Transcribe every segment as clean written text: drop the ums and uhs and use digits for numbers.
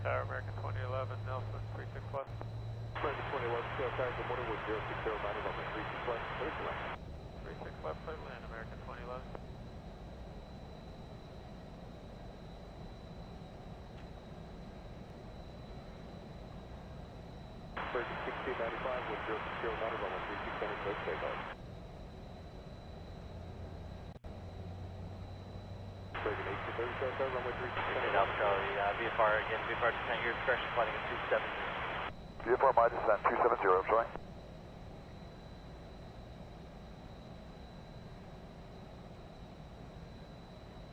Tower, American 2011, Nelson, 36 left. American 2011, Kcl Tower, good morning, with 060 runway 36 left, clear to land. 36 left, clear to land, American 2011. American 1695, with 060 runway 36 center, clear takeoff. American 1830, Kcl Tower, runway 36 center. Alpha Charlie, VFR again, VFR descent, your expression flighting at 270. VFR, my descent, 270, I'm sorry.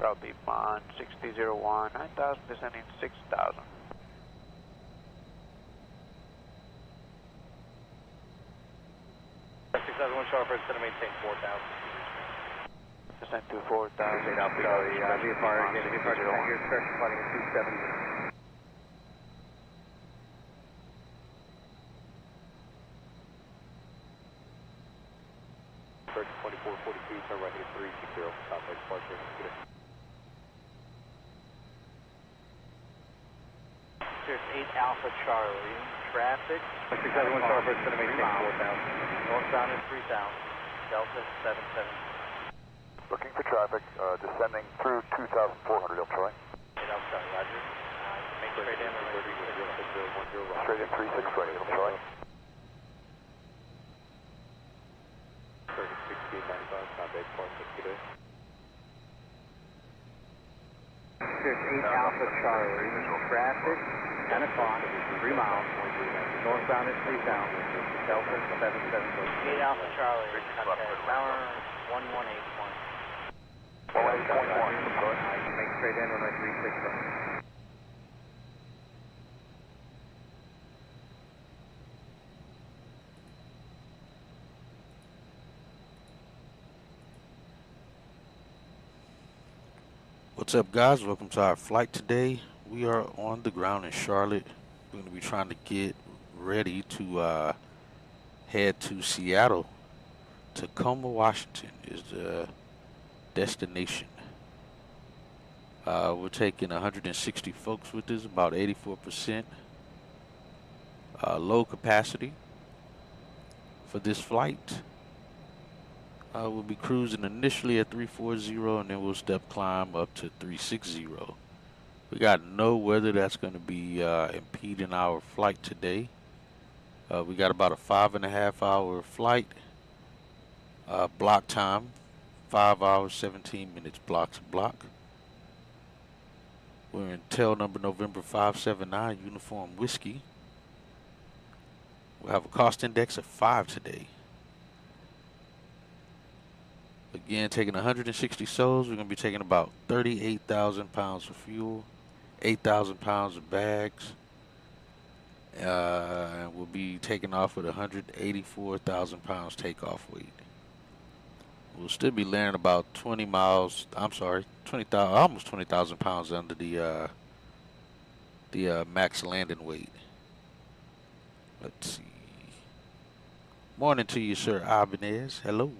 Route Bond 6001, 9000, descending 6000. Sharp, it's going to maintain 4,000. Descent to 4000. Alpha Charlie, VFR again, VFR descent, your expression flighting at 270. American 2442, turn right headed 360, Southwest departure, good day. There's 8 Alpha Charlie, traffic. 671 Sharp, it's going to maintain 4,000. Northbound is 3,000. Delta 77. Looking for traffic, descending through 2,400, I'm sorry. 8 Alpha Charlie, roger. Make straight in, Straight in 36 right, I'm sorry. American 1695, Southwest departure, good day. There's 8 Alpha Charlie, traffic, 10 o'clock, 3 miles. Northbound is 3,000. Delta 77. 8 Alpha Charlie, contact tower 1181. 1181, I'm sorry. Make straight in, runway 36 right. What's up, guys? Welcome to our flight today. We are on the ground in Charlotte. We're going to be trying to get ready to head to Seattle. Tacoma, Washington is the destination. We're taking 160 folks with us, about 84%. Low capacity for this flight. We'll be cruising initially at 340 and then we'll step climb up to 360. We got no weather that's going to be impeding our flight today. We got about a 5.5 hour flight. Block time, 5 hours, 17 minutes, block to block. We're in tail number November 579, Uniform Whiskey. We'll have a cost index of 5 today. Again, taking 160 souls, we're going to be taking about 38,000 pounds of fuel, 8,000 pounds of bags, and we'll be taking off with 184,000 pounds takeoff weight. We'll still be landing about 20 miles, almost 20,000 pounds under the max landing weight. Let's see. Morning to you, Sir Ibanez. Hello.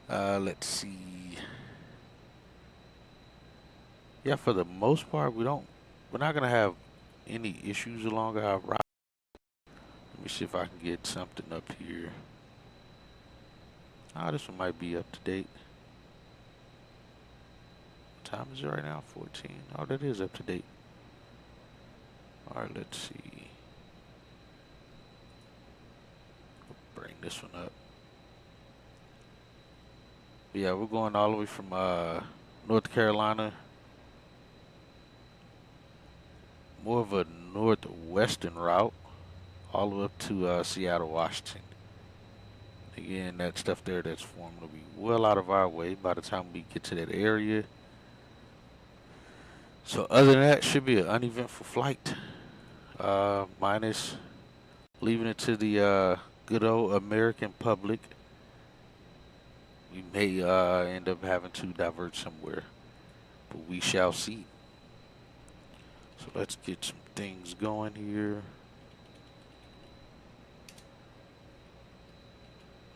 Let's see. Yeah, for the most part, we're not gonna have any issues along our route. Let me see if I can get something up here. This one might be up to date. What time is it right now? 14. Oh, that is up to date. All right, let's see. Bring this one up. Yeah, we're going all the way from North Carolina, more of a northwestern route, all the way up to Seattle, Washington. Again, that stuff there that's formed will be well out of our way by the time we get to that area. So other than that, should be an uneventful flight. Minus leaving it to the good old American public. We may end up having to divert somewhere, but we shall see. So let's get some things going here.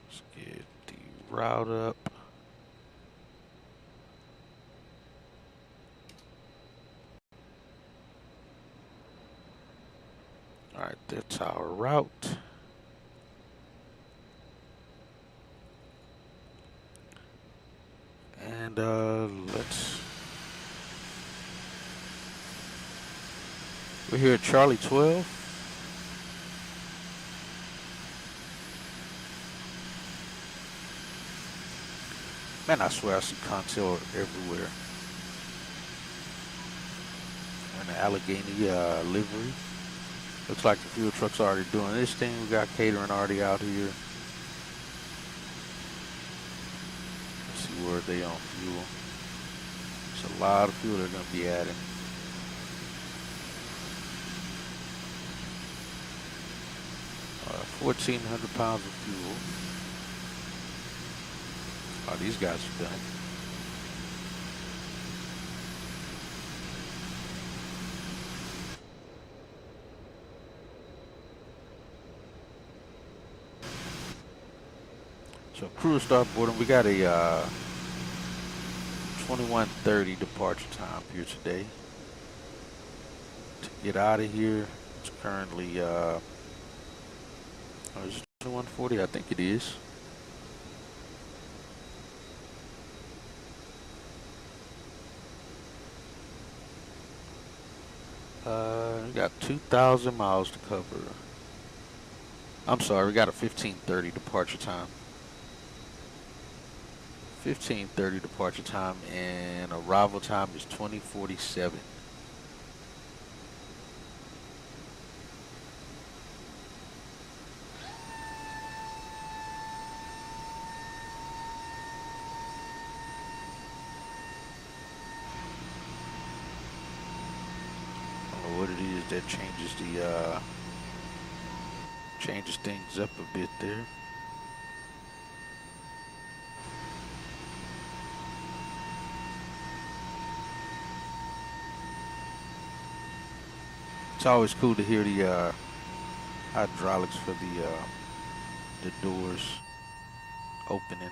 Let's get the route up. Alright, that's our route. And we're here at Charlie 12. Man, I swear I see Contel everywhere. And the Allegheny livery. Looks like the fuel truck's already doing this thing. We got catering already out here. Let's see where they on fuel. It's a lot of fuel they're going to be adding. Uh, 1,400 pounds of fuel. Oh, these guys are done. So crew will start boarding. We got a 21:30 departure time here today. To get out of here, it's currently is it 21:40? I think it is. We got 2,000 miles to cover. I'm sorry, we got a 15:30 departure time. 15:30 departure time, and arrival time is 20:47. I don't know what it is that changes things up a bit there. It's always cool to hear the hydraulics for the doors opening.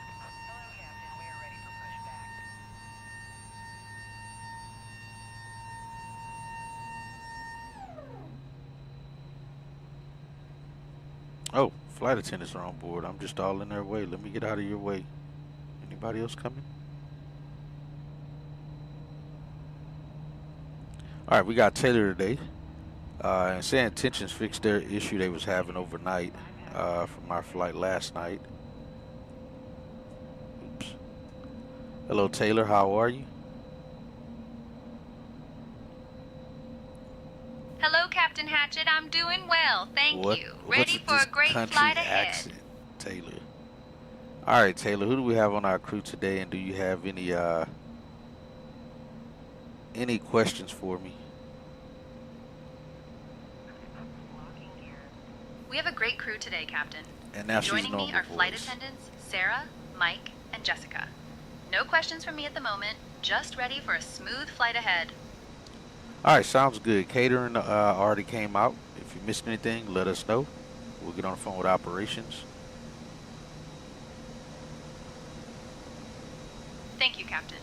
Oh, flight attendants are on board. I'm just all in their way. Let me get out of your way. Anybody else coming? All right, we got Taylor today. And San Intentions fixed their issue they was having overnight from our flight last night. Oops. Hello, Taylor. How are you? Hello, Captain Hatchet. I'm doing well, thank you. Ready for What's a great country flight ahead. accent, Taylor? All right, Taylor. Who do we have on our crew today, and do you have any questions for me? We have a great crew today, Captain. And now Joining me are voice. flight attendants Sarah, Mike, and Jessica. No questions from me at the moment, just ready for a smooth flight ahead. All right, sounds good. Catering already came out. If you missed anything, let us know. We'll get on the phone with operations. Thank you, Captain.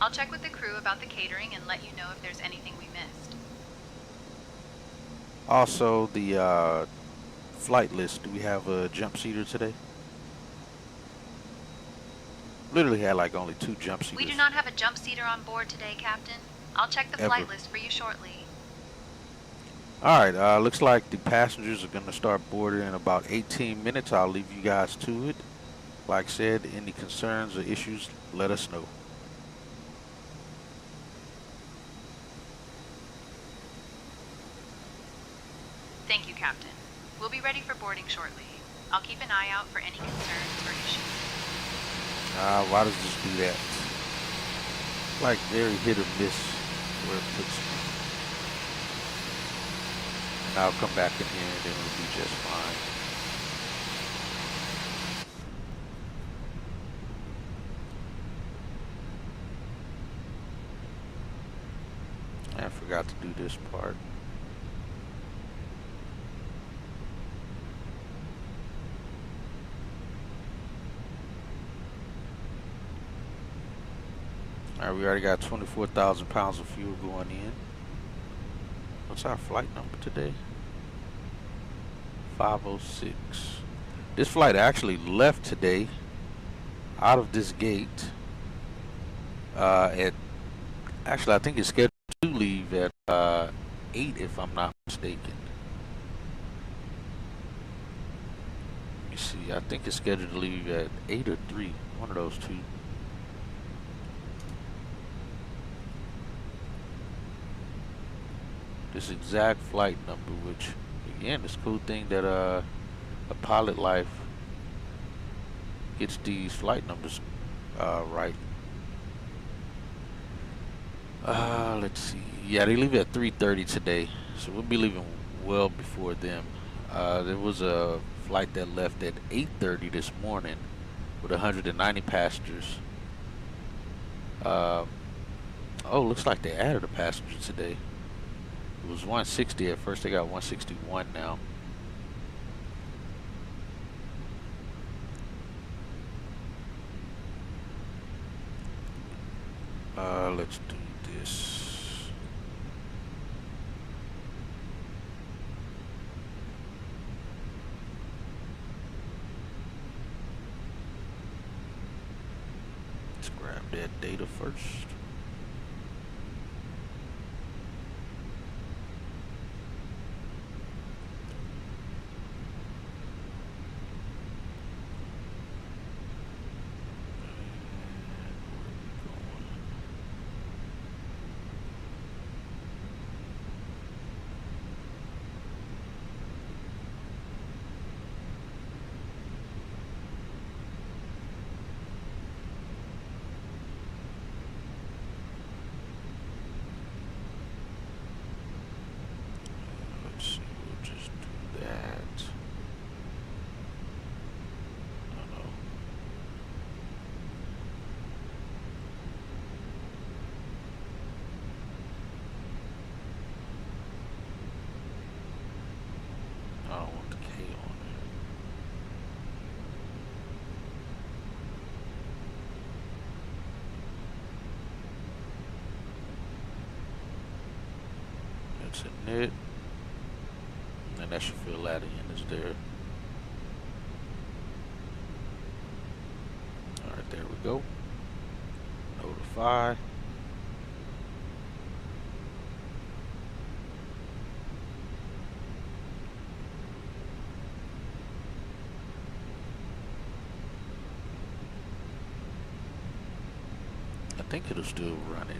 I'll check with the crew about the catering and let you know if there's anything we missed. Also, the flight list. Do we have a jump seater today? Literally had like only 2 jump seaters. We do not have a jump seater on board today, Captain. I'll check the flight list for you shortly. All right, looks like the passengers are going to start boarding in about 18 minutes. I'll leave you guys to it. Like I said, any concerns or issues, let us know. Thank you, Captain. We'll be ready for boarding shortly. I'll keep an eye out for any concerns or issues. Why does this do that? Like very hit or miss where it puts me. And I'll come back in here and then it'll be just fine. I forgot to do this part. All right, we already got 24,000 pounds of fuel going in. What's our flight number today? 506. This flight actually left today out of this gate at, actually I think it's scheduled to leave at 8 if I'm not mistaken. Let me see, I think it's scheduled to leave at 8 or 3, one of those two. This exact flight number, which again, this cool thing that a pilot life gets these flight numbers right. Let's see. Yeah, they leave at 3:30 today, so we'll be leaving well before them. There was a flight that left at 8:30 this morning with 190 passengers. Oh, looks like they added a passenger today. It was 160 at first. They got 161 now. Let's do this. Let's grab that data first. I don't want the K on there. That's a net. And that should fill that in, is there. Alright, there we go. Notify. I think it'll still run it.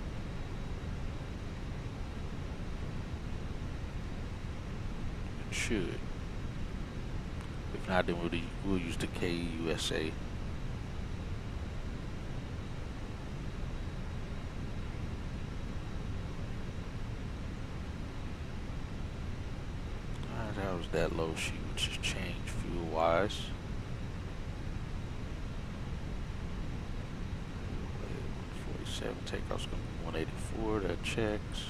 It should. If not, then we'll use the Kclt-Ksea. Alright, that was that low sheet, which has changed fuel wise. Takeoff's going to be 184, that checks.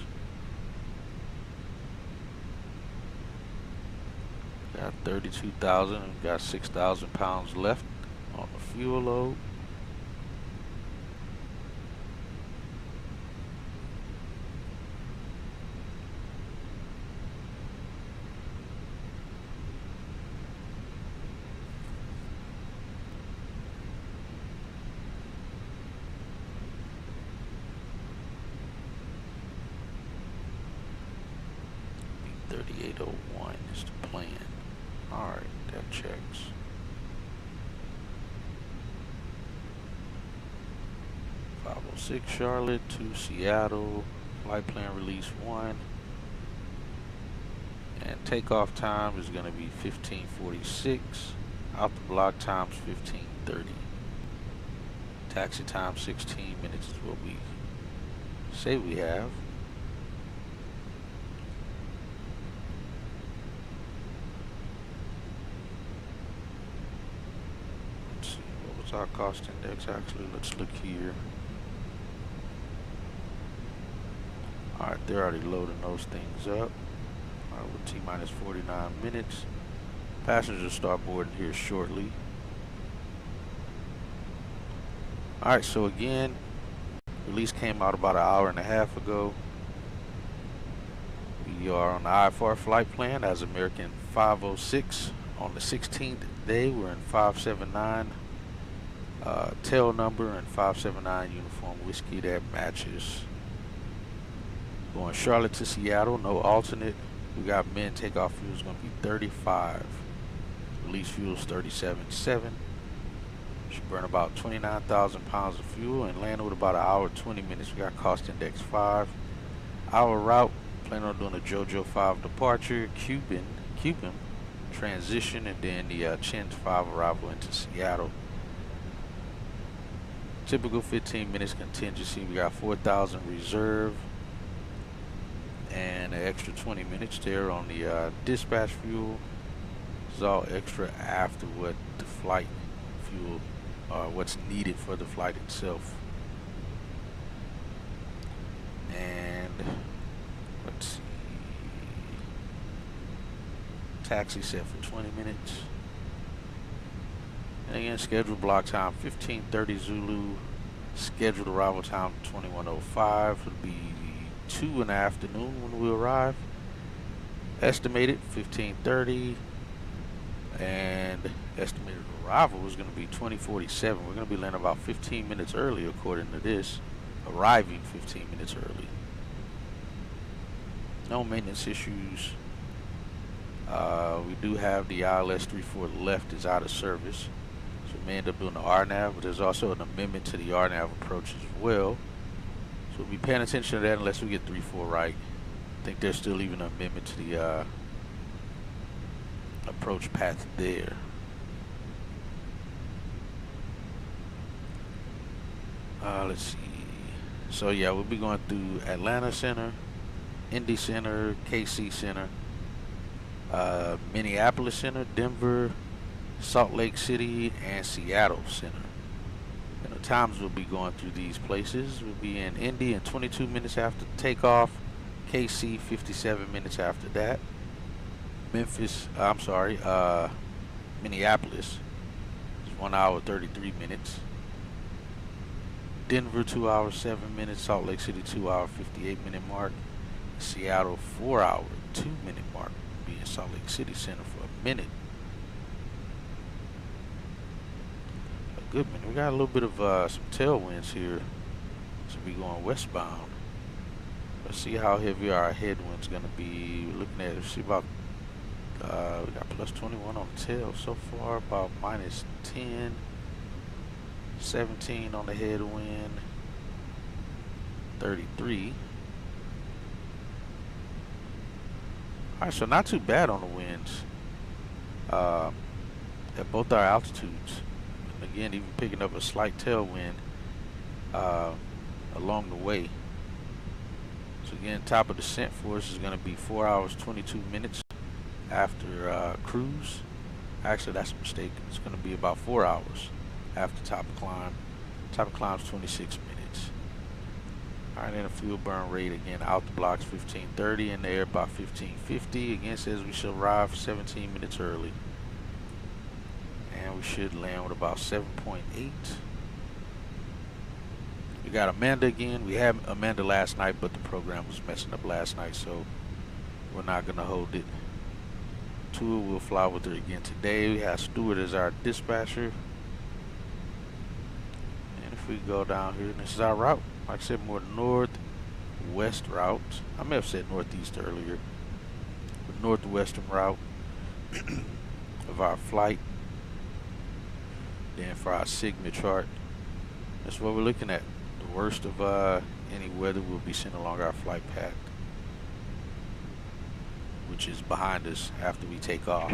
Got 32,000, and got 6,000 pounds left on the fuel load. .3801 is the plan. Alright, that checks. .506 Charlotte to Seattle. Flight plan release 1. And takeoff time is going to be 15:46. Out the block time's 15:30. Taxi time 16 minutes is what we say we have. Our cost index actually, let's look here. Alright, they're already loading those things up. Alright, with T-minus 49 minutes. Passengers start boarding here shortly. Alright, so again, release came out about an hour and a half ago. We are on the IFR flight plan as American 506 on the 16th day. We're in 579 tail number and 579 uniform whiskey. That matches. Going Charlotte to Seattle, no alternate. We got min takeoff fuel is going to be 35. Release fuel is 37.7. Should burn about 29,000 pounds of fuel and land with about an hour 20 minutes. We got cost index 5. Our route, planning on doing a JoJo 5 departure, Cuban transition, and then the Chin's 5 arrival into Seattle. Typical 15 minutes contingency. We got 4,000 reserve and an extra 20 minutes there on the dispatch fuel. This is all extra after what the flight fuel, what's needed for the flight itself. And let's see, taxi set for 20 minutes. And again, scheduled block time 15:30 Zulu. Scheduled arrival time 21:05. It'll be 2 in the afternoon when we arrive. Estimated 15:30, and estimated arrival is going to be 20:47. We're going to be landing about 15 minutes early according to this. Arriving 15 minutes early. No maintenance issues. We do have the ILS 34 left is out of service, so we may end up doing the RNAV, but there's also an amendment to the RNAV approach as well. So we'll be paying attention to that unless we get 34 right. I think there's still even an amendment to the approach path there. Let's see. So yeah, we'll be going through Atlanta Center, Indy Center, KC Center, Minneapolis Center, Denver, Salt Lake City, and Seattle Center. And the times we'll be going through these places. We'll be in Indy in 22 minutes after takeoff, KC 57 minutes after that, Minneapolis is 1 hour 33 minutes, Denver 2 hours 7 minutes, Salt Lake City 2 hour 58 minute mark, Seattle 4 hour 2 minute mark. We'll be in Salt Lake City Center for a minute. Good minute. We got a little bit of some tailwinds here, so we going westbound. Let's see how heavy our headwind's gonna be. We're looking at, see about we got plus 21 on the tail so far, about minus 10, 17 on the headwind, 33. Alright, so not too bad on the winds at both our altitudes. Again, even picking up a slight tailwind along the way. So again, top of descent for us is going to be 4 hours 22 minutes after cruise. Actually, that's a mistake. It's going to be about 4 hours after top of climb. Top of climb is 26 minutes. Alright, then a fuel burn rate again out the blocks 15:30, in the air about 15:50. Again, says we should arrive 17 minutes early. And we should land with about 7.8. We got Amanda again. We had Amanda last night, but the program was messing up last night, so we're not going to hold it. Tua will fly with her again today. We have Stewart as our dispatcher. And if we go down here, this is our route. Like I said, more northwest route. I may have said northeast earlier. But northwestern route of our flight. Then for our Sigma chart, that's what we're looking at. The worst of any weather will be sent along our flight path, which is behind us after we take off.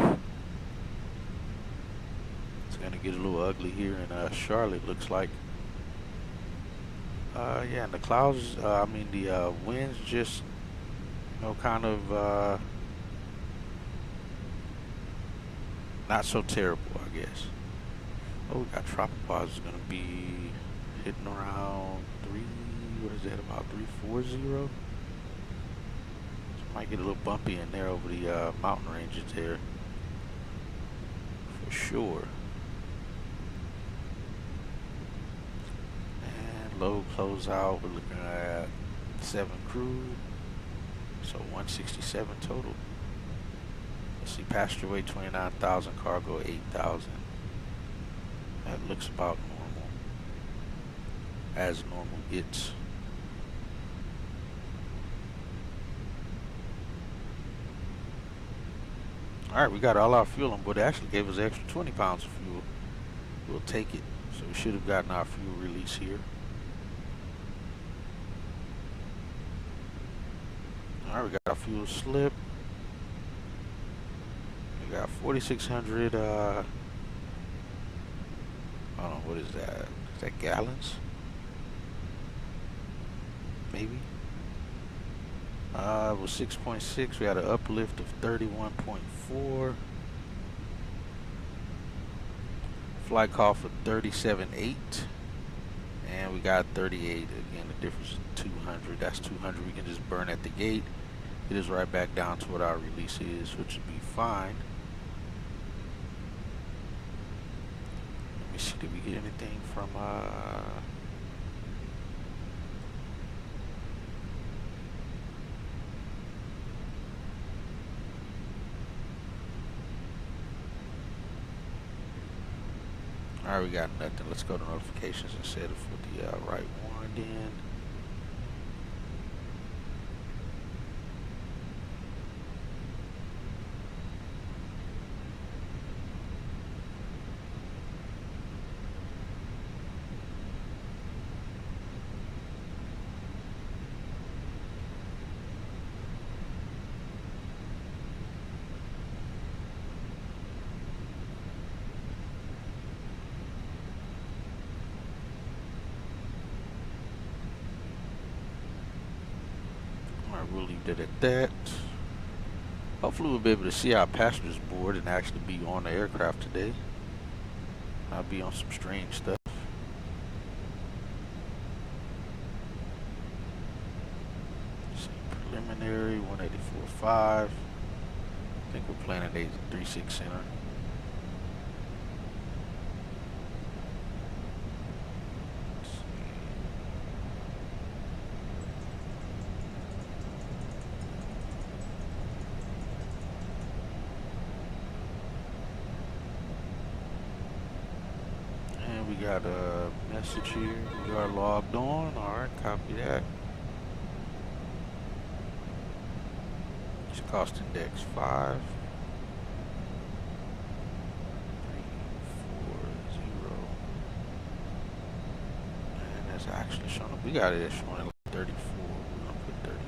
It's gonna get a little ugly here in Charlotte, looks like. Yeah, and the clouds, the winds just, kind of not so terrible, I guess. Oh, we got tropopause is going to be hitting around about 340. So might get a little bumpy in there over the mountain ranges there, for sure. And low closeout, we're looking at 7 crew, so 167 total. Let's see, passenger weight 29,000, cargo 8,000. That looks about normal, as normal gets. Alright, we got all our fuel on board. They actually gave us an extra 20 pounds of fuel. We'll take it. So we should have gotten our fuel release here. Alright, we got our fuel slip. We got 4,600, hold on, what is that? Is that gallons? Maybe? It was 6.6. We had an uplift of 31.4. Flight call for 37.8. And we got 38. Again, the difference is 200. That's 200 we can just burn at the gate. It is right back down to what our release is, which would be fine. Let me see, did we get anything from Alright, we got nothing. Let's go to notifications and set it for the right one then. We'll leave it at that. Hopefully we'll be able to see our passengers board and actually be on the aircraft today. I'll be on some strange stuff. Preliminary 184.5. I think we're planning 836 center. We got a message here. We are logged on. Alright, copy that. It's cost index 5. 340. And that's actually showing up. We got it showing at like 34. We're gonna put 34.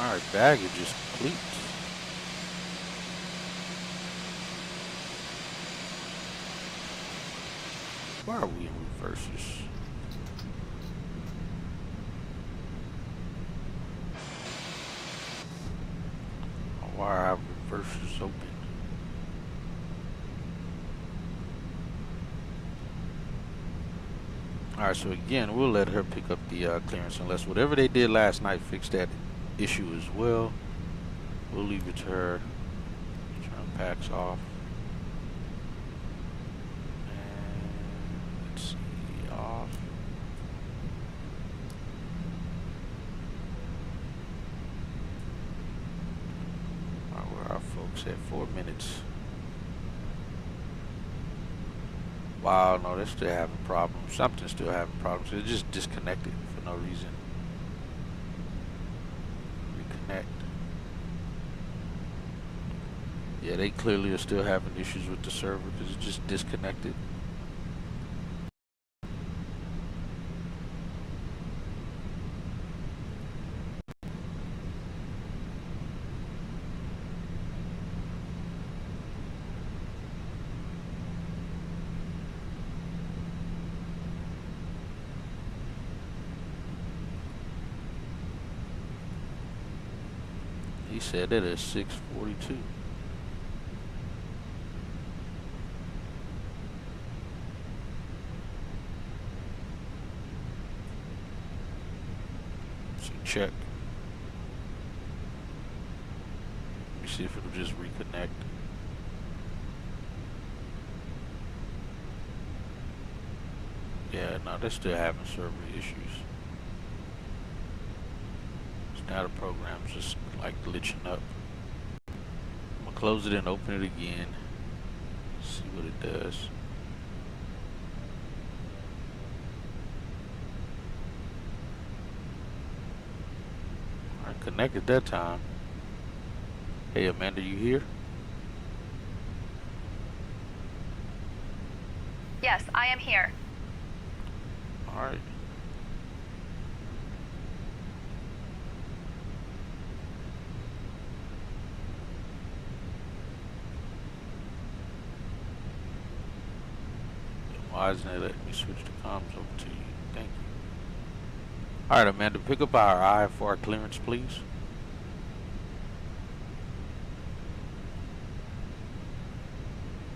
Alright, baggage is complete. Why are we in reverses? Why are our reverses open? Alright, so again, we'll let her pick up the clearance unless whatever they did last night fixed that issue as well. We'll leave it to her. Turn packs off. And let's see, off. Alright, where are our folks at? 4 minutes. Wow, no, they're still having problems. Something's still having problems. They're just disconnected for no reason. Reconnect. Yeah, they clearly are still having issues with the server because it's just disconnected. Set it at 642. So check. Let me see if it'll just reconnect. Yeah, no, they're still having server issues. So now the program's just like glitching up. I'm gonna close it and open it again. See what it does. Alright, connected that time. Hey Amanda, you here? Yes, I am here. Alright. Why isn't it letting me switch the comms over to you? Thank you. Alright, Amanda, pick up our IFR clearance, please.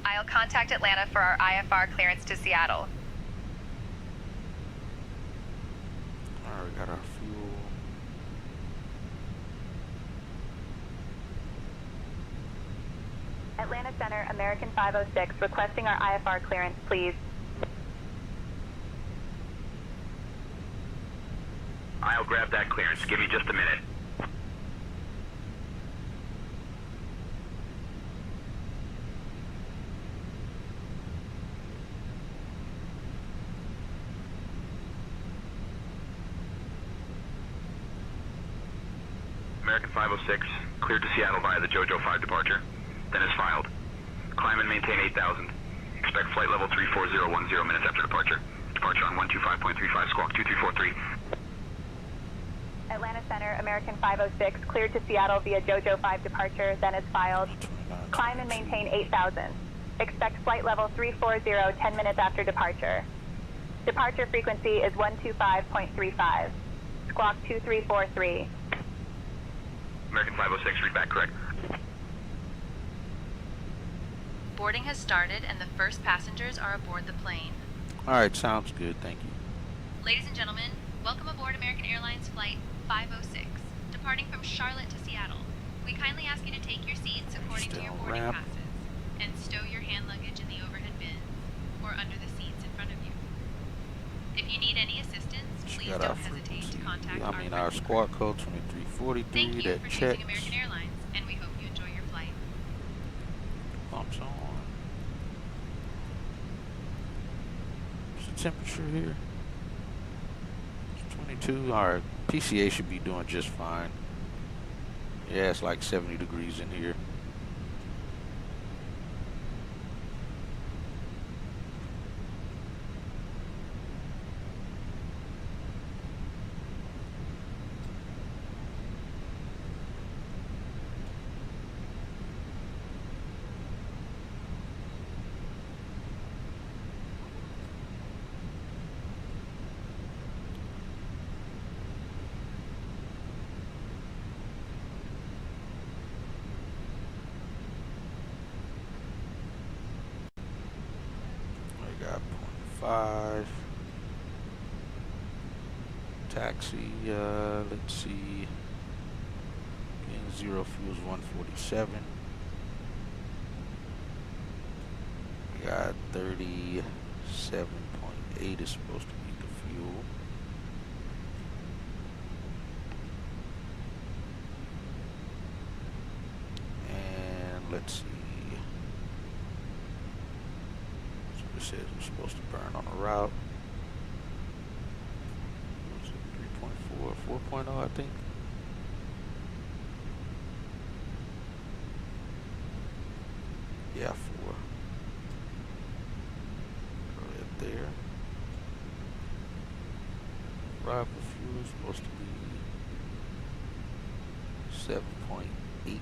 I'll contact Atlanta for our IFR clearance to Seattle. Alright, we got our fuel. Atlanta Center, American 506, requesting our IFR clearance, please. I'll grab that clearance. Give me just a minute. American 506, cleared to Seattle via the JoJo 5 departure. Then is filed. Climb and maintain 8,000. Expect flight level 34010 minutes after departure. Departure on 125.35, squawk 2343. Atlanta Center, American 506, cleared to Seattle via JoJo 5 departure, then is filed. Climb and maintain 8,000. Expect flight level 340 10 minutes after departure. Departure frequency is 125.35. Squawk 2343. American 506, read back correct. Boarding has started and the first passengers are aboard the plane. Alright, sounds good, thank you. Ladies and gentlemen, welcome aboard American Airlines Flight 506, departing from Charlotte to Seattle. We kindly ask you to take your seats according to your boarding passes and stow your hand luggage in the overhead bins or under the seats in front of you. If you need any assistance, please don't hesitate to contact our squawk code 2343. Thank you that for checks. choosing American Airlines, and we hope you enjoy your flight. Pumps on. What's the temperature here? It's 22. Alright, PCA should be doing just fine. Yeah, it's like 70 degrees in here. I got 0.5. Taxi, let's see. Again, zero fuel's 147. We got 37.8 is supposed to be the fuel. And let's see. So it says we're supposed to burn on the route. What was it, 3.4, 4.0 I think. Yeah, 4. Right there. Arrival fuel is supposed to be 7.8.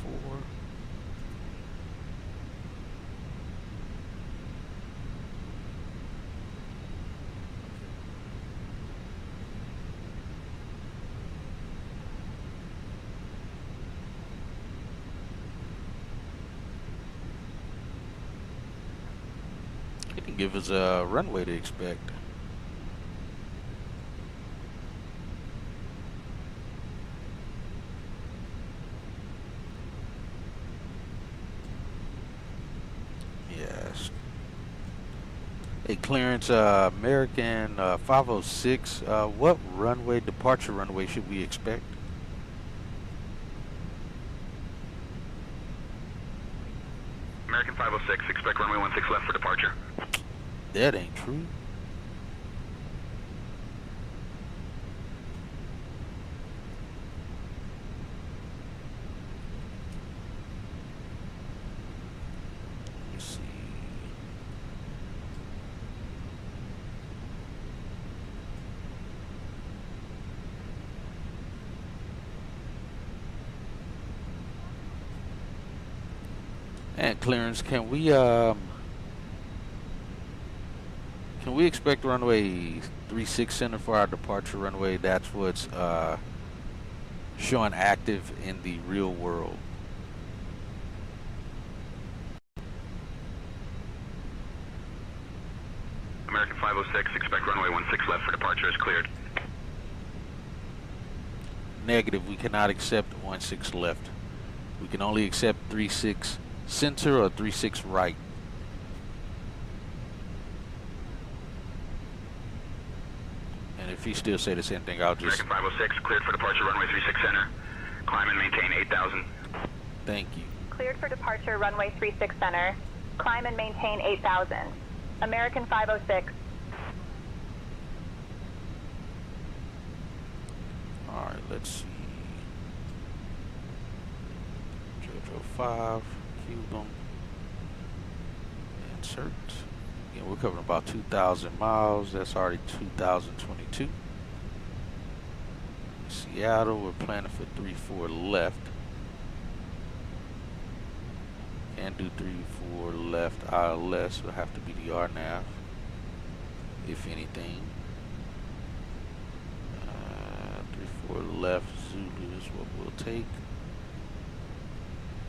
4. It can give us a runway to expect. Yes. A clearance, American 506. What runway, departure runway, should we expect? American 506, expect runway 16 left for departure. That ain't true. Let's see. And clearance, can we expect runway 36 center for our departure runway? That's what's showing active in the real world. American 506, expect runway 16 left for departure is cleared. Negative, we cannot accept 16 left. We can only accept 36 center or 36 right. And if he still say the same thing, I'll just... American 506, cleared for departure runway 36 center. Climb and maintain 8,000. Thank you. Cleared for departure runway 36 center. Climb and maintain 8,000. American 506. Alright, let's see. JoJo 5, cube them. Insert. Again, we're covering about 2,000 miles. That's already 2,022. Seattle, we're planning for 34 left. Can't do 34 left ILS. It'll have to be the RNAV, if anything. 34 left Zulu is what we'll take.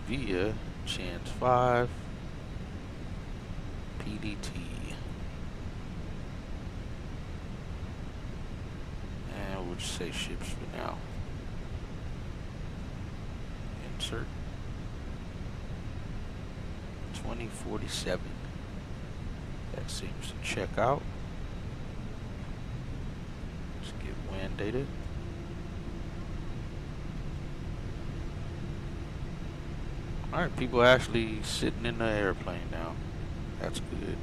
Via chance 5 PDT. And we'll just say ships for now. Insert 2047. That seems to check out. Let's get wind data. Alright, people actually sitting in the airplane now. That's good.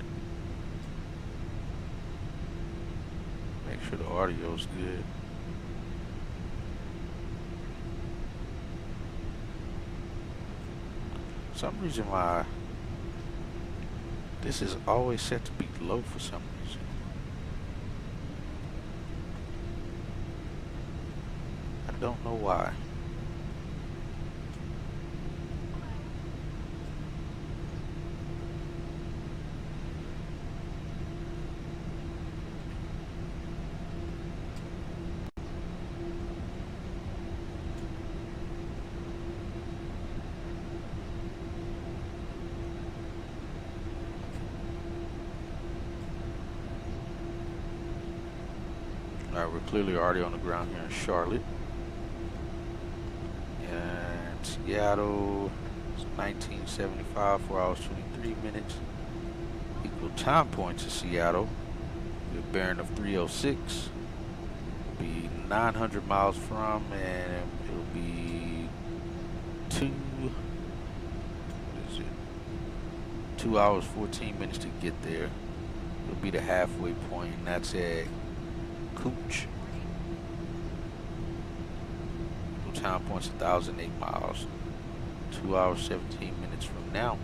Make sure the audio's good. For some reason why this is always set to be low for some reason. I don't know why. Alright, we're clearly already on the ground here in Charlotte. And Seattle, it's 1975, 4 hours 23 minutes. Equal time points to Seattle. We're bearing of 306. Be 900 miles from, and it'll be 2 hours 14 minutes to get there. It'll be the halfway point, and that's at Cooch. Time points 1,008 miles. 2 hours 17 minutes from now.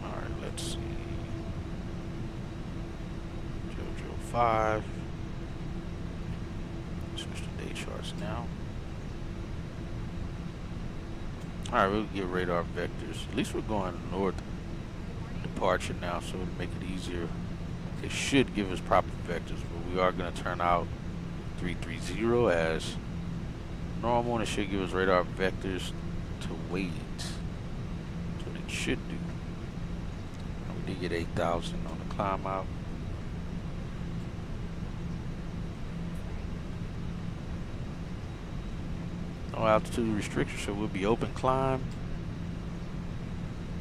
Alright, let's see. JoJo 5. us now. Alright, we'll get radar vectors. At least we're going north departure now, so it'll make it easier. It should give us proper vectors, but we are going to turn out 330 as normal, and it should give us radar vectors to wait. That's what it should do. We did get 8,000 on the climb out. No altitude restriction, so we'll be open climb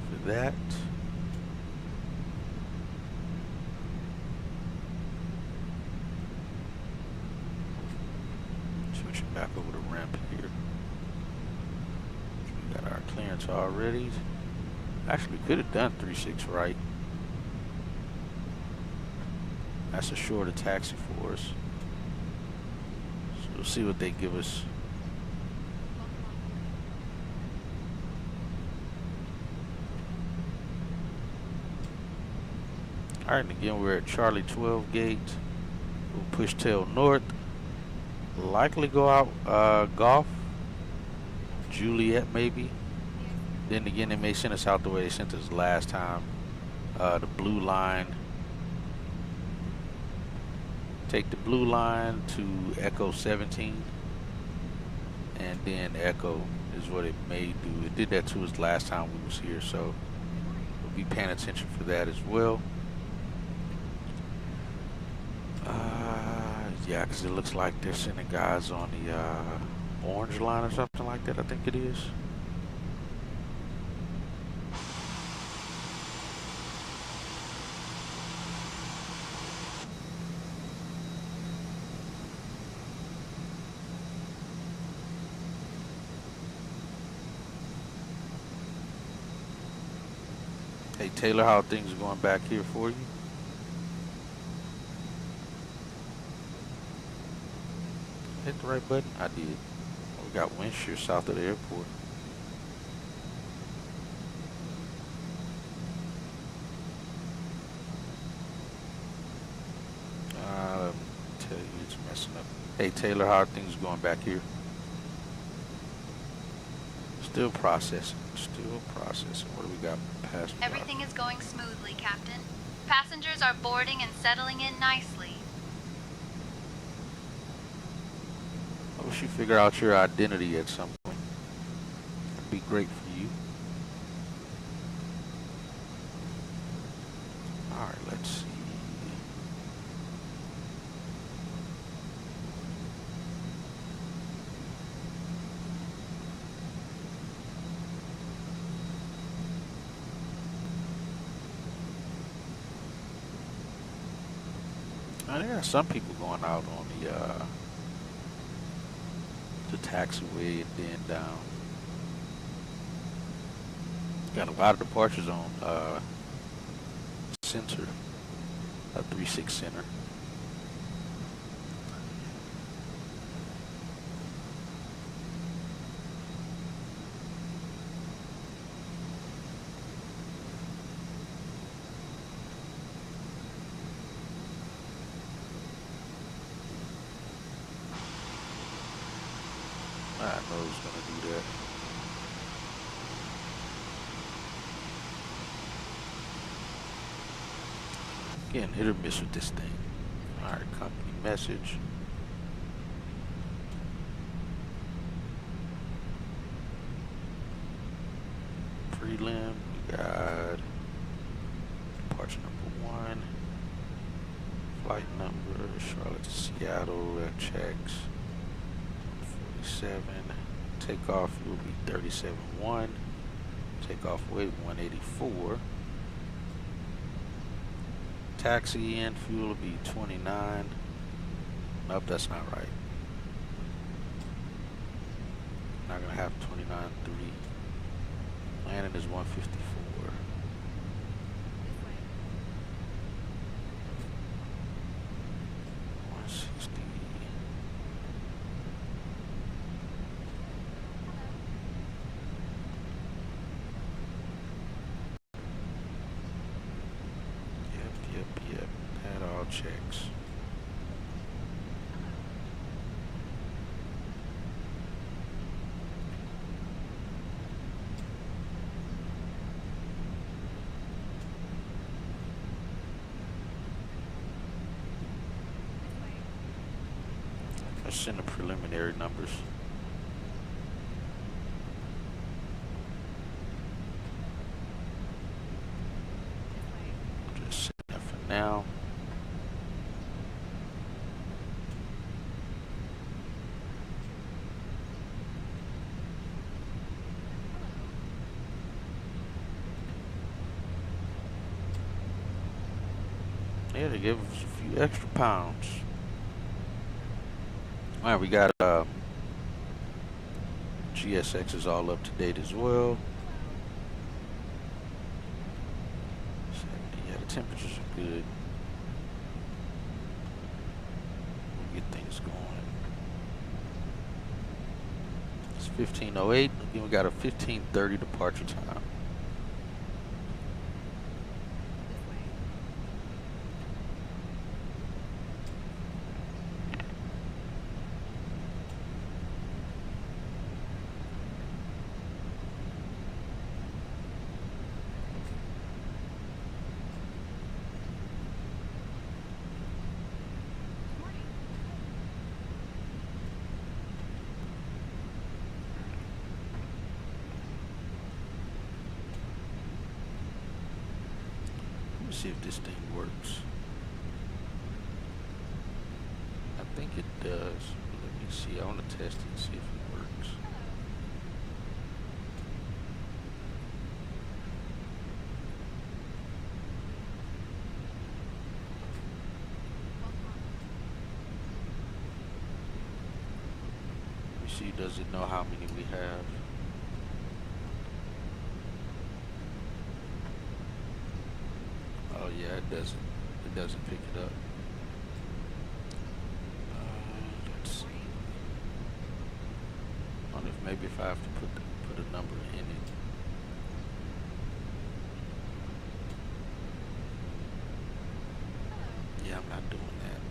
for that. Switching back over the ramp here. We got our clearance already. Actually, we could have done 36 right. That's a shorter taxi for us. So we'll see what they give us. Alright, and again we're at Charlie 12 gate. We'll push tail north. Likely go out Golf, Juliet maybe. Then again they may send us out the way they sent us last time. The blue line. Take the blue line to Echo 17. And then Echo is what it may do. It did that to us last time we was here, so we'll be paying attention for that as well. Yeah, because it looks like they're sending guys on the orange line or something like that, I think it is. Hey Taylor, how are things going back here for you? Hit the right button? I did. We got wind shear south of the airport. Let me tell you, it's messing up. Hey Taylor, how are things going back here? Still processing. Still processing. What do we got past? Everything is going smoothly, Captain. Passengers are boarding and settling in nicely. I wish you figure out your identity at some point. It'd be great for you. Alright, let's see. I got some people going out on the taxiway and then down. Got a lot of departures on center, 36 center. I know it's gonna do that. Again, hit or miss with this thing. Alright, company message. Prelim, we got departure number 1. Flight number, Charlotte to Seattle, that checks. 47. Takeoff will be 37.1. Takeoff weight 184. Taxi in fuel will be 29. Nope, that's not right. Not gonna have 29.3. Landing is 154. Yep. That all checks. just send the preliminary numbers. Just send that for now. Yeah, they gave us a few extra pounds. All right, we got GSX is all up to date as well. 70, yeah, the temperatures are good. We'll get things going. It's 15:08. Again, we got a 15:30 departure time. See if this thing works. I think it does. Let me see. I want to test it and see if it works. Let me see. Does it know how many we have? Oh yeah, it doesn't. It doesn't pick it up. Let's see. I wonder if maybe if I have to put a number in it. Yeah, I'm not doing that.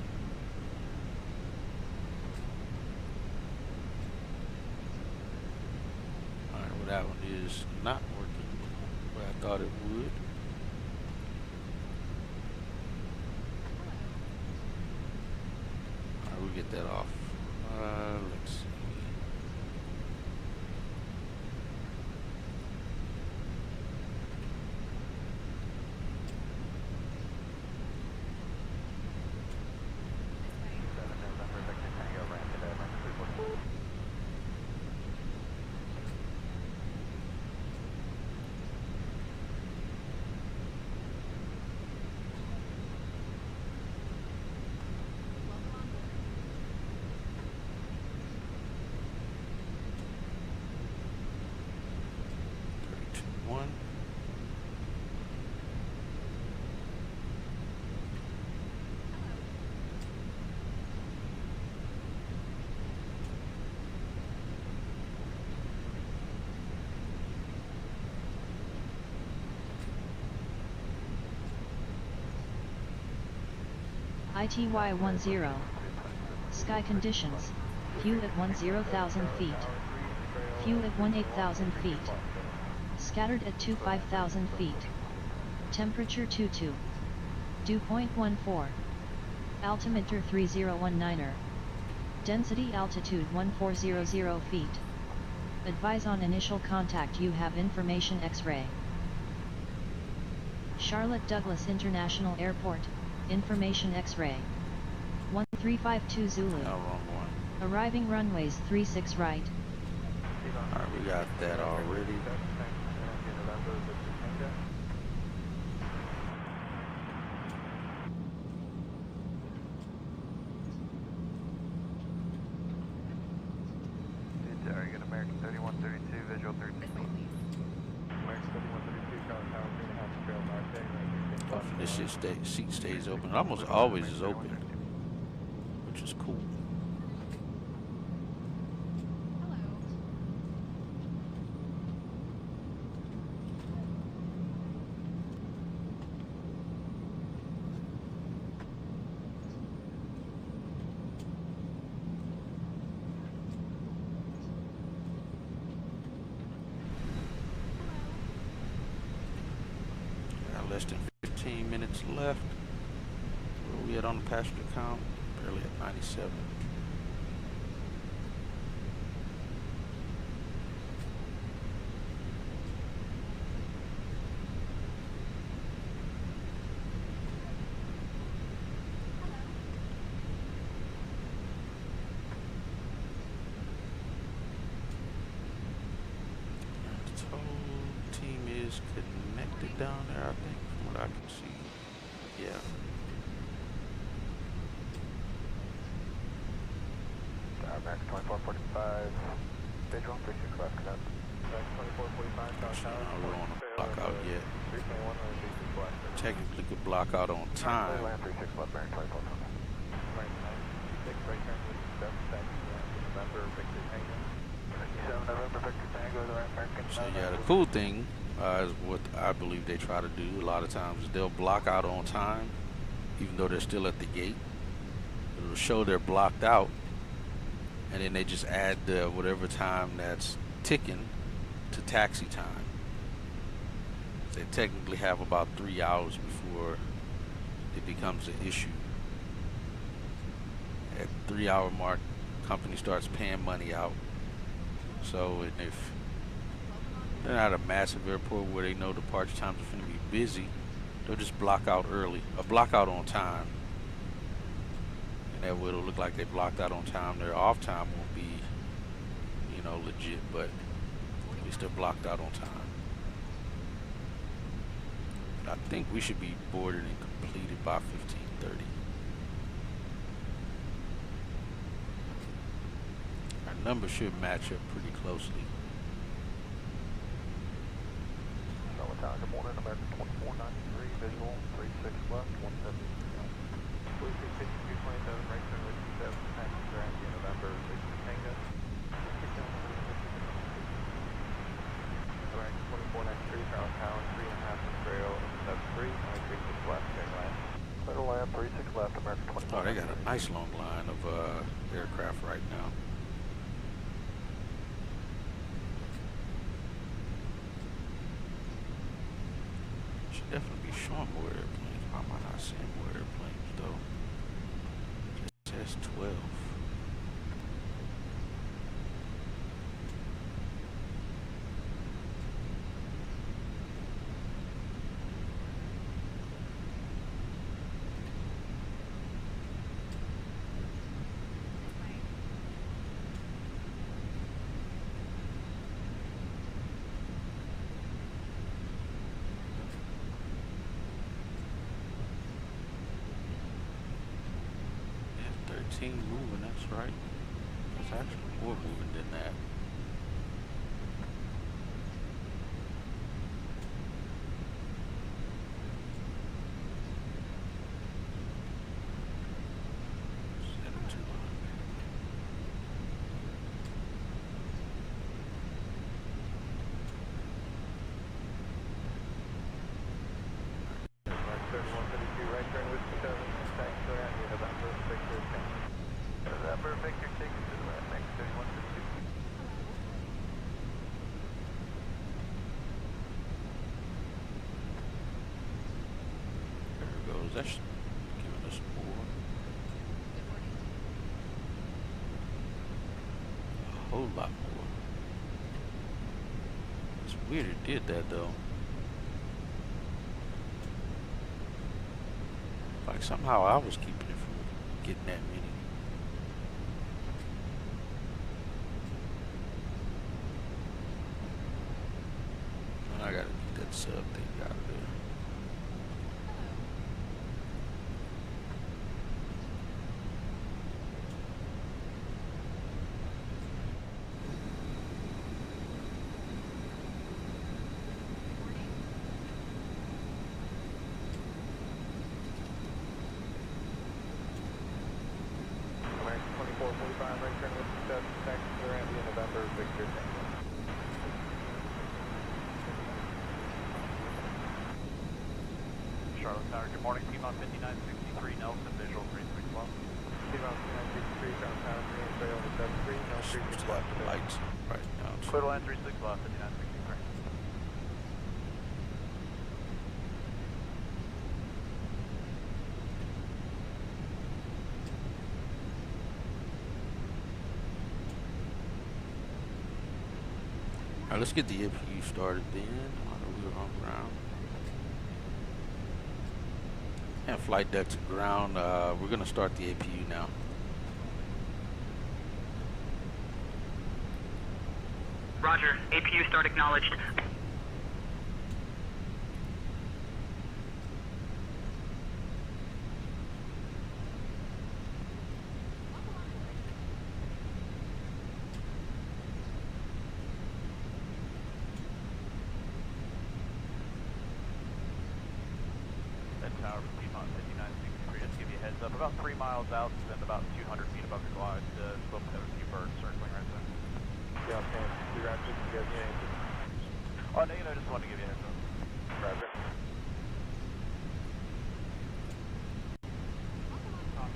All right, well that one is not working the way I thought it would. Get that off. Let's see. ITY-10. Sky conditions. Fuel at 10,000 feet. Fuel at 18,000 feet. Scattered at 25,000 feet. Temperature 22. Dew point 14. Altimeter 3019er. Density altitude 1400 feet. Advise on initial contact you have information X-ray. Charlotte Douglas International Airport. Information X-ray. 1352 Zulu. Oh, wrong one. Arriving runways 36 right. Alright, we got that already. Target American 3132, visual 13. American 3132, Charlie Tower, 3.5 trail mark. Hopefully this shit seat stays open. It almost always is open, which is cool. Less than 15 minutes left. Where are we at on the passenger count? Barely at 97. I can see. Yeah. American 2445, visual, 36 left, connect. American 2445, South Actually, Tower. no, we don't want to block out yet. 321, 36 left. Technically could block out on time. Land 36 left, American 2445. Right, 96, right turn with 7 taxi, November, Victor Tango. 57, November, Victor Tango, the right American. So yeah, the cool thing is what I believe they try to do a lot of times is they'll block out on time, even though they're still at the gate. It'll show they're blocked out, and then they just add the whatever time that's ticking to taxi time. They technically have about 3 hours before it becomes an issue. At the 3 hour mark, company starts paying money out. So, and if they're not a massive airport where they know departure times are going to be busy, they'll just block out early, or block out on time. And that way it'll look like they blocked out on time. Their off time won't be, you know, legit, but at least they're blocked out on time. I think we should be boarded and completed by 15:30. Our number should match up pretty closely. Charlotte Tower, good morning, American 2493, visual, 36 left, 170. Blue 652, 27, right turn with 27, taxi Grand View, November, Victor Tango. American 2493, Charlotte Tower, 3.5 trail, 73, 36 left, clear land. Clear to land, 36 left, American 24. Oh, they got a nice long line of aircraft right now. Should definitely be showing more airplanes. Why am I not seeing more airplanes though? It says 12. Moving, that's right. It's actually more moving than that. That's giving us more. A whole lot more. It's weird it did that though. Like somehow I was keeping it from getting that many. And I gotta get that sub thing out of there. Charlotte Tower, good morning, T-Mont 5963, Nelson, visual 36 left. T-Mont 5963, Charlotte Tower, 3 trail, 73, no 36 left. Lights right now. Clear to land 36 left, 5963. Alright, let's get the APU started then. We were on ground. And flight deck to ground. We're gonna start the APU now. Roger, APU start acknowledged. about 3 miles out and about 200 feet above your glide. Still have a few birds circling right there. Yeah, okay. You guys need anything? Oh, no, just wanted to give you a heads up. Roger.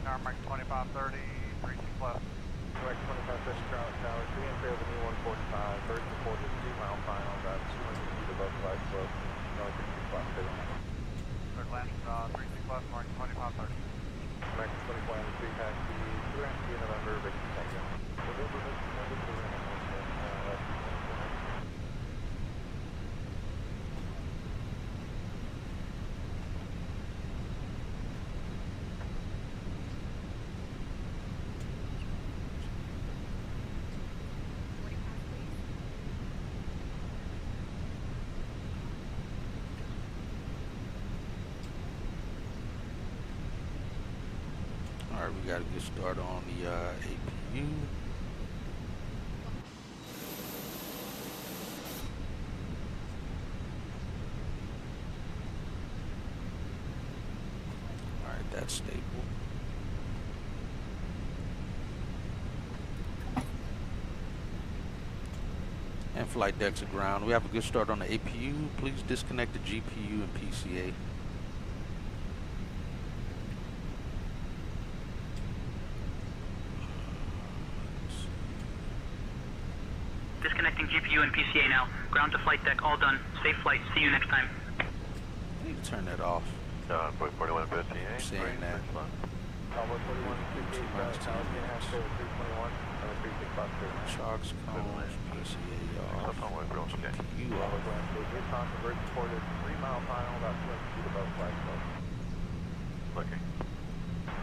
Tower Mike 2530, 36 left. Mike 2530, Charlotte Tower, 3 and 3 over the 145. Birds reported 3 mile final, about 200 feet above glide slope. North 36 left. Third land, 36 left, Mike 2530. Mike 24 and 3 taxi, 2 and 3 November, Victor Tango. Alright, we gotta get started on the APU. Alright, that's stable. And flight decks are ground. We have a good start on the APU. Please disconnect the GPU and PCA. Disconnecting GPU and PCA now. Ground to flight deck, all done. Safe flight. See you next time. I need to turn that off. 4158. I'm saying that. Almost 4158, Tower 321, 36 Sharks, cones, PCA off. GPU off. Yukon converts reported 3 mile final, about 200 feet above flight slope. Looking.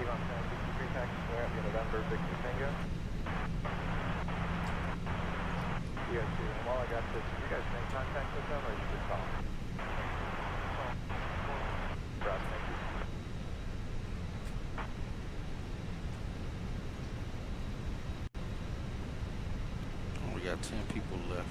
Yukon 63 taxi, we're at the November, Victor Tango. You guys do, and while I got this, did you guys make contact with them, or you just call? Roger, thank you. Oh, we got 10 people left.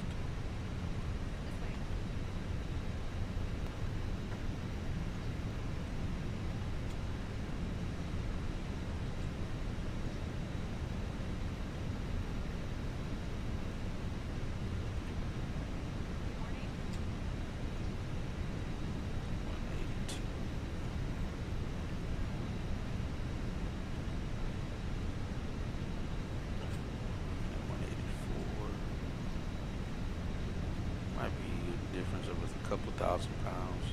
Difference of a couple thousand pounds.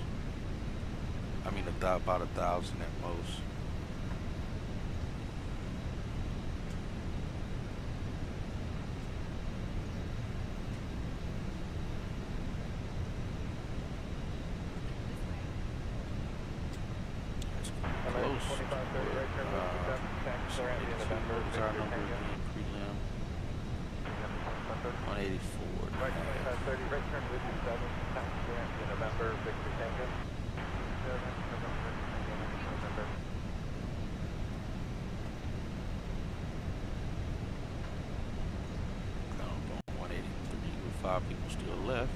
I mean, about 1,000 at most. That's close. What's our number again? Prelim. 184. Right, 2530, right turn with you, 7, taxi in November, Victor Tango. 7, November. On 183 with 5 people still left.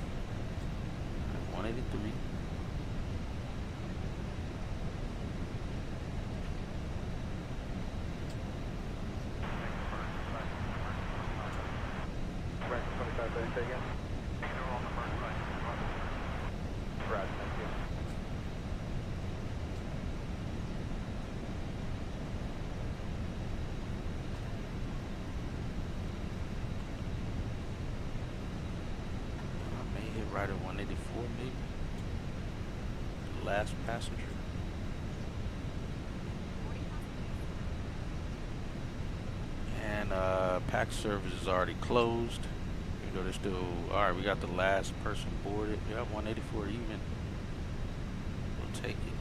183. Right, 2530, say again. Brad, thank you. I may hit right at 184 maybe. The last passenger. And pack service is already closed. You know, they're still, alright, we got the last person boarded. Yeah, 184 even. We'll take it.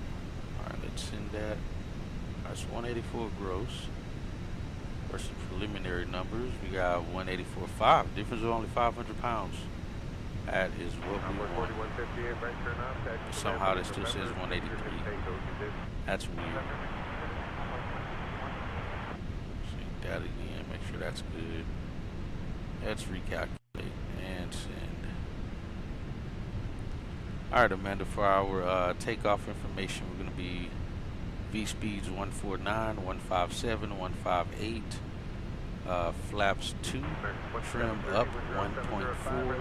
Alright, let's send that. Alright, so 184 gross. Versus preliminary numbers. We got 184.5. Difference of only 500 pounds. That is what we want. Somehow it still says 183. That's weird. Check that again. Make sure that's good. Let's recalculate and send. Alright, Amanda, for our takeoff information, we're going to be V speeds 149, 157, 158. Flaps 2, trim up 1.4.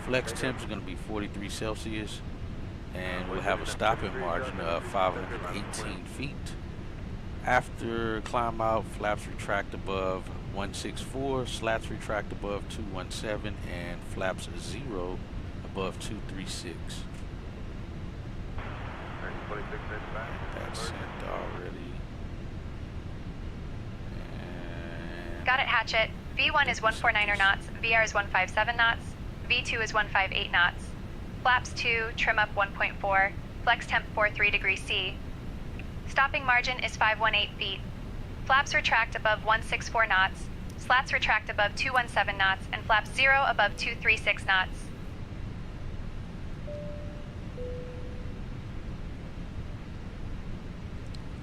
Flex temps is going to be 43 Celsius. And we'll have a stopping margin of 518 feet. After climb out, flaps retract above 164, slats retract above 217, and flaps 0 above 236. That's sent already. And Got it, Hatchet. V1 is 149 knots, VR is 157 knots, V2 is 158 knots. Flaps 2, trim up 1.4, flex temp 43 degrees C. Stopping margin is 518 feet. Flaps retract above 164 knots, slats retract above 217 knots, and flaps 0 above 236 knots.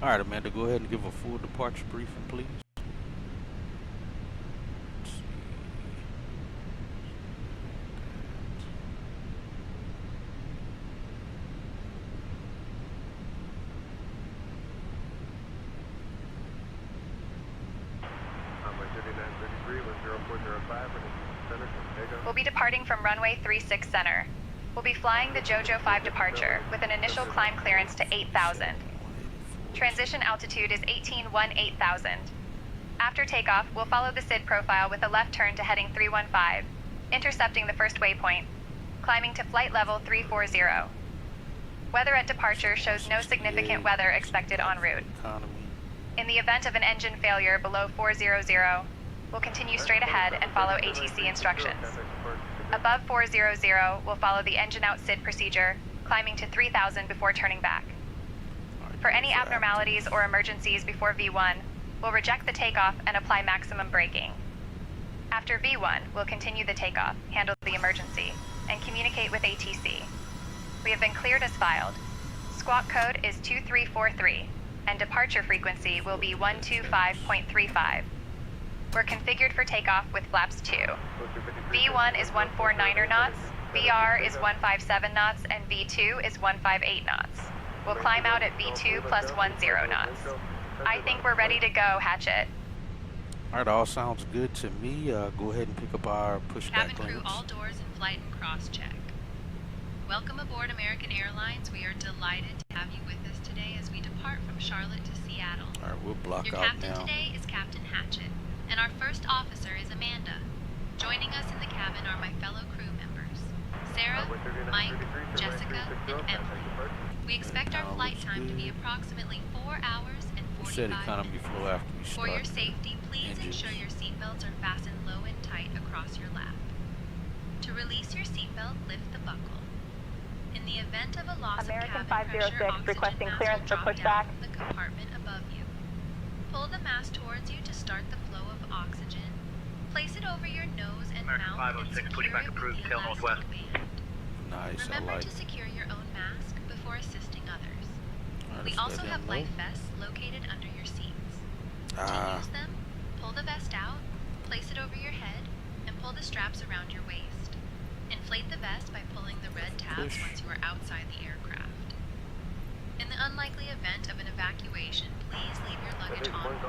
all right, Amanda, go ahead and give a full departure briefing, please. We'll be departing from runway 36 center. We'll be flying the JoJo 5 departure with an initial climb clearance to 8,000. Transition altitude is 18,000. After takeoff, we'll follow the SID profile with a left turn to heading 315, intercepting the first waypoint, climbing to flight level 340. Weather at departure shows no significant weather expected en route. In the event of an engine failure below 400, we'll continue straight ahead and follow ATC instructions. Above 400, we'll follow the engine out SID procedure, climbing to 3,000 before turning back. For any abnormalities or emergencies before V1, we'll reject the takeoff and apply maximum braking. After V1, we'll continue the takeoff, handle the emergency, and communicate with ATC. We have been cleared as filed. Squawk code is 2343, and departure frequency will be 125.35. We're configured for takeoff with flaps 2. V1 is 149 knots, VR is 157 knots, and V2 is 158 knots. We'll climb out at V2 plus 10 knots. I think we're ready to go, Hatchet. All right, all sounds good to me. Go ahead and pick up our pushback Cabin crew, clearance. all doors in flight and cross-check. Welcome aboard American Airlines. We are delighted to have you with us today as we depart from Charlotte to Seattle. All right, we'll block Your out captain now. today is Captain Hatchet, and our first officer is Amanda. Joining us in the cabin are my fellow crew members, Sarah, Mike, Jessica, and Emily. We expect our flight time to be approximately 4 hours and Set 45 economy minutes. flow after we For start. your safety, please engines. ensure your seatbelts are fastened low and tight across your lap. To release your seatbelt, lift the buckle. In the event of a loss American of cabin 506 pressure, oxygen requesting mask clearance will for drop pushback. down from the compartment above you. Pull the mask towards you to start the flow of oxygen. Place it over your nose and American mouth and 506, secure pushback it approved, with the tail elastic northwest. band. Nice, Remember I like to it. secure your own mask before assisting others. All right, We let's also let have them life know. vests located under your seats. To Ah, use them, pull the vest out, place it over your head, and pull the straps around your waist. Inflate the vest by pulling the red tabs Push. once you are outside the aircraft. In the unlikely event of an evacuation, please leave your luggage on board.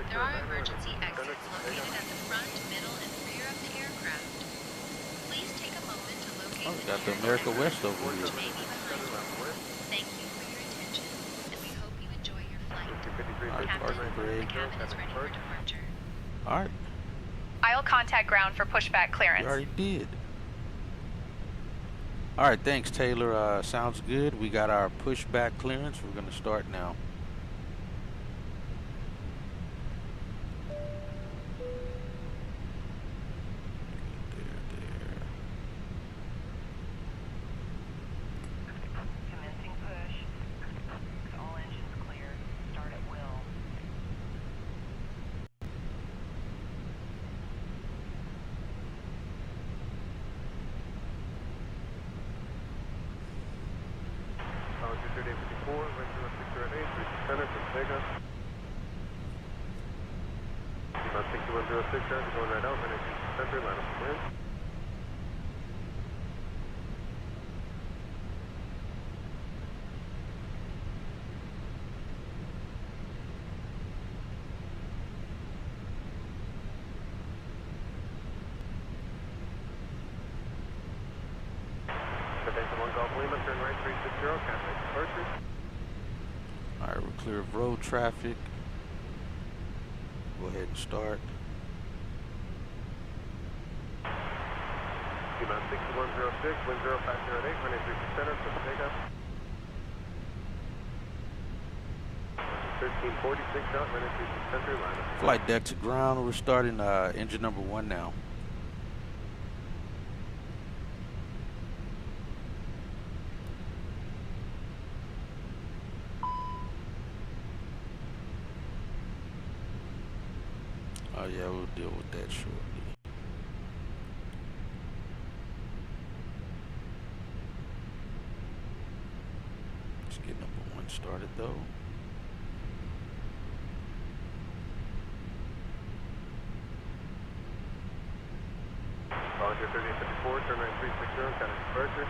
There are emergency exits located at the front, middle, and rear of the aircraft. Please take a moment to locate oh, we the got the nearest America exit, West over which here. may be behind you. Thank you for your attention, and we hope you enjoy your flight. All right, Captain, parking the brake. cabin is ready for departure. All right, I'll contact ground for pushback we clearance. already did. All right, thanks, Taylor. Sounds good. We got our pushback clearance. We're going to start now. Commencing push. All engines clear. Start at will. Altitude 854, wind 0608, center from Vega. About 6106, guys, going right out, managing center, line up the wind. Golf Lima, turn right 360, contact departure. Alright, we're clear of road traffic. Go ahead and start. T-Mount 6106, wind 0508, runway 36 center, for the takeoff. 1346 out, runway 36 center, line up. Flight deck to ground. We're starting engine number 1 now. Oh yeah, we'll deal with that shortly. Let's get number 1 started though. Volunteer 3854, turn right 360, contact departure.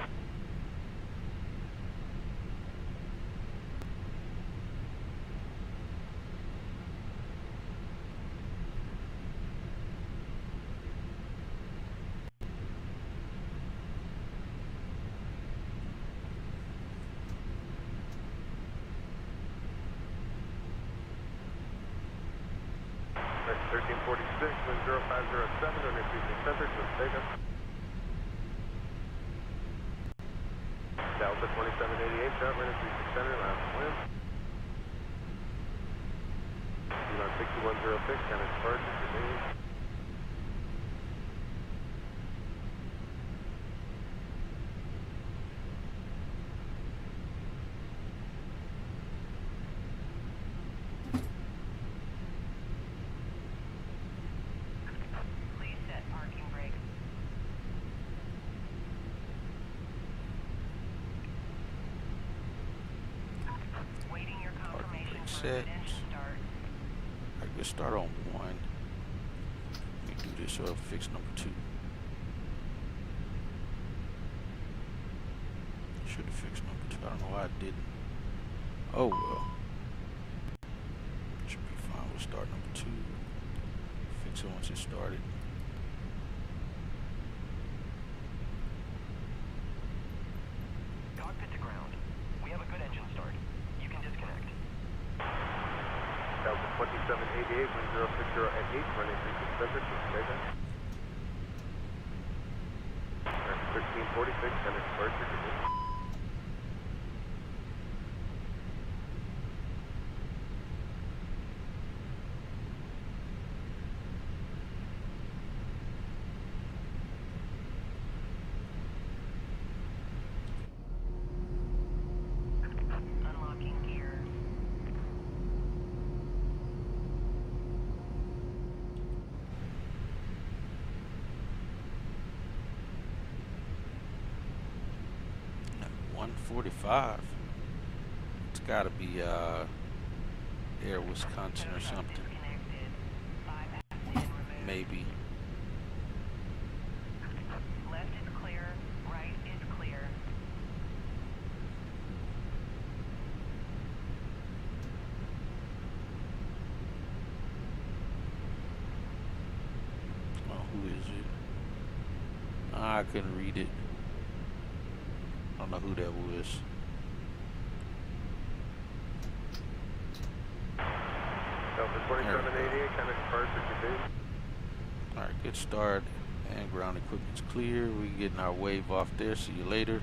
Right 1346, wind 0507, runway 36 center, to the takeoff. Delta 2788, shot, runway 36 center, last wind. T-Mount 6106, contact departure, continue. Please set parking brake. Waiting your confirmation for Set. good engine start. I can start on 1. Let me do this so I'll fix number 2. Should have fixed number 2. I don't know why I didn't. Oh well. Should be fine. We'll start number 2. Fix it once it started. Cockpit to ground. We have a good engine start. You can disconnect. Delta 2788, wind 060 at 8, running 36 center, to the takeoff. Right 1346, contact departure, continue. Unlocking gear. Number 145. It's gotta be Air Wisconsin or something. Disconnected. 5 apps in removed. Maybe. Left is clear. Right is clear. Oh, who is it? I couldn't read it. I don't know who that was. Delta 2788, contact departure, continue. Alright, good start. And ground equipment's clear. We're getting our wave off there. See you later.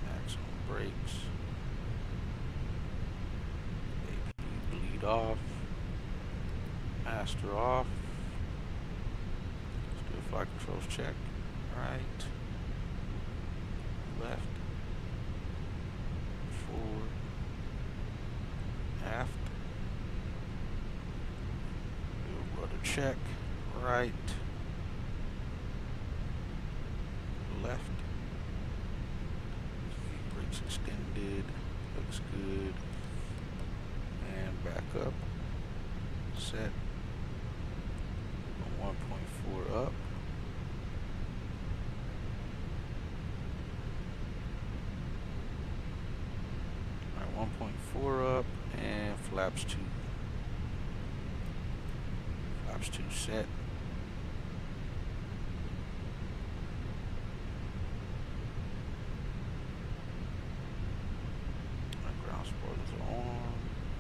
Max on brakes. AP bleed off. Master off. Let's do a flight controls check. Right. Left. Forward. Aft. Do a rudder check. Right. Left. Brakes extended. Looks good. And back up. Set. 1.4 up. Alright, 1.4 up and flap Flaps 2. Flaps 2 set. Our ground spoilers are on.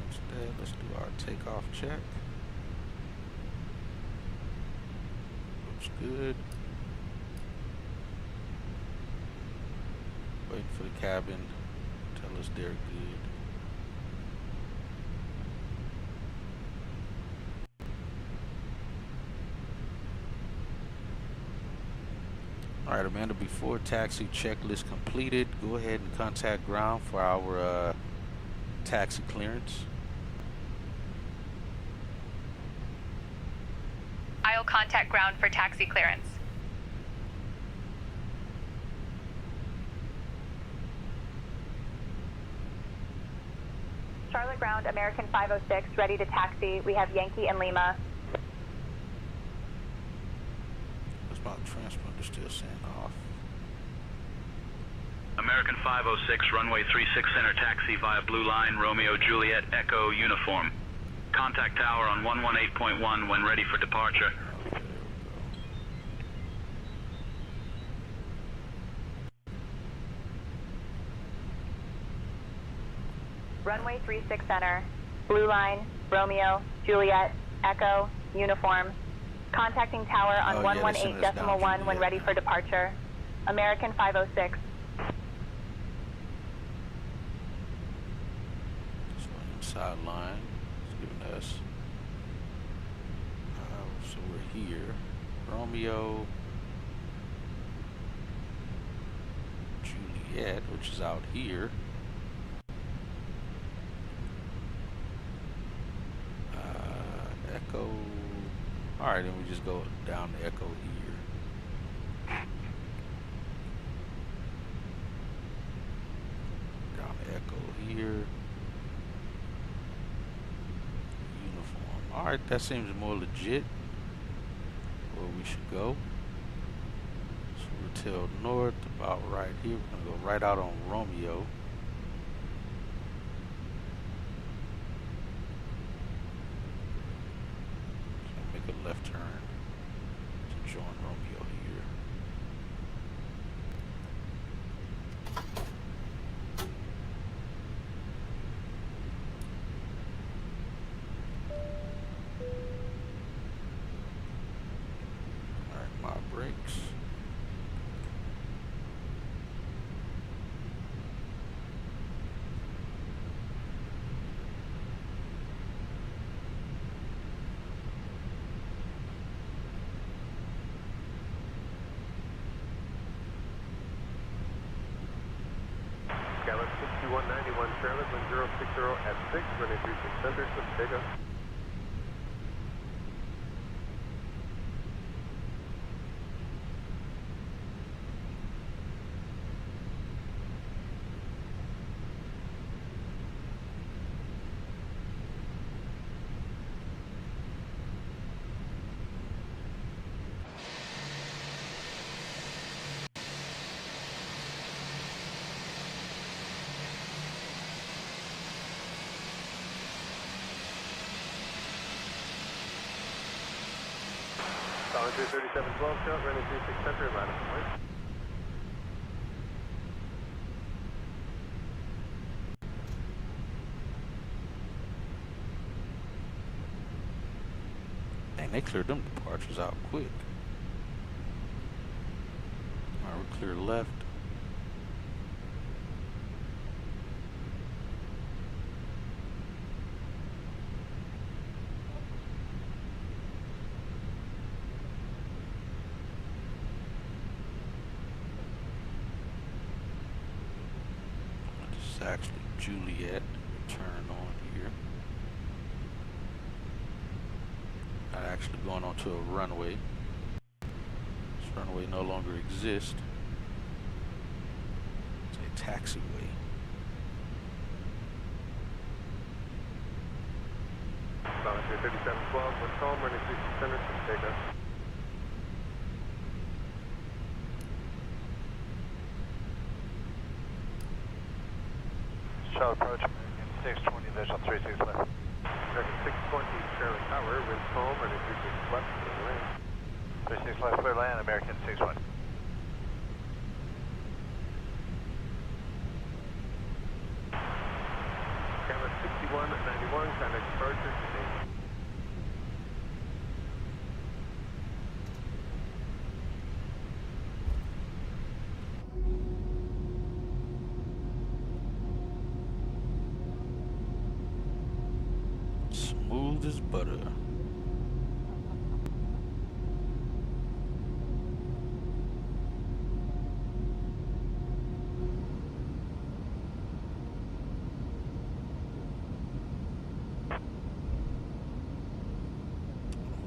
Instead, let's do our takeoff check. Looks good. Waiting for the cabin. Tell us they're good. Alright, Amanda, before taxi checklist completed, go ahead and contact ground for our taxi clearance. I'll contact ground for taxi clearance. Charlotte ground, American 506, ready to taxi. We have Yankee and Lima. What's my transponder still saying off? American 506, runway 36 center taxi via Blue Line, Romeo Juliet Echo uniform. Contact tower on 118.1 when ready for departure. Runway 36 center, Blue Line, Romeo, Juliet, Echo, uniform. Contacting tower on 118.1 when ready for departure. American 506. So inside line is giving us, so we're here. Romeo, Juliet, which is out here. Echo. Alright, then we just go down to Echo here. Down to Echo here. Uniform. Alright, that seems more legit. Where we should go. So we're till north, about right here. We're gonna go right out on Romeo. A left turn to join Romeo here. Alright, my brakes. Skyline 6191 Charlotte 1060 at 6, running 36 center, San Diego. Solid 3712, Charlotte, running 36 center, line up point. Dang, they cleared them departures out quick. Alright, we're clear left. This is actually Juliet. Turn on here. Not actually going onto a runway. This runway no longer exists. It's a taxiway. Solid 3712, one calm, running 36 center, San Diego. Charlotte approach, American 620, additional 36 left. American 620, Charlie Tower, wind calm, running 36 left, clear to land. 36 left, clear to land, American 620. Camera 6191, contact departure today. Smooth as butter.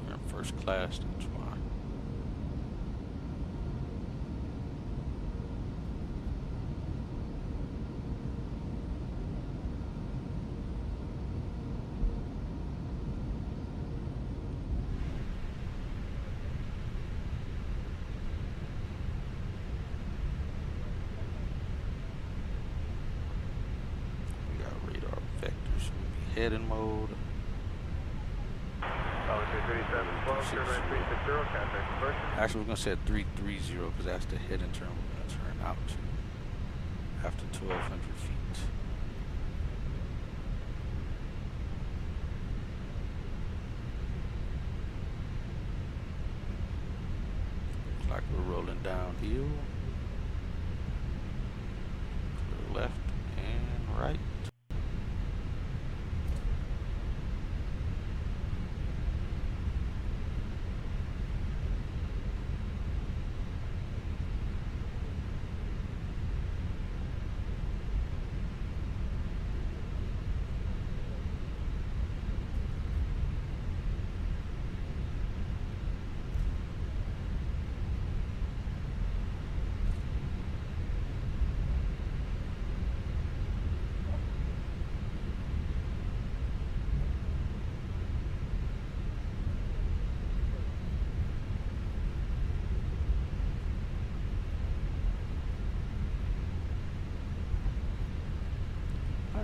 We're in first class, that's why. Heading mode. Actually, we're gonna set 330 because that's the heading turn we're gonna turn out to after 1,200 feet. Looks like we're rolling downhill. To the left and right.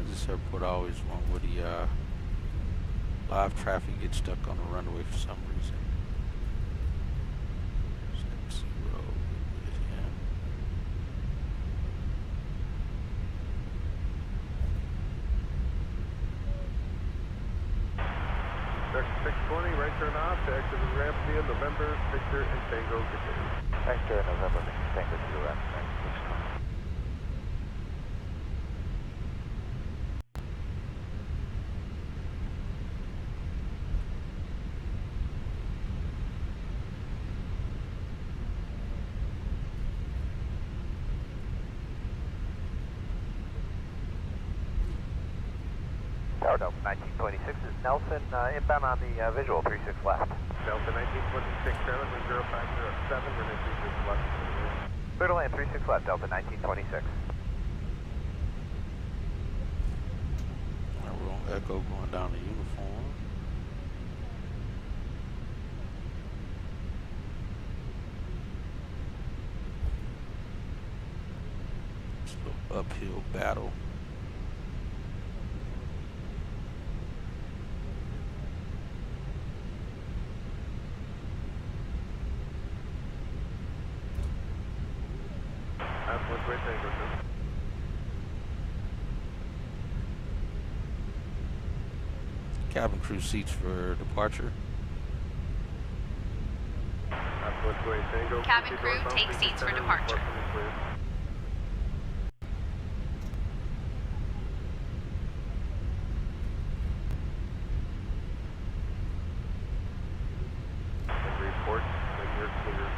This airport always one where the live traffic gets stuck on the runway for some reason. Set 0 with him. American 620, right turn off, to exit the ramp via November, Victor, and Tango, continue. Victor, November, Victor, Tango to the ramp, American 620. Tower Delta 1926 is Nelson, inbound on the visual, 36 left. Delta 1926, Charlotte, 0507, running 36 left. Clear to land, 36 left, Delta 1926. We're on Echo going down the uniform. It's a little uphill battle. Cabin crew seats for departure. Cabin crew, take seats for departure. Report when you're clear.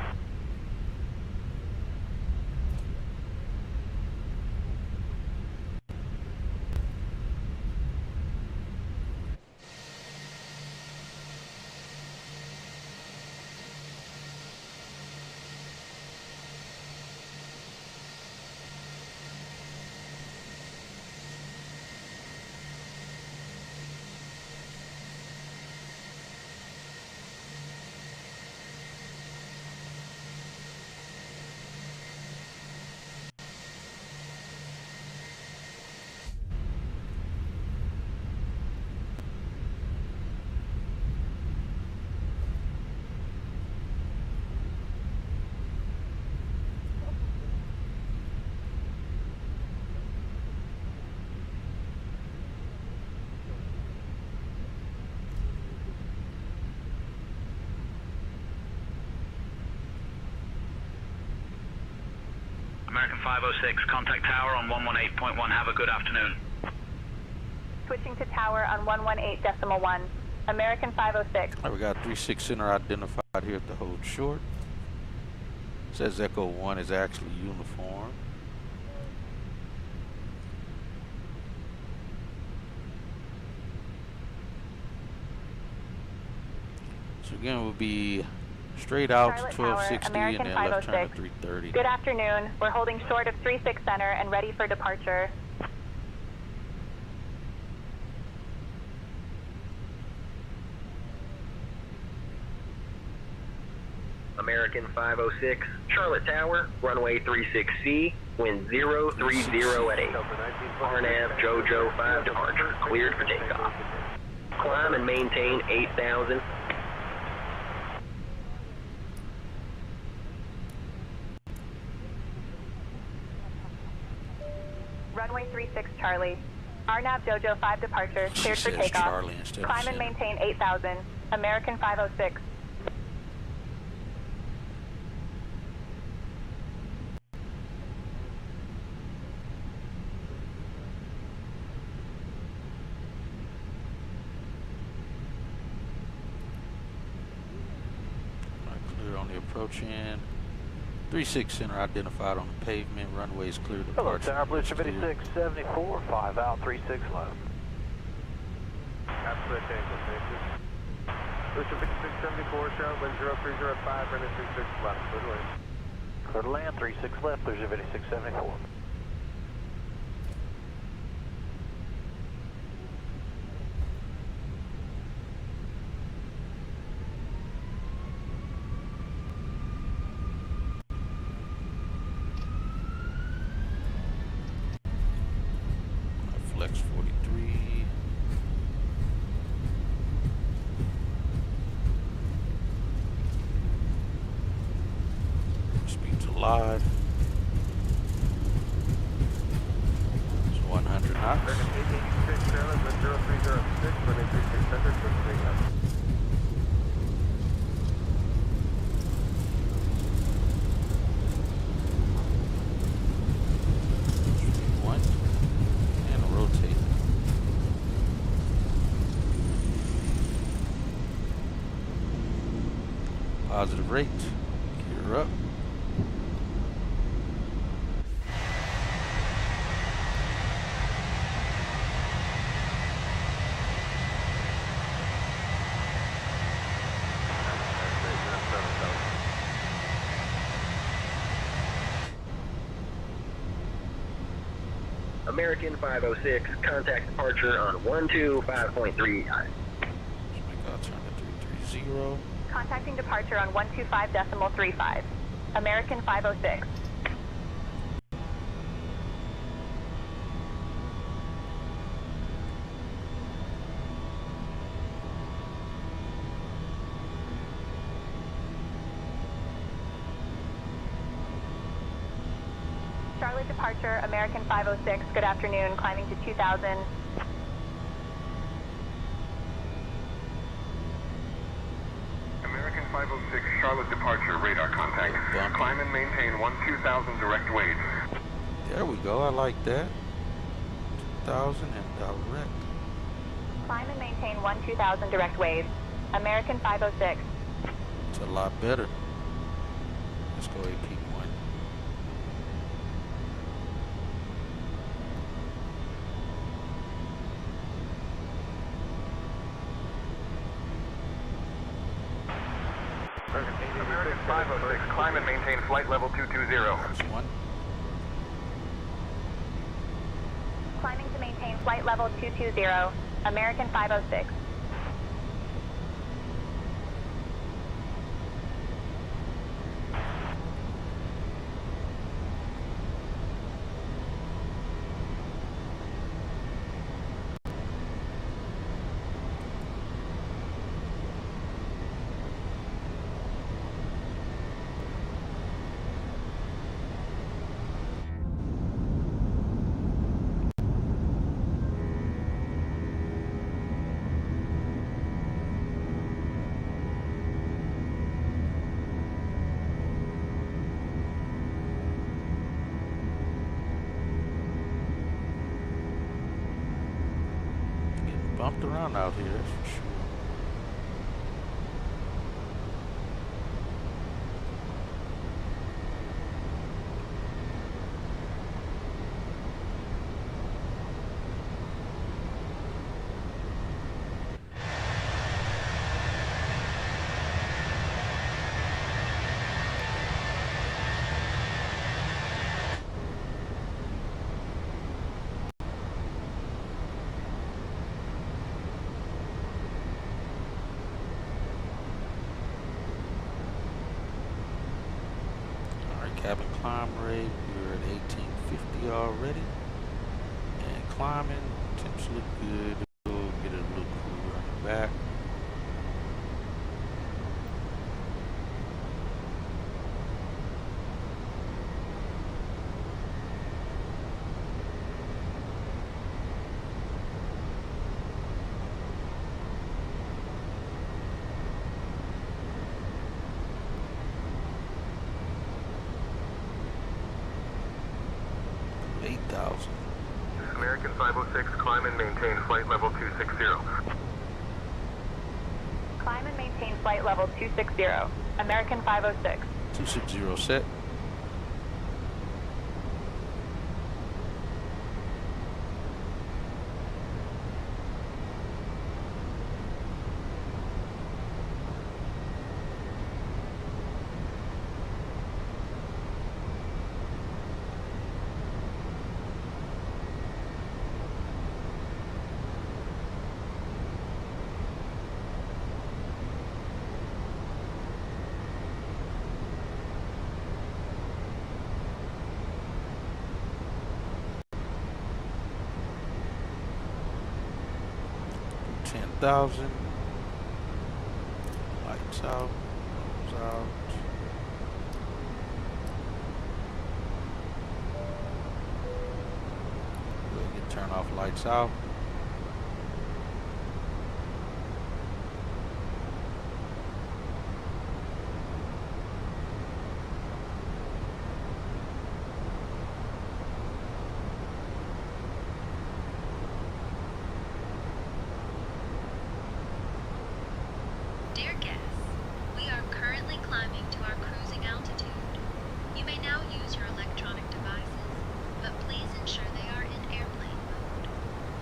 American 506, contact tower on 118.1. Have a good afternoon. Switching to tower on 118.1. American 506. All right, we got 36 center identified here at the hold short. Says Echo 1 is actually uniform. So again, we'll be straight out Charlotte to 1260 Tower, American and then left turn 506. to 330. Good afternoon. We're holding short of 36 center and ready for departure. American 506, Charlotte Tower, runway 36C, wind 030 at 8. RNAV JoJo 5 departure, cleared for takeoff. Climb and maintain 8,000. Runway 36 Charlie. RNAV JoJo 5 departure, cleared for takeoff. Climb and maintain 8,000. American 506. Clear on the approach end. 36 center identified on the pavement. Runways clear Hello, departure. Tower, Blue 5674, 5 out, 36 left. Absolute tango, thank you. Blue 5674, Charlotte, wind 0305, running 36 left, clear to land. Clear to land, 36 left, Blue 5674. Flex 43. Speed's alive. It's 100 knots. American 886, Charlotte, wind 0306, running 3600, clear to takeoff. One. And rotate. Positive rate. Gear up. American 506, contact departure on 125.3. Make out turn to 330. Contacting departure on 125.35. American 506. Charlotte departure, American 506. Good afternoon, climbing to 2000. American 506, Charlotte departure, radar contact. Climb and maintain 2000 direct wave. There we go. I like that. 2000 and direct. Climb and maintain 2000 direct wave. American 506. It's a lot better. Let's go AP1. American 506, climb and maintain flight level 220. That's one. Climbing to maintain flight level 220. American 506. looked around out here, that's for sure. Cabin climb rate, we're at 1850 already. And climbing, temps look good. We'll get it a little cooler on the back. American 506, climb and maintain flight level 260. Climb and maintain flight level 260. American 506. 260 set. Lights out, nose out. We'll get turn off lights out. Dear guests, we are currently climbing to our cruising altitude. You may now use your electronic devices, but please ensure they are in airplane mode.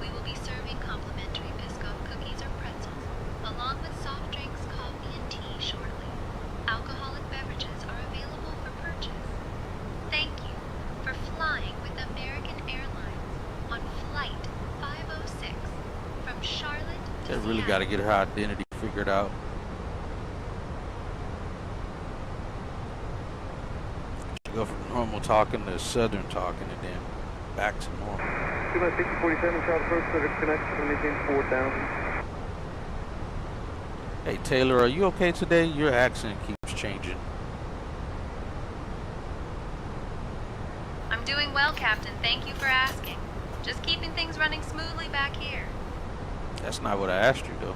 We will be serving complimentary Biscoff cookies or pretzels, along with soft drinks, coffee, and tea shortly. Alcoholic beverages are available for purchase. Thank you for flying with American Airlines on Flight 506 from Charlotte to They really got to get her identity figured out. Go from normal talking to southern talking and then back to normal. 26047, Charlotte approach, service connection, maintain 4000. Hey Taylor, are you okay today? Your accent keeps changing. I'm doing well, Captain. Thank you for asking. Just keeping things running smoothly back here. That's not what I asked you though.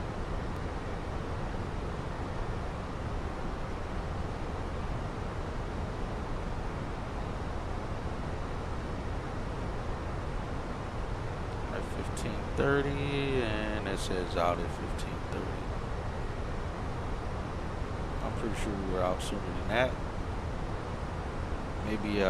At 15:30 and it says out at 15:30. I'm pretty sure we were out sooner than that. Maybe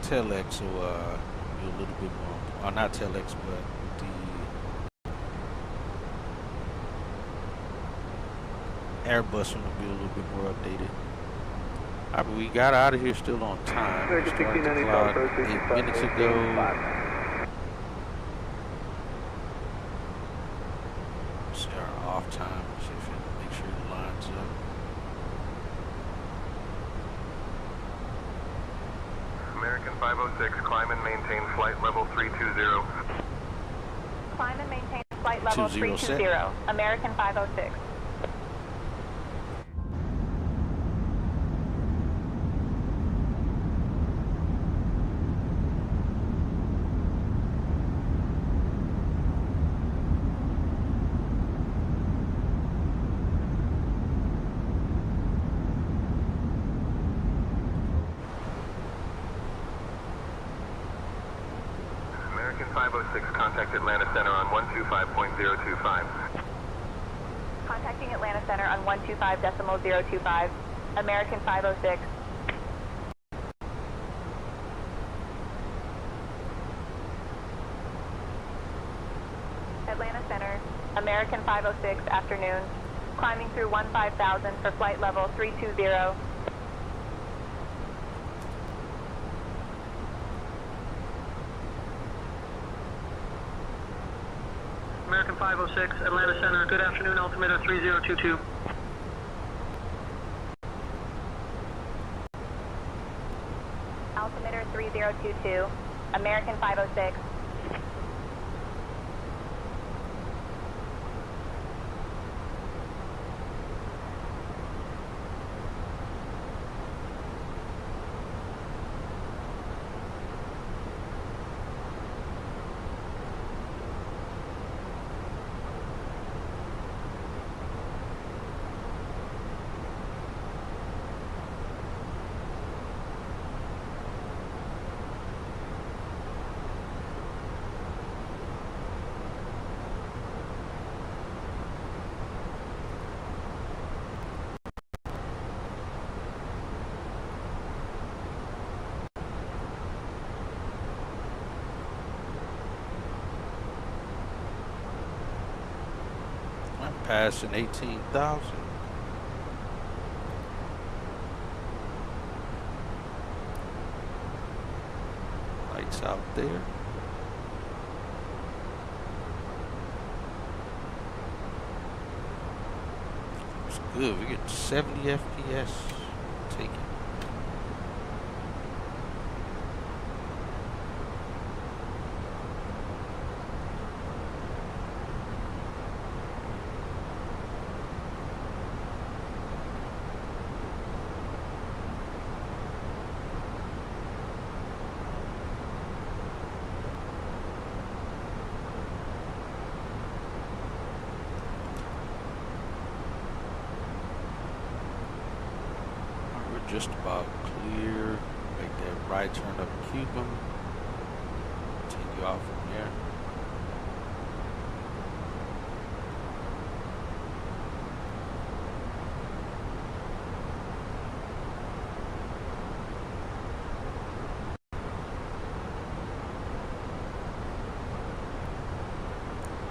Kclt-Ksea will be a little bit more, or not Kclt-Ksea, but the Airbus one will be a little bit more updated. Alright, but we got out of here still on time. We started the clock 8 minutes ago. See our off time, see if we can make sure it lines up. American 506, climb and maintain flight level 320. Climb and maintain flight level 20 set. 320. American 506. 506, contact Atlanta Center on 125.025. Contacting Atlanta Center on 125.025. American 506. Atlanta Center, American 506, afternoon. Climbing through 15,000 for flight level 320. American 506, Atlanta Center, good afternoon, altimeter 3022. Altimeter 3022, American 506. I'm passing 18,000. Lights out there. It's good. We get 70 FPS. Take it. Just about clear. Make that right turn up Cuban. Continue out from there.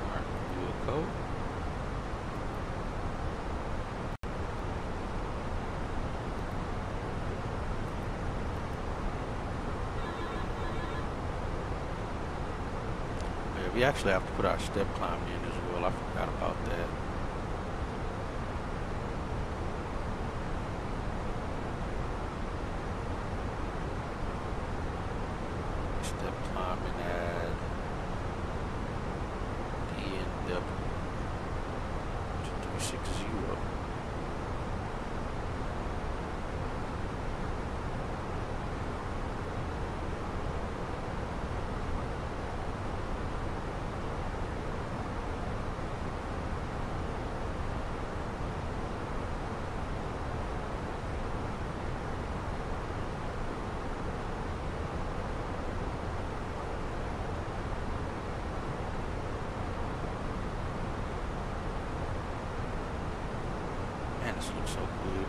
Alright, do a code. We actually have to put our step climb in as well. I forgot about that. Step climbing at DNW to 360. This looks so good.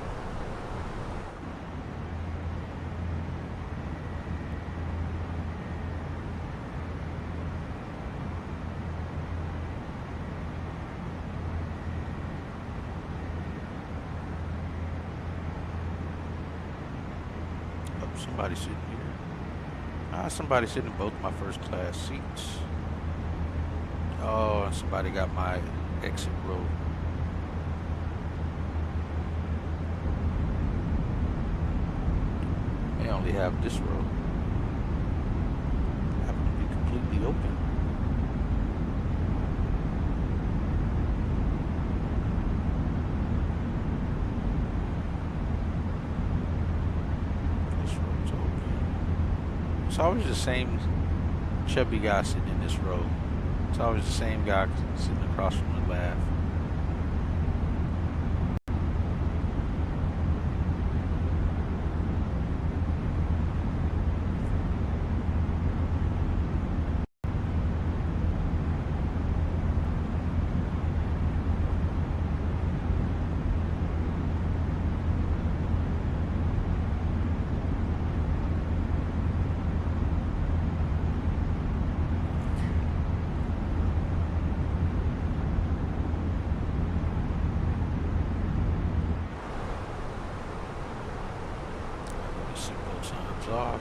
Oh, somebody sitting here. Somebody sitting in both my first class seats. Oh, and somebody got my exit row. Only have this row. Happen to be completely open. This row's open. It's always the same chubby guy sitting in this row. It's always the same guy sitting across from the laugh. times off.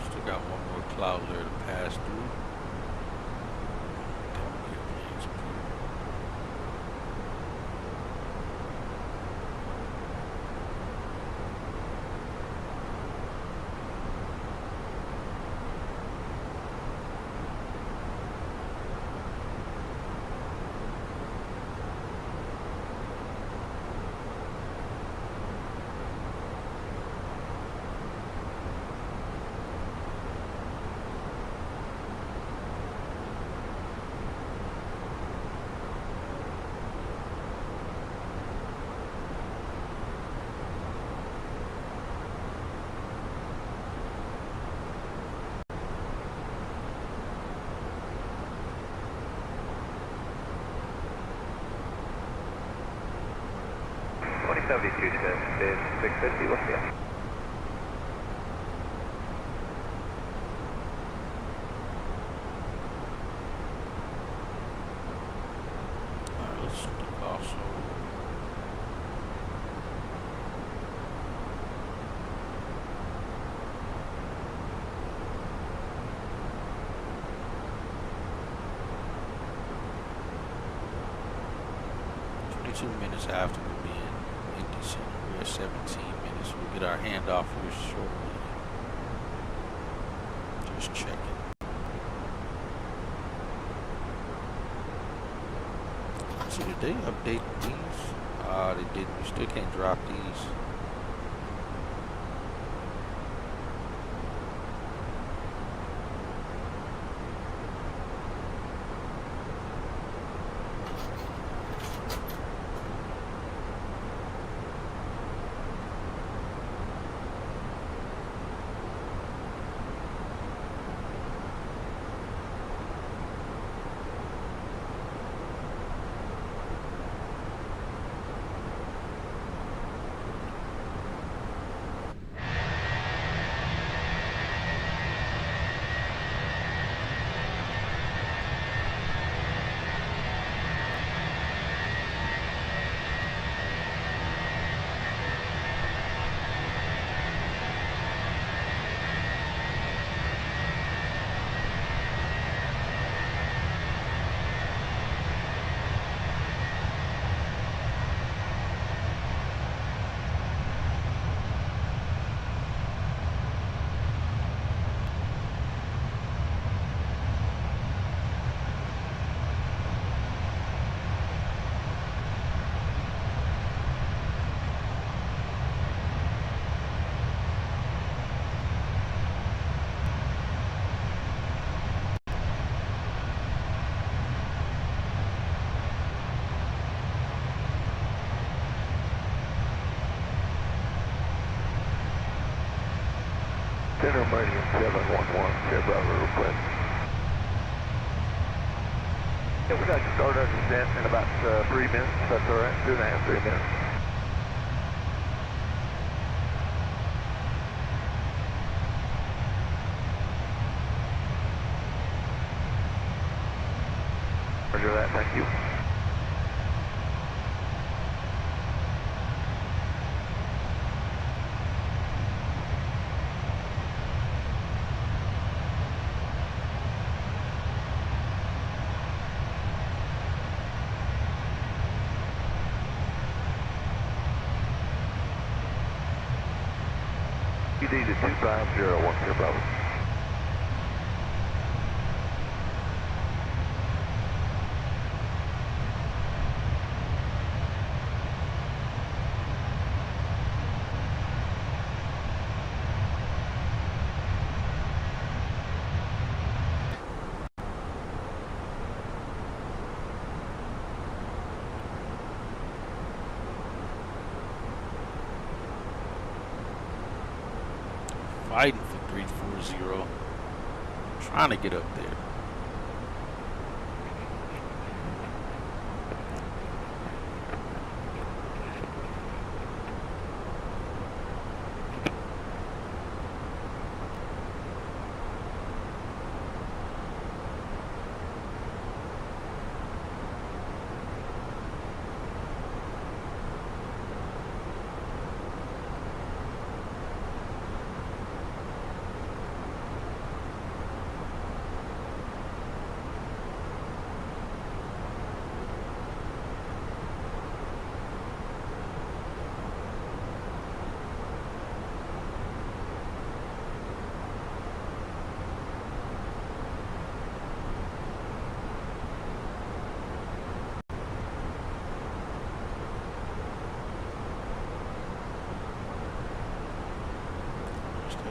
Still got one more cloud layer to pass through. is 650, what's the minutes after we'll be in descent. We're at 17 minutes. We'll get our handoff here shortly. Just checking. So did they update these? They didn't. We still can't drop these. Center Meridian 711, Sierra Bravo request. Yeah, we'd like to start our descent in about 3 minutes, if that's alright. 2.5, 3 minutes. that, thank you. ED to 25010 Bravo. Fighting for 340. Trying to get up there.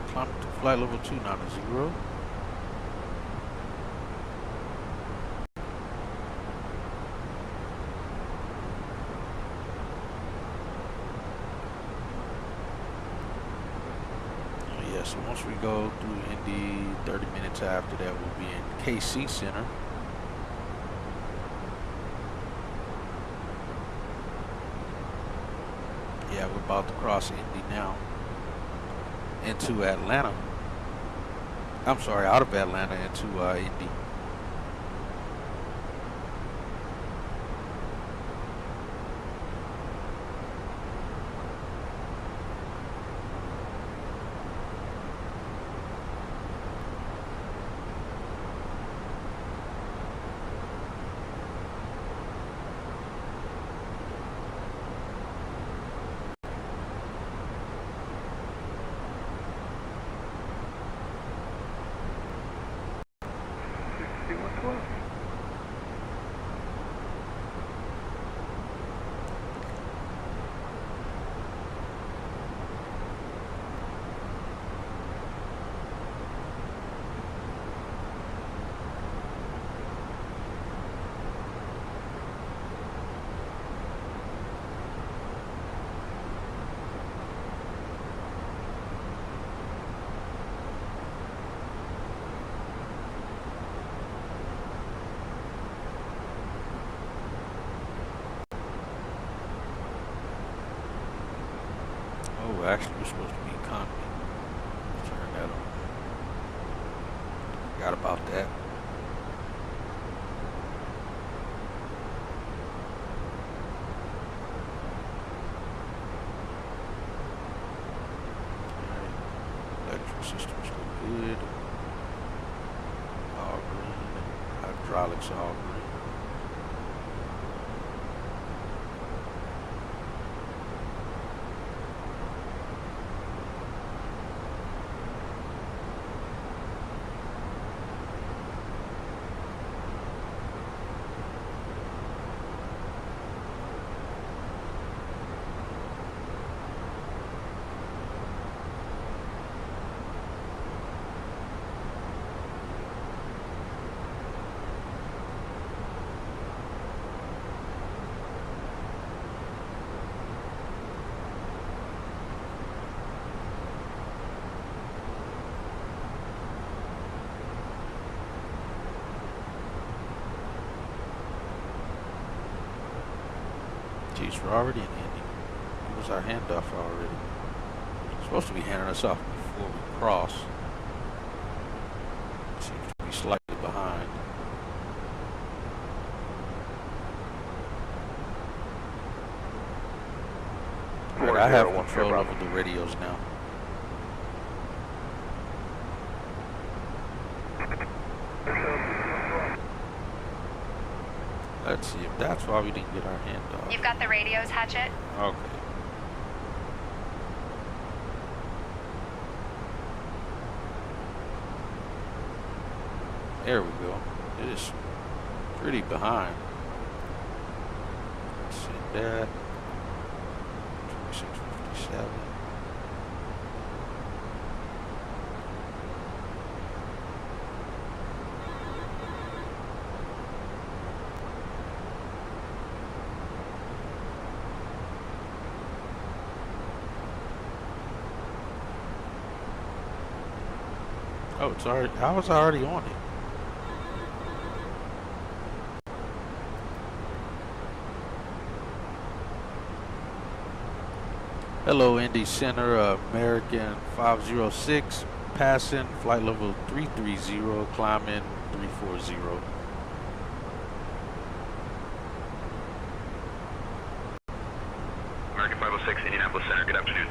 Climb to flight level 290. Yeah, so once we go through Indy, 30 minutes after that we'll be in KC Center. Yeah, we're about to cross Indy now. Into Atlanta. I'm sorry, out of Atlanta into Indy. Oh, actually, we're supposed to be economy. Turn that on. Forgot about that. Alright. Electric system's still good. All green. Hydraulics all green. Jeez, we're already in Indy. It was our handoff already. It's supposed to be handing us off before we cross. Seems to be slightly behind. control over the radios now. Let's see if that's why we didn't get our handoff. You've got the radios, Hatchet? Okay. There we go. It is pretty behind. Let's see that. 2657. Oh, it's already. I was already on it. Hello, Indy Center, American 506, passing, flight level 330, climbing 340. American 506, Indianapolis Center, good afternoon.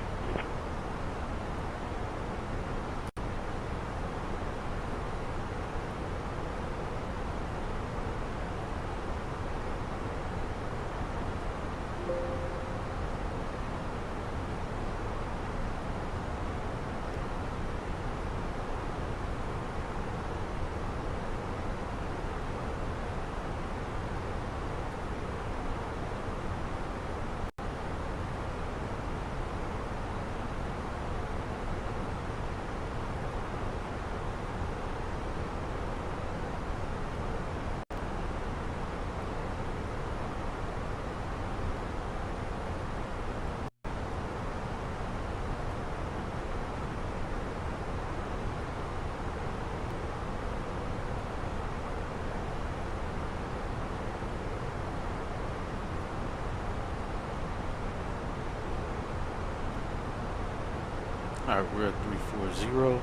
Alright, we're at 340.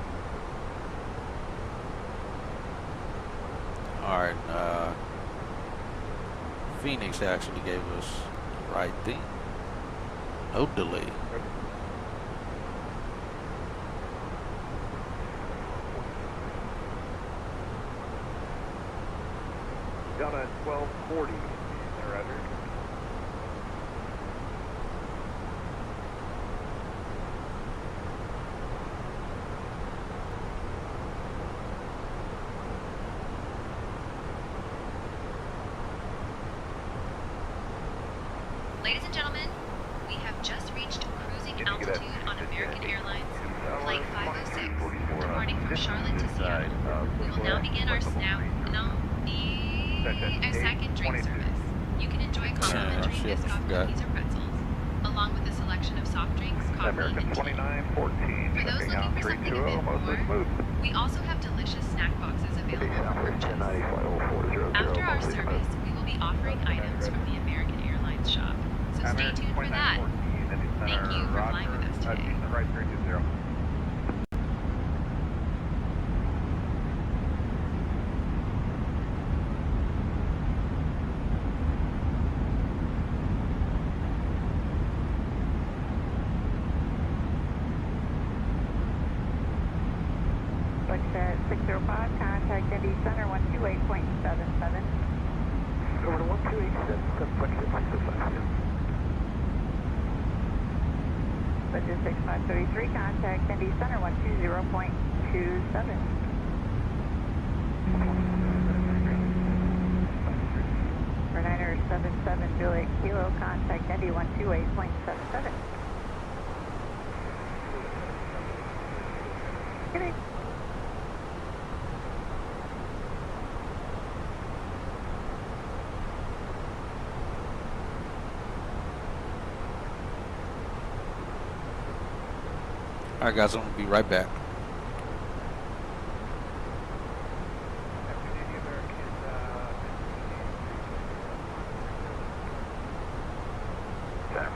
Alright, Phoenix actually gave us the right thing. No delay. Down at 1240, Roger. Ladies and gentlemen, we have just reached cruising altitude on American Airlines Flight 506, departing from Charlotte to Seattle. We will now begin our second drink service. You can enjoy complimentary Biscoff cookies or pretzels, along with a selection of soft drinks, coffee, and tea. For those looking for something a bit more, we also have delicious snack boxes available for purchase. After our service, we will be offering items from the American Airlines shop. So stay tuned for that. Thank you for flying with us today. Right 320. At 605, contact Indy Center 128.77. Over to 128.77, Logistics 533, contact Indy Center 120.27. For 977 Juliet Kilo, contact Indy 128.77. Good. Alright guys, I'm gonna be right back.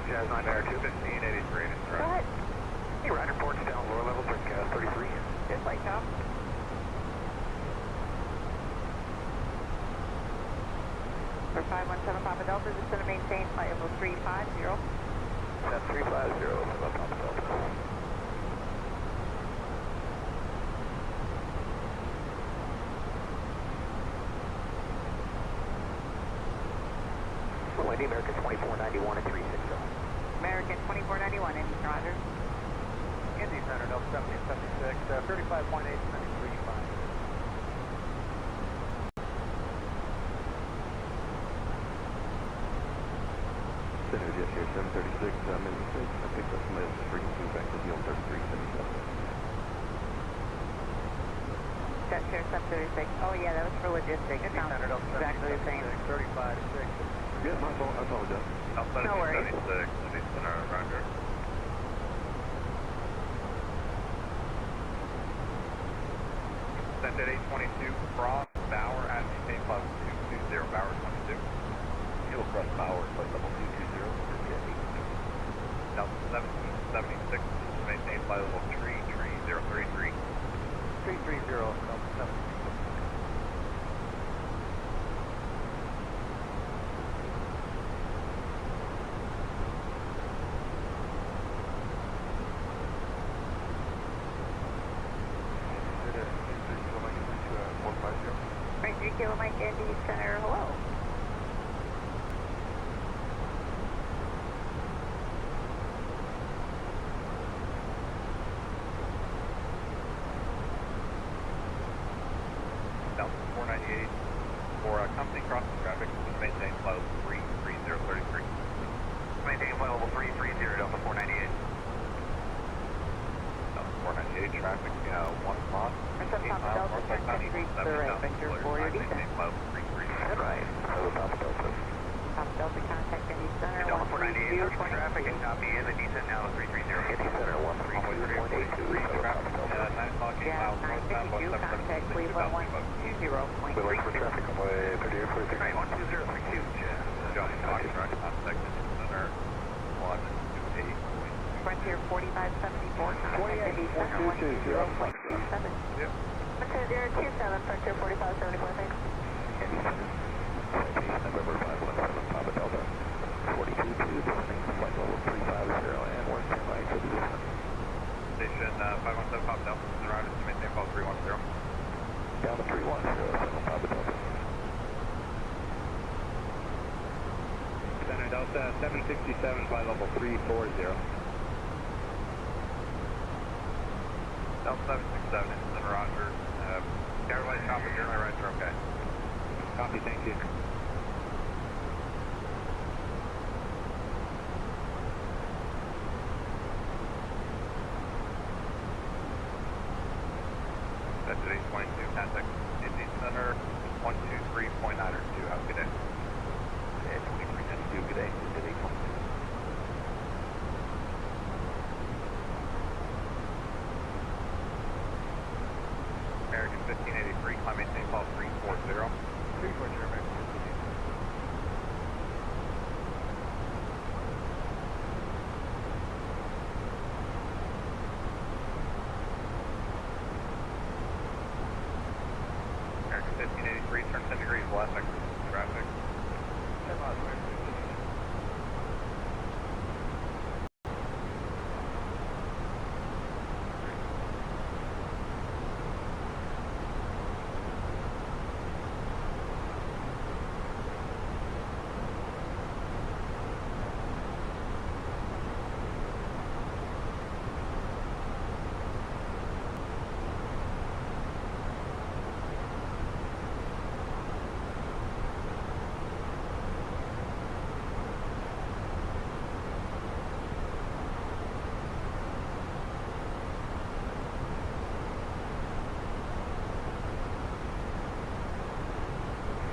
Jazz 9 Air 21583. What? Hey, Ryder ports down, lower level, Kcl-Ksea 33. Just like that. For 517 Papa Delta, just going to maintain flight level 350. Set 350, Papa. Indy American 2491 at 360. American 2491, Indy Roger. Indy Center, Delta 1776, 35.8, 93.5. Center Jet here, 736, minute 6. I picked up some frequency back to Deal 3377. Jet share 736. Oh yeah, that was for logistics. It sounds exactly the same. 35.6. Yeah, my fault. I apologize. No worries. 76, Indy Center, Roger. Sent at 822, cross, Bauer, at maintain plus 220, Bauer 22. Hill Cross Power, flight level 220, Delta 1776, maintain flight level 3033. 330, Delta 7. Right, 3 Kilo Mike, Indy Center, hello. Delta 498 for company crossing traffic, maintain flight level 33033. Maintain flight level 330, Delta 498. Delta 498 traffic, 1 knot. Delta turn 10 degrees to the right, vector for your descent. Maintain flight level 330. Right. Papa Delta. Papa Delta, contact Indy Center, Delta 498, 132.8. traffic and copy in the descent now 330. Indy Center, 132.82. Traffic at 9 o'clock, 8 Yeah, miles northbound, 952, contact Cleveland 120.3. Wait for traffic on way 3846. Right, 12032, John Foxtrot, contact Center 128. Frontier 4574, contact Indy Center 120.37. Yep. 12027, Frontier 4574, thanks. Indy Center, November 517, Papa Delta. 42-2, descending flight level 350 and 110 right to the descent. Station 517 Papa Delta, the route is to maintain flight 310. Down to 310, Papa Delta. Center Delta 767, flight level 340. Delta 767, Center Roger. Airline copy, generally rights are okay. Copy, thank you. That's at 822, contact Indy Center 123.9 or 2. Have a good day. Yeah, 2392, good day. Good day, 22. American 1583, climb maintain call 340. 340, American. American 1583, turn 10 degrees left, exit traffic. 10 miles away.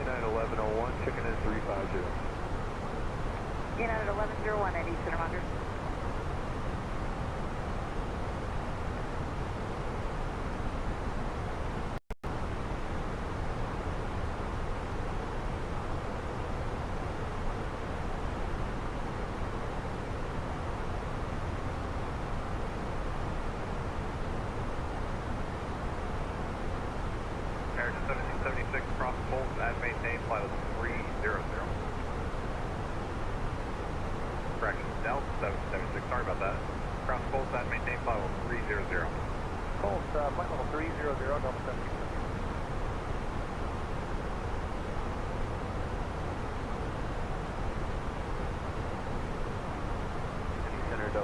United 1101, chicken in 350. United 1101, Indy Center, Roger. American 1776, cross Fulton at maintain, flight level 300. Correction, Delta 776, sorry about that. Cross Fulton at maintain, flight level 300. Colt, flight level 300, Delta 776.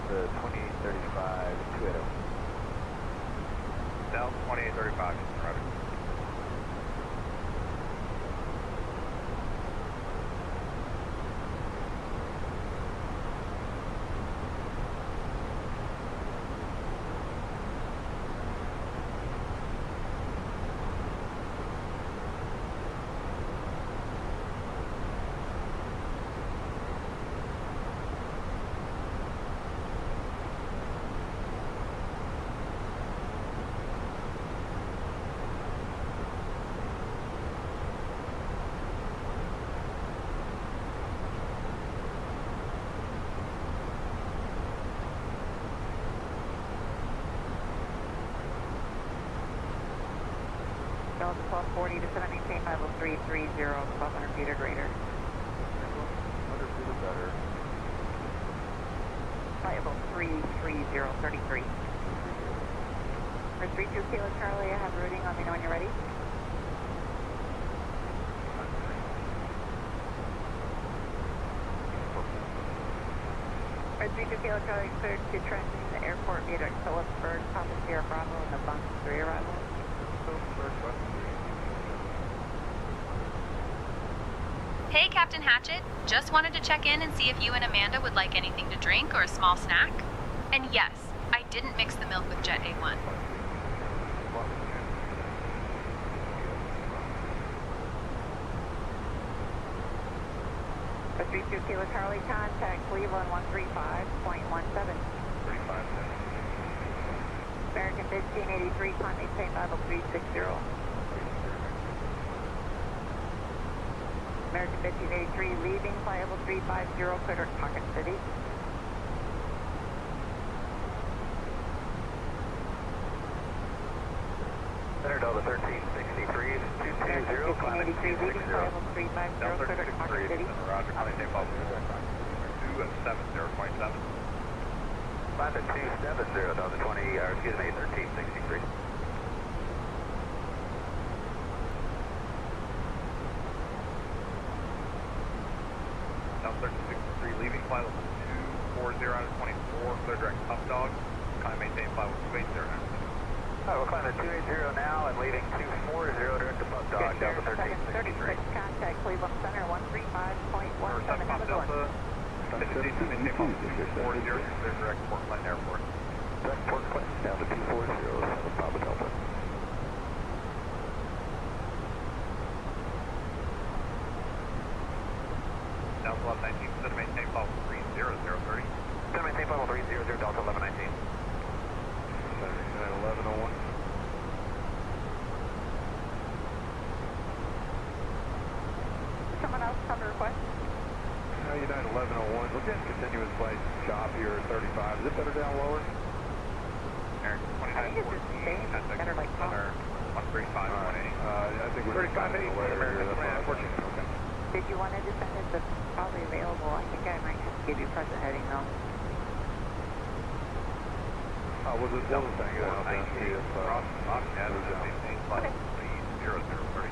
Delta 2835, 280. Delta 2835, Roger. Delta 1240 to maintain 50330, 1200 feet or greater. 100 feet or better. Level 33033. For 32 Kilo Charlie, I have routing. Let me know when you're ready. For 32 Kilo Charlie, cleared to transiting the airport via Phillipsburg, Papa Sierra Bravo, and the Bunk 3 arrival. Hey, Captain Hatchet. Just wanted to check in and see if you and Amanda would like anything to drink or a small snack. And yes, I didn't mix the milk with Jet A1. For 32 Kilo Charlie, contact Cleveland 135.17. 35. American 1583, climb maintain 50360. American 1583, leaving flyable 350, clear to Pocket City. Center Delta 1363, 220, climb 1583, leaving flyable 350, clear to Pocket City. Roger, climb maintain 270.7. Climb at 270, Delta 1363. Delta 1363, leaving flight level 240 out of 24, clear direct Tough Dog. Climb maintain flight level 280 now. We'll climb at 280 now and leaving 240 direct to Puff Dog, Delta 1363. Contact Cleveland Center 135.17. Pop Delta, maintain flight level 240, clear direct Port Clinton Airport. Direct Port Clinton down to 240, Papa Delta. Delta 1119, center maintain flight level 30030. Center maintain flight level 300, Delta 1119. 1101. Someone else have a request? United 1101, look at continuous flight shop here at 35. Is it better down lower? Eric, I think it's the same, better like top. 135, 180. I think we're 35, 8, okay. Did you want to descend it? That's probably available. I think I might have to give you present heading though. We'll just double thing it out and see if Bobcat is maintain flight 0030.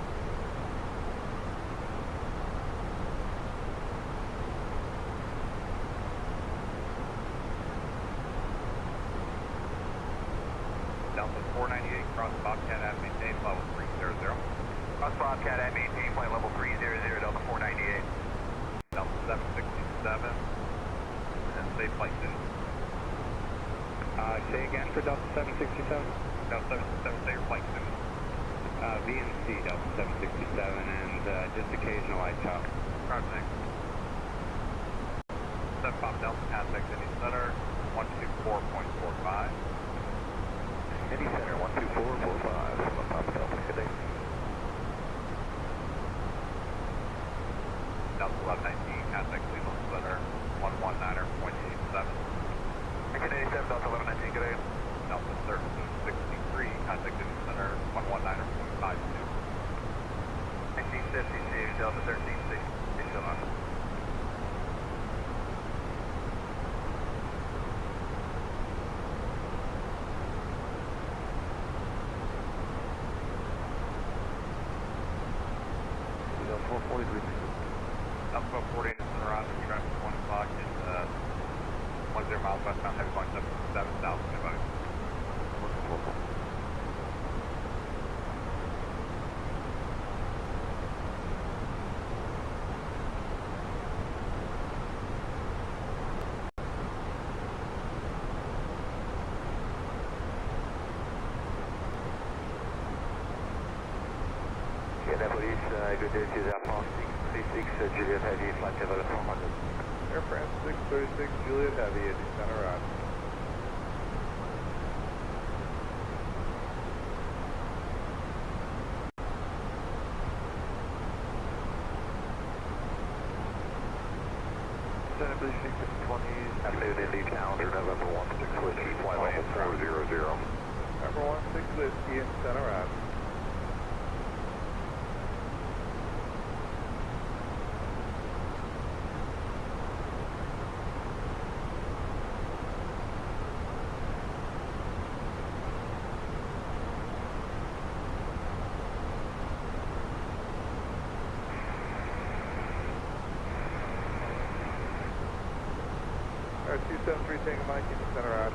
Delta 498, cross Bobcat at maintain level 300. Cross Bobcat at maintain flight level 300, Delta 498. Delta 767, and safe flight soon. Say again for Delta 767? Delta 767, say your flight soon. VNC Delta 767 and just occasional light chop. Roger, thanks. 7 Pop Delta, contact Indy Center, 124.45. Indy Center 124.45, Papa Delta, good day. Delta 1119, contact Cleveland Center, 119.87. American 87, Delta 1119, good day. Delta 1363, contact Indy Center, 119.52. 1952, Delta 1360, still on. Delta 443. Delta 440 into Center, traffic 1 o'clock, and 10 miles westbound, heavy Indianapolis, good day, this is Air France 636, Juliet Heavy, flight level 400. Air France 636, Juliet Heavy, Indy Center out. Indianapolis 620s, afternoon Indy calendar, November 16 Whiskey, flight level 400. November 16 Whiskey, Indy Center out. Alright, 273 Tango Mike, Indy Center out.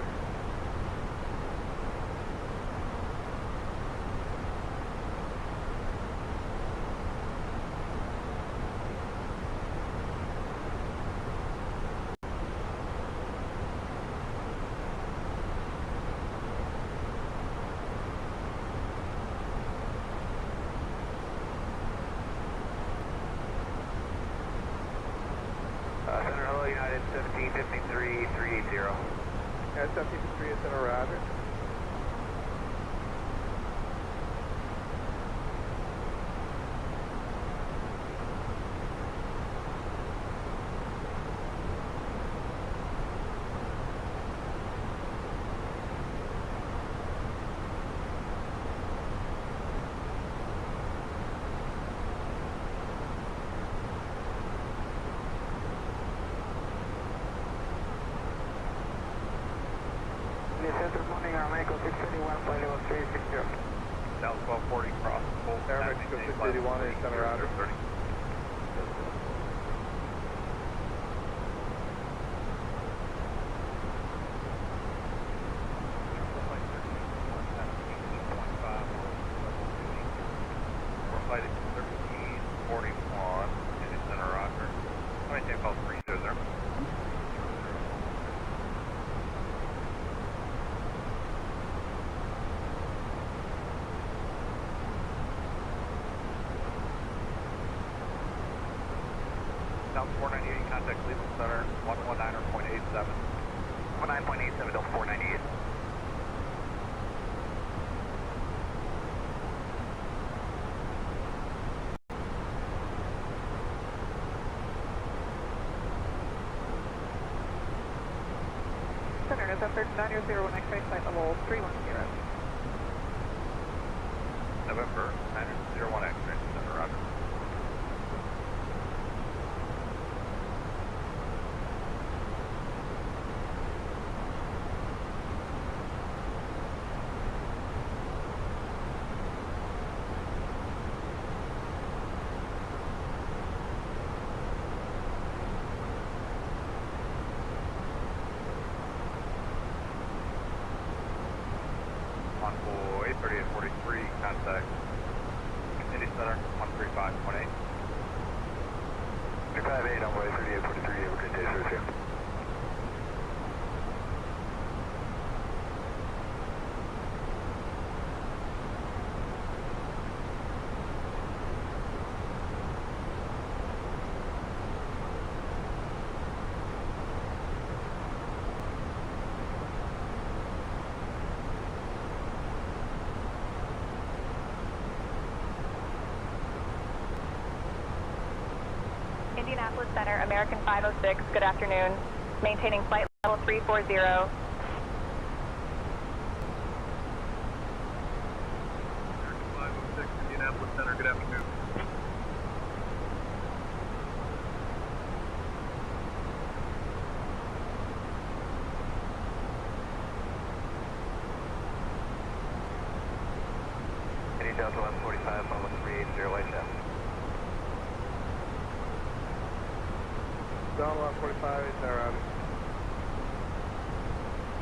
Center Hello United 1753, 380. Yeah, 1753 is Center Roger. Good morning, Mexico 681, flight level 360. South 1240 cross full. Air Mexico 681 is Center Roger. Flight 1341, Indy Center Roger. Maintain call 300. South 498, contact Cleveland Center, 119.87. 19.87 to 498. Center, November 901, X-ray flight level 310. November 901 X-ray Center Roger. Envoy 3843, contact Indy Center, 135.8. 358, Envoy 3843, have a good day, sir. Indianapolis Center, American 506, good afternoon. Maintaining flight level 340. American 506, Indianapolis Center, good afternoon. Indy Delta 145, Mama 380, light chef. Down 145 is Center Roger.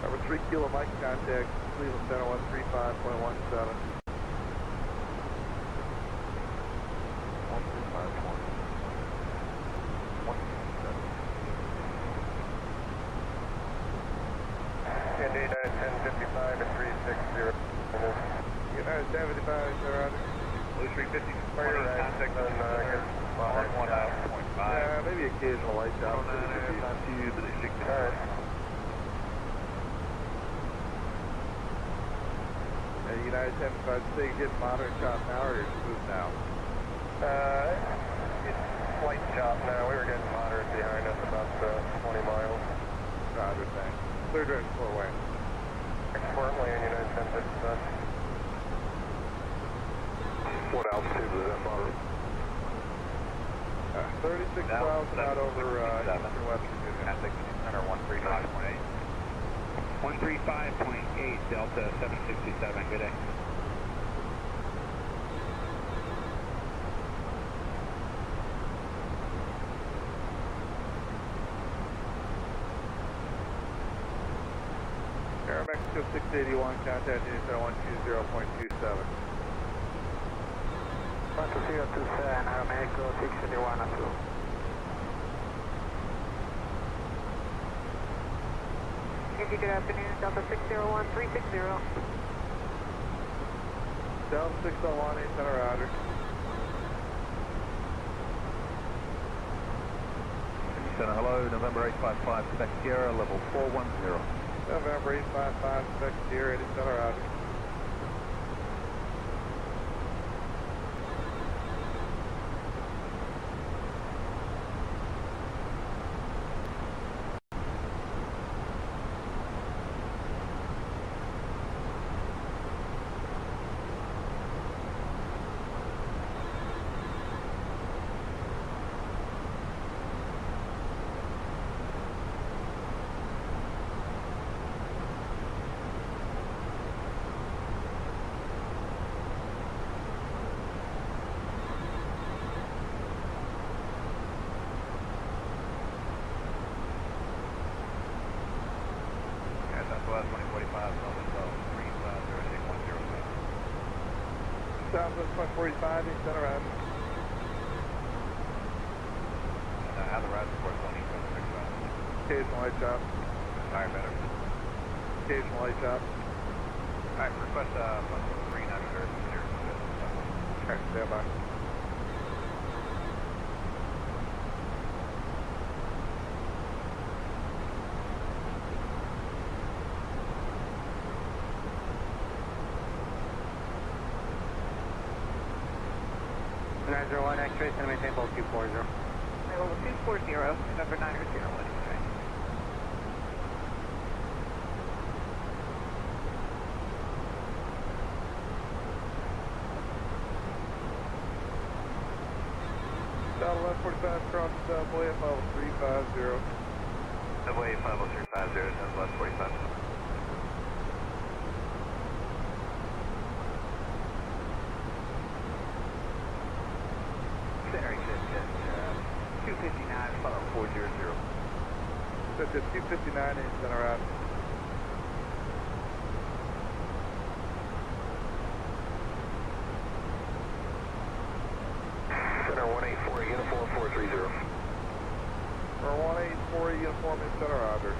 Number 3 Kilo Mike, contact Cleveland Center, 135.17. 135.17. Indy United 1055 to 360. United 1055 is Center Roger. Blue Street 250 sprayer contact on here. On 1.5. Yeah, maybe occasional light job. Not too, but they should get it. United 10-5, say get moderate chop now or smooth now? It's slight chop now. We were getting moderate behind us about 20 miles. Roger, thanks. Clear direct four-way. Export land, United 10-5. What altitude was that moderate? 36,000 out over eastern west Virginia. Contact center 135.8. 135.8, Delta 767, good day. Air Mexico 681, contact Union Center 120.27. Mexico 27, Air Mexico 681 at 2. Good afternoon, Delta 601, 360. Delta 601, 8 center, roger. Center, hello, November 855, Quebec Sierra, level 410. November 855, Quebec Sierra, 8 center, roger. Southwest 145, 8 center, roger. How the route support 20, occasional light job. Alright, better. Occasional light job. Alright, request 139 here. Alright, stand by. One X-ray, center maintain both 240. Level 240, November 9 or 01 X-ray. Delta 1145 cross Subway 50350. Subway 50350, Delta 1145. Very good, 259, follow 400. That's at 259, 8 center, roger. Center 184, uniform 430. For 184, uniform in center, roger.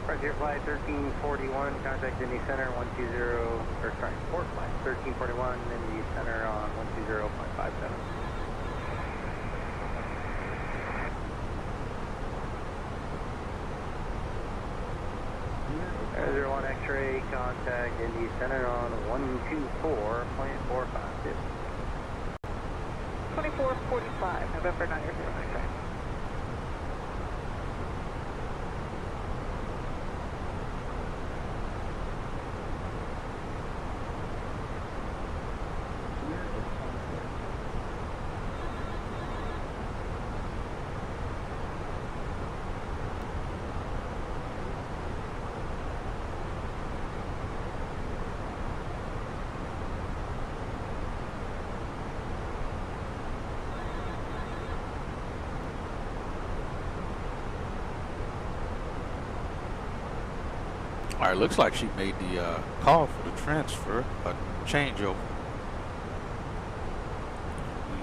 Frontier Flight 1341, contact Indy Center 120, or sorry, Port Flight 1341, Indy Center on 120.57. Azure 1 X-ray, contact Indy Center on 124.452. 2445, November 9 or 0 X-ray. All right, looks like she made the call for the transfer, a changeover.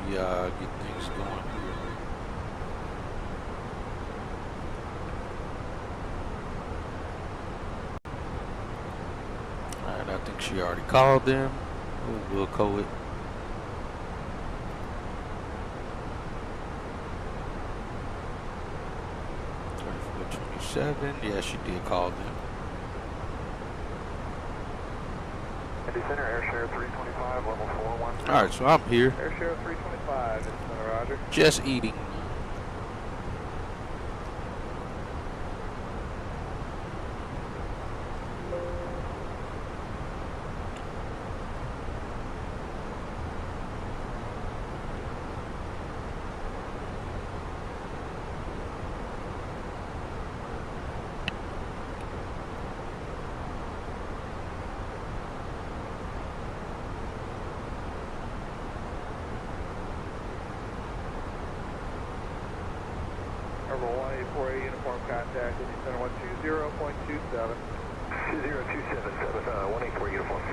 me get things going here. Alright, I think she already called them. We'll call it. Yeah, she did call them. Indy Center, Airshare 325, level 413. Alright, so I'm here. Airshare 325, Indy Center, roger. Just eating. Number 1848, uniform contact, Indy Center 120.27. 2027, 184 uniform.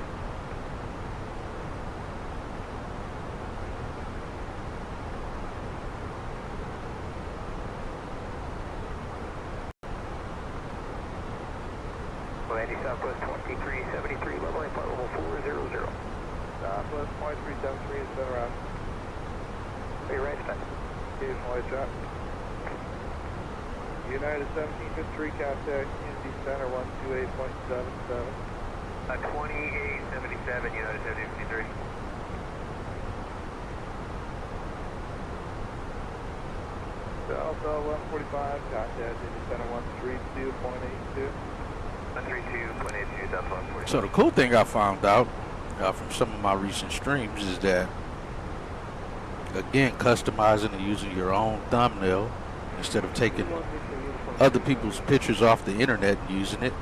Andy Southwest 2373, level 8, level 400. Southwest 2373 is center out. Hey, right spot. Occasional light shot. United 1753, contact Indy Center 128.77. 2877, United 1753. Delta 145, contact Indy Center 132.82. 132.82, Delta 145. So the cool thing I found out from some of my recent streams is that, again, customizing and using your own thumbnail instead of taking other people's pictures off the internet and using it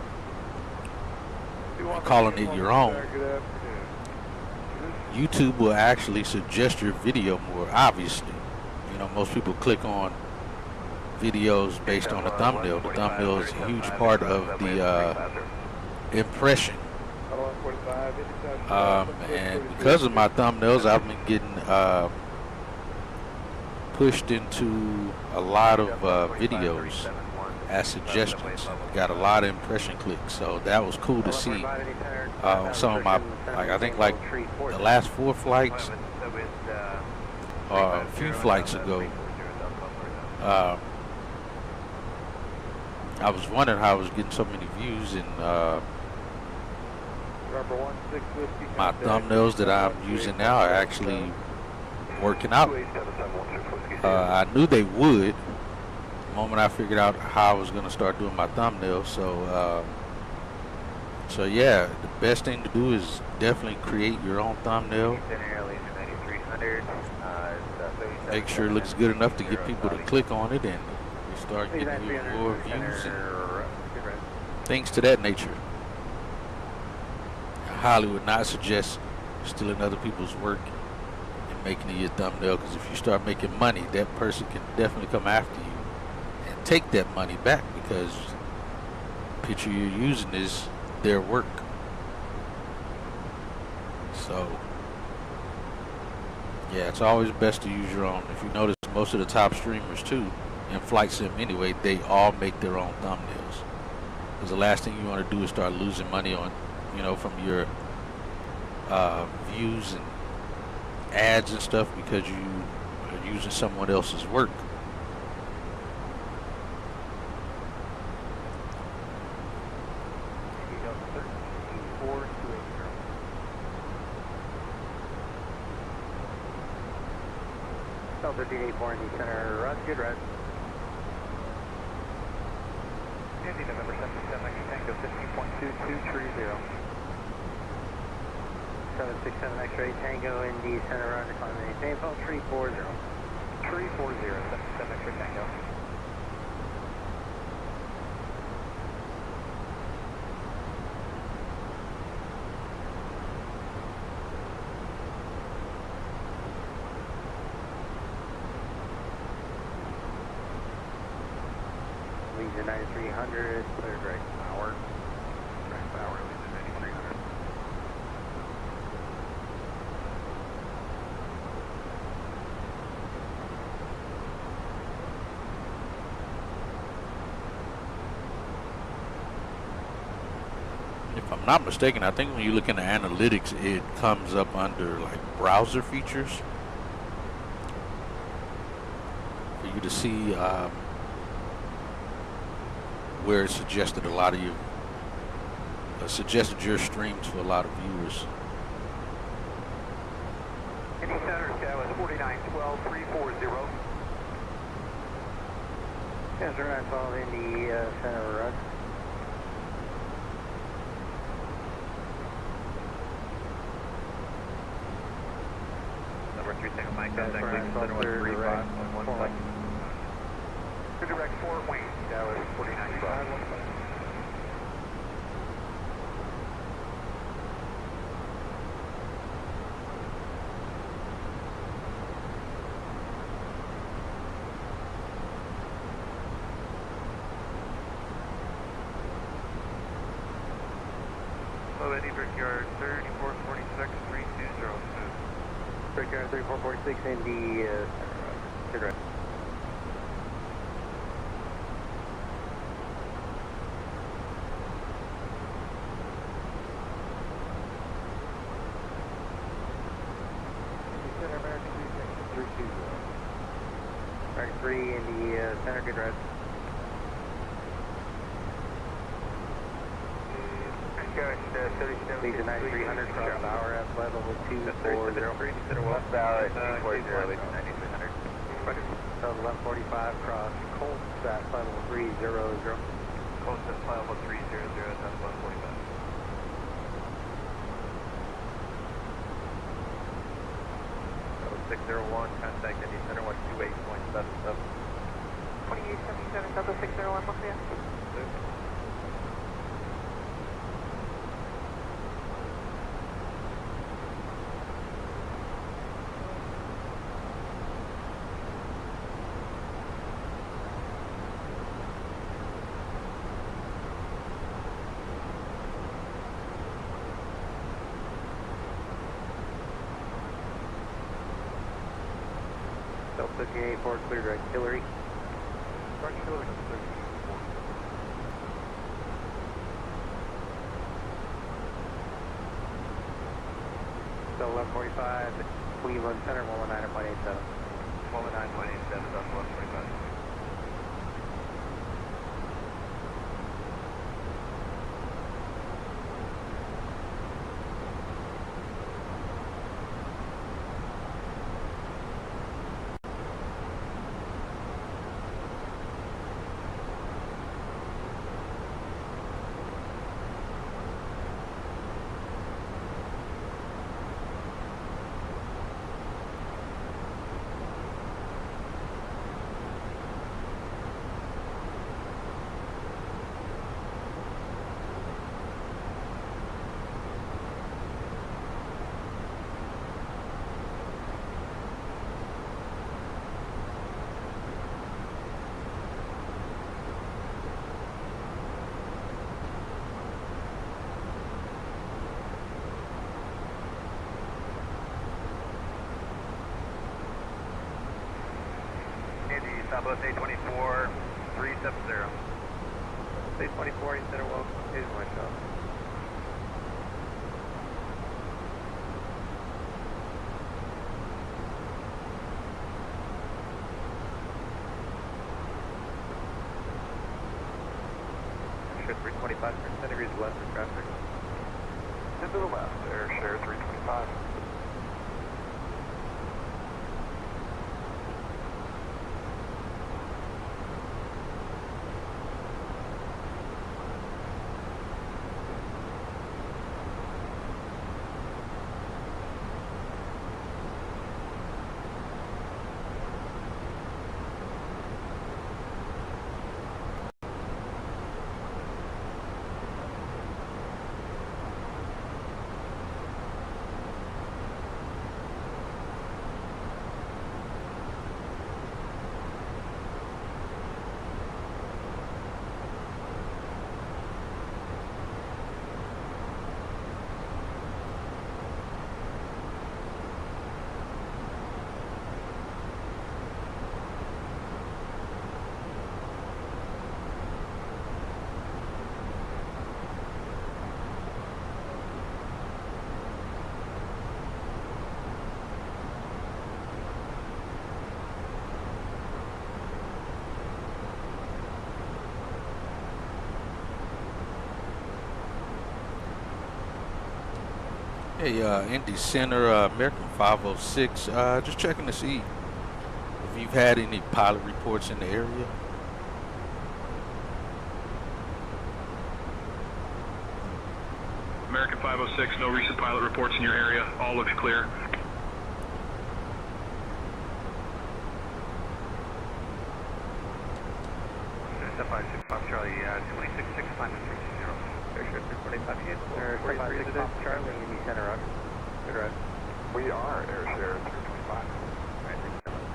and calling it your own. YouTube will actually suggest your video more, obviously. You know, most people click on videos based on the thumbnail. The thumbnail is a huge part of the impression. And because of my thumbnails, I've been getting pushed into a lot of videos as suggestions. Got a lot of impression clicks, so that was cool to see. Some of my, I think the last 4 flights, a few flights ago, I was wondering how I was getting so many views, and my thumbnails that I'm using now are actually working out. I knew they would the moment I figured out how I was going to start doing my thumbnails. So yeah, the best thing to do is definitely create your own thumbnail. Make sure it looks good enough to get people to click on it, and you start getting more views and things to that nature. I highly would not suggest stealing other people's work and making it your thumbnail, because if you start making money, that person can definitely come after you and take that money back, because the picture you're using is their work. So yeah, it's always best to use your own. If you notice, most of the top streamers too, in flight sim anyway, they all make their own thumbnails, because the last thing you want to do is start losing money on, you know, from your views and ads and stuff because you are using someone else's work. Delta 1384 Indy Center, Russ, good run. Indy November 77, Tango 15.2230. 767 X-ray, Tango Indy Center, run to climb the same phone, 340. 340, 77 X-ray Tango. Leads to 9300, cleared right power. Right power, leads to 9300. If I'm not mistaken, I think when you look in the analytics, it comes up under like browser features for you to see where it suggested a lot of you suggested your streams for a lot of viewers. Indy Center, Dallas 4912 340. Yes, sir, I called Indy Center, Russ. Number 3 second Mike, contact Indy Center 135 direct Fort Wayne, Dallas 4912. Indy Brickyard 3446 3202. Brickyard 3446, Indy Center, American 320. American 3 in the center, good rest. Lead to 9300, cross power at level 240. Westbound at 240, lead to 9300. Total 1145, cross Colts at level 300. Colts at level 300, that's 145. 601, contact Indy Center 128.77. 2877, Delta 601, look there. Delta J4, clear direct Hillary. Delta 1145, Cleveland Center, 119.87. 119.87, Delta 145. Southwest 824, 370. 824, you said it well. Here's my shot. Share 325, 10 degrees left for traffic. To the left, air share 325. Hey, Indy Center, American 506. Just checking to see if you've had any pilot reports in the area. American 506, no recent pilot reports in your area. All looks clear. Step 565 Charlie, 266, climb to 360. Airshare 345, hit. Step 565 Charlie, Indy Center, roger. Good ride. We are Airshare 325. Alright, thanks so much.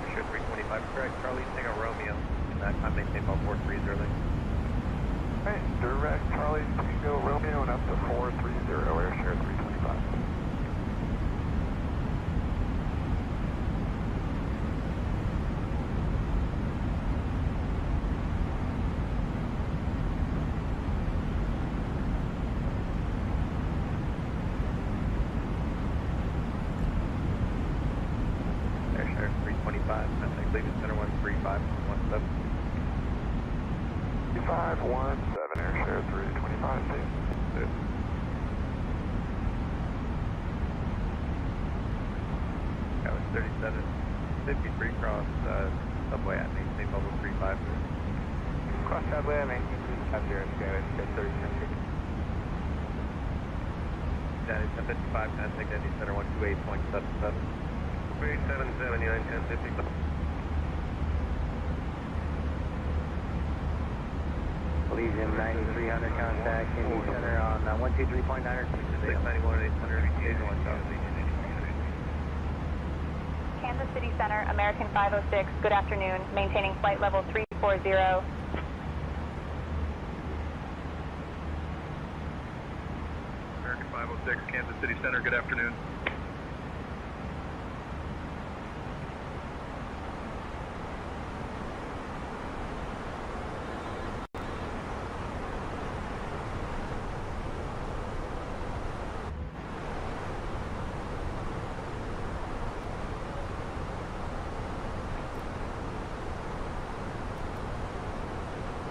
Airshare 325, correct. Charlie, Tango Romeo. Climb maintain about 430. Hey, direct Charlie, Tango Romeo and up to 430, Airshare 325. Airshare 325, contact Leaving Center 13517. 3517, Airshare 325, safe. Good. That was 3753 cross subway at maintain level 35. Cross subway, maintain 350, Airshare 30. That is 1055, contact Indy Center 128.77. 377, United 1050. Elysium 9300, contact Indy Center on 123.9 or 691 800, Kansas City Center, American 506, good afternoon, maintaining flight level 340. American 506, Kansas City Center, good afternoon.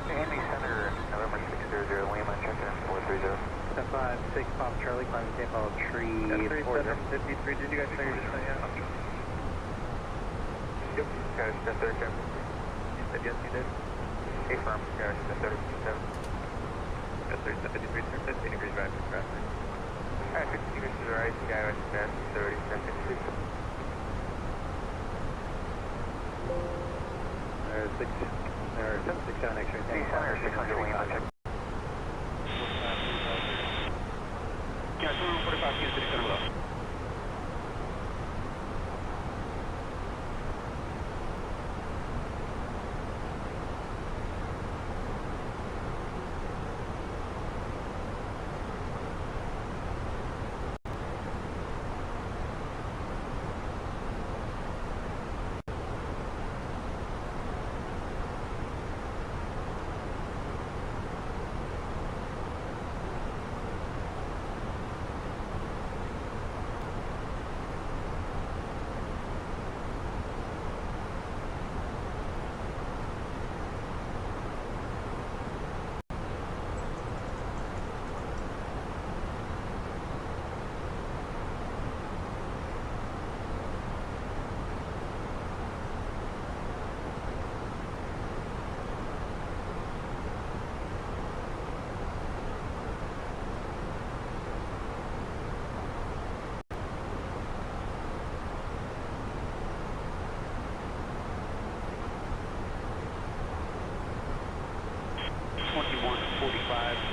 Indy Center, November 600, Lima, check in 430. Step 56 Pop Charlie, climbing tempo tree. 3753, did you guys figure this thing out? Yep, guys, 1030, check. You said yes, you did? Affirm, guys, 1030, 3753, 15 degrees right for traffic. Alright, 50 degrees to the right, Skywest 1030, 1056. There's 767 X-ray. Indy Center, 600, Lima, check. Yeah, 245, Kansas City Center, below.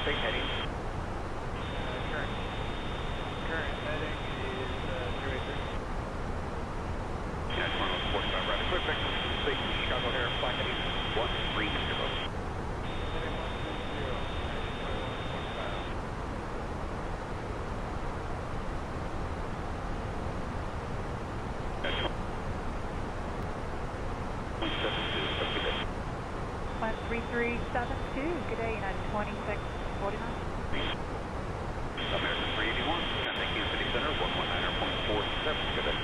Straight heading. Current heading is 083. Yeah, 45, right. Quick vector complete, Chicago Air, flight heading 130. Heading 130, 2145. climb 3372. Good day, United 2649. American 381, thank you, City Center, 119.47. Good day.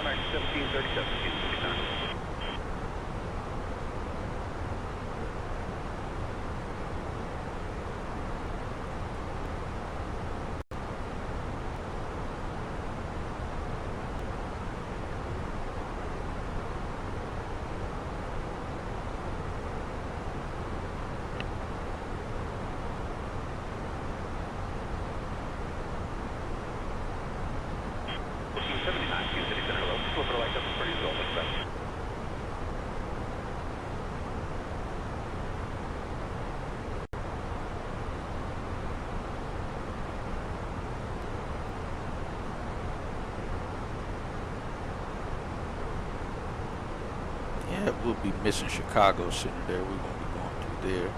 American 1737, Yeah, we'll be missing Chicago Center there. We're going to be going through there.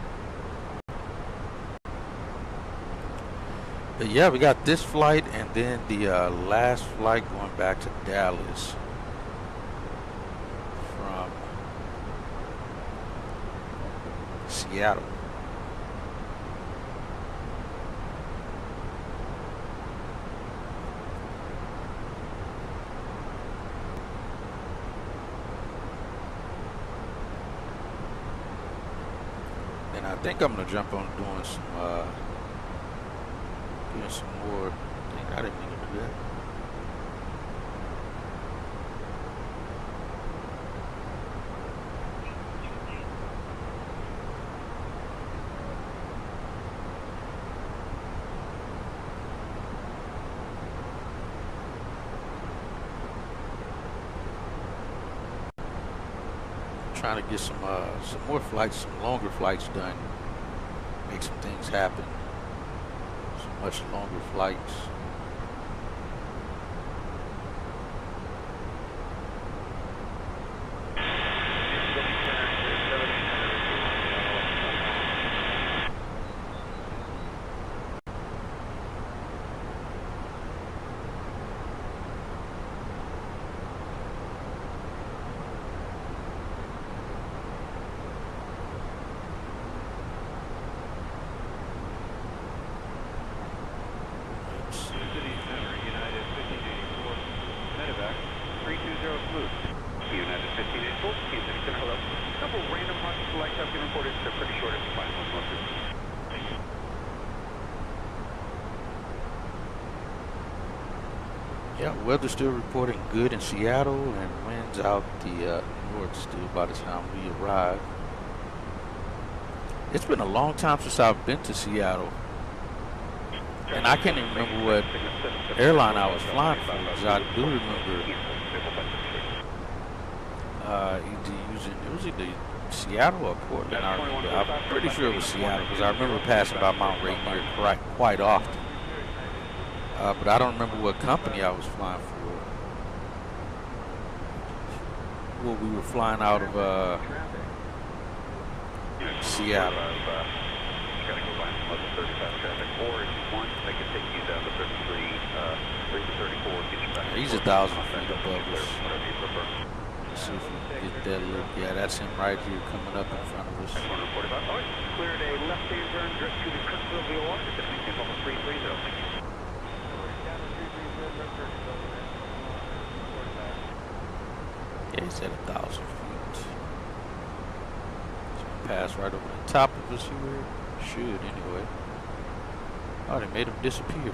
But yeah, we got this flight and then the last flight going back to Dallas from Seattle. And I think I'm gonna jump on doing some more. I think I didn't mean to do that. Trying to get some more flights, some longer flights done, make some things happen. Some much longer flights. Yeah, weather still reporting good in Seattle and winds out the north still by the time we arrive. It's been a long time since I've been to Seattle. And I can't even remember what airline I was flying for, because I do remember either Seattle or Portland. I'm pretty sure it was Seattle because I remember passing by Mount Rainier quite often. But I don't remember what company I was flying for. Well, we were flying out of Seattle. Gotta go by level 35 traffic, or if you want, I can take you down to 33, 34, get you back. He's 1,000 feet above us. Let's see if we can get that look. Yeah, that's him right here coming up in front of us. Cleared a left-hand turn direct to the Kirksville VOR. It's a maintain level 330. Yeah, he's at 1,000 feet. So pass right over the top of us here. Should anyway. Oh, they made him disappear.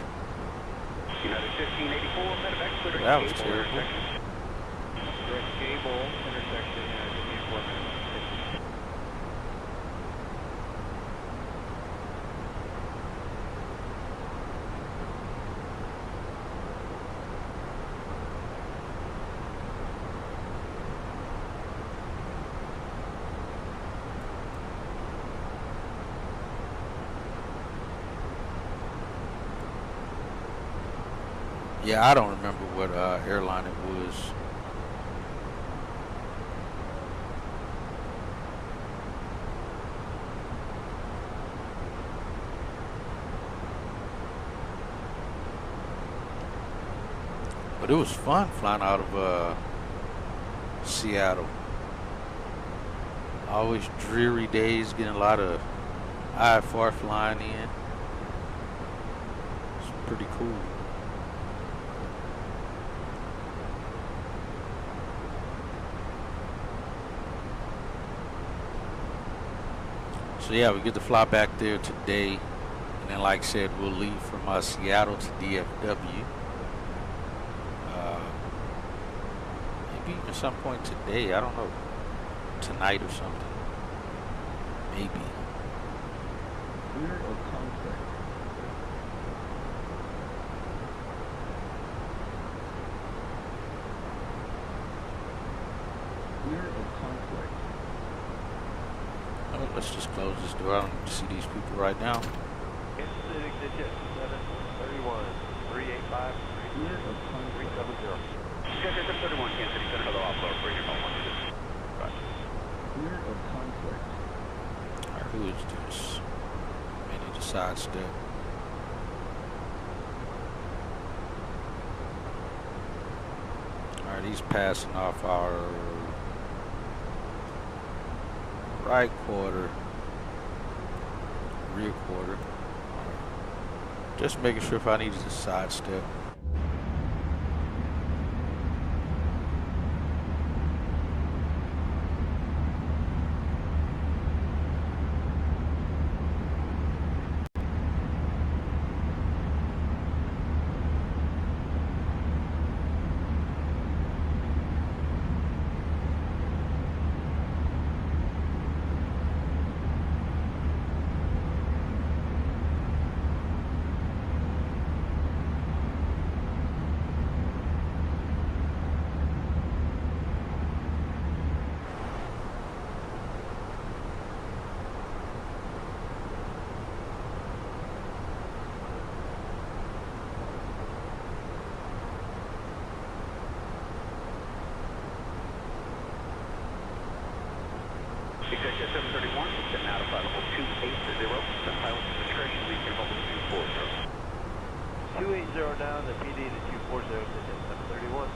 United 1584, medevac cleared That was terrible. Direct Gable intersection, give me 4 minutes. Yeah, I don't remember what airline it was. But it was fun flying out of Seattle. Always dreary days, getting a lot of IFR flying in. It's pretty cool. So yeah, we get to fly back there today, and then like I said, we'll leave from Seattle to DFW. Maybe at some point today, I don't know, tonight or something. Maybe. Clear or conflict? Clear or conflict? Oh, let's just close this door. I don't need to see these people right now. Kansas City, digit 731 385 370. Checker 731, Kansas City, send another offload for your home. Clear or conflict? Alright, who is this? Maybe the sidestep. Alright, he's passing off our right quarter, rear quarter. Just making sure if I needed to sidestep. Executive 731, send out of level 280, the pilot's discretion, maintain level 240. 280 down, the PD to 240, digit 731.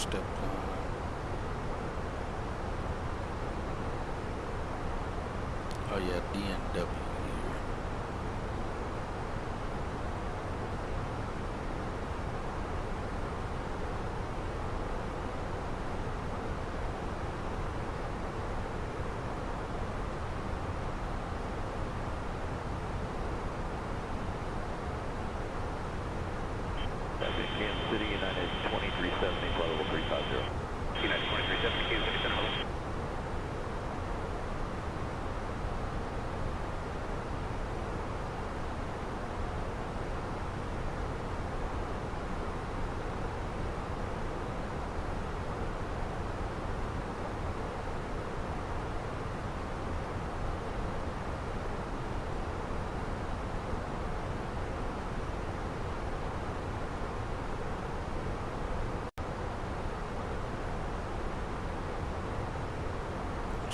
step climb. Oh yeah, DNW here. Kansas City, United 2370, flight level 350. United 2370, Kansas City, center level.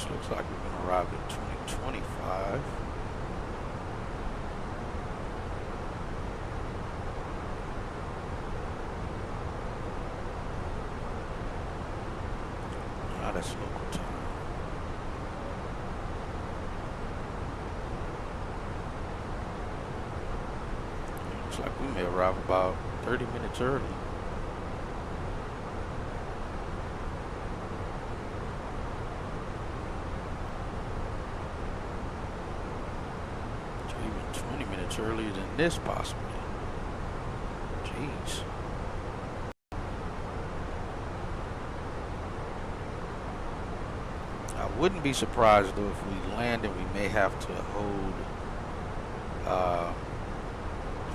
Looks like we're gonna arrive at 2025. Ah, that's local time. Looks like we may arrive about 30 minutes early. Earlier than this, possibly. Jeez. I wouldn't be surprised though if we land and we may have to hold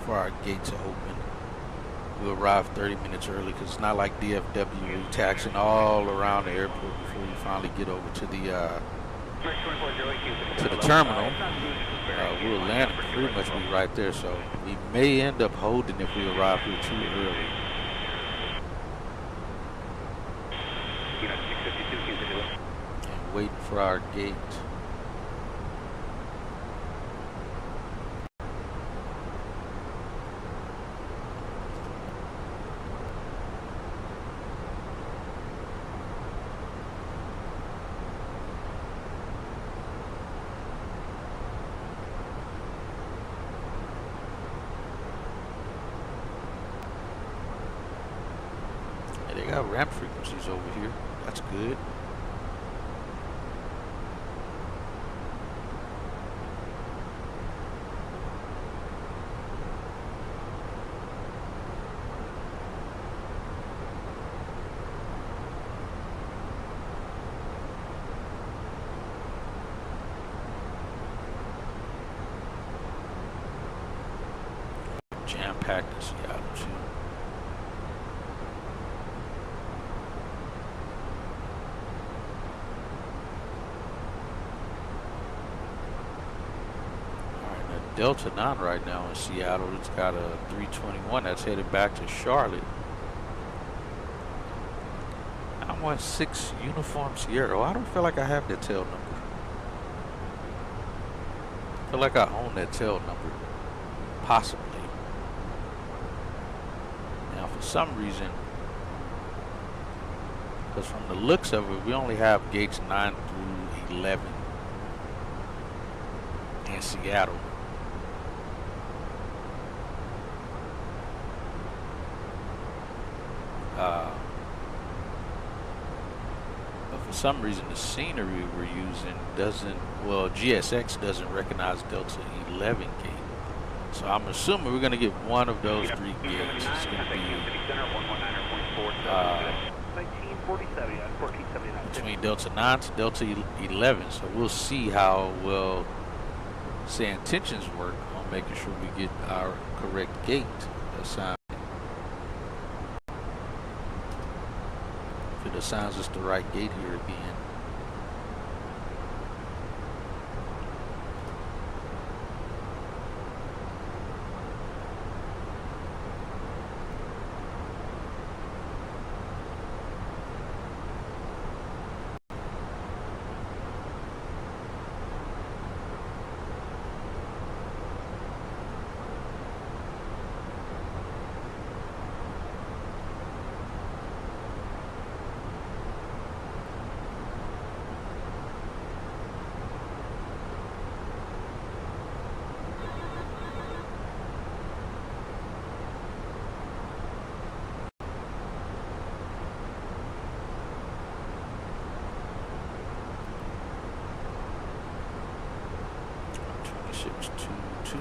for our gates to open. We'll arrive 30 minutes early because it's not like DFW taxing all around the airport before you finally get over to the terminal. We'll land and pretty much be right there, so we may end up holding if we arrive here too early. And waiting for our gate. They got ramp frequencies over here. That's good. Jam-packed in Seattle too. Delta 9 right now in Seattle. It's got a 321 that's headed back to Charlotte. 916 Uniform Sierra. Oh, I don't feel like I have that tail number. I feel like I own that tail number. Possibly. Now for some reason, because from the looks of it, we only have gates 9 through 11 in Seattle. But for some reason the scenery we're using doesn't, well, GSX doesn't recognize Delta 11 gate. So I'm assuming we're going to get one of those three gates. It's going to be between Delta 9 to Delta 11. So we'll see how well, say, intentions work on making sure we get our correct gate assigned. It assigns us the right gate here again. 622.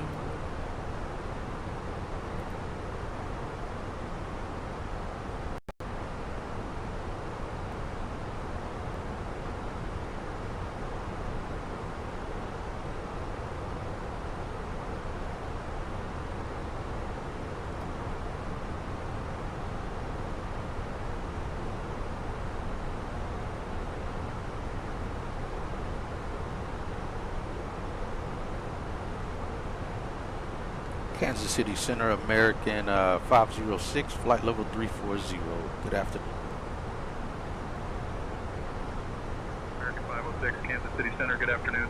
Kansas City Center, American 506, flight level 340. Good afternoon. American 506, Kansas City Center, good afternoon.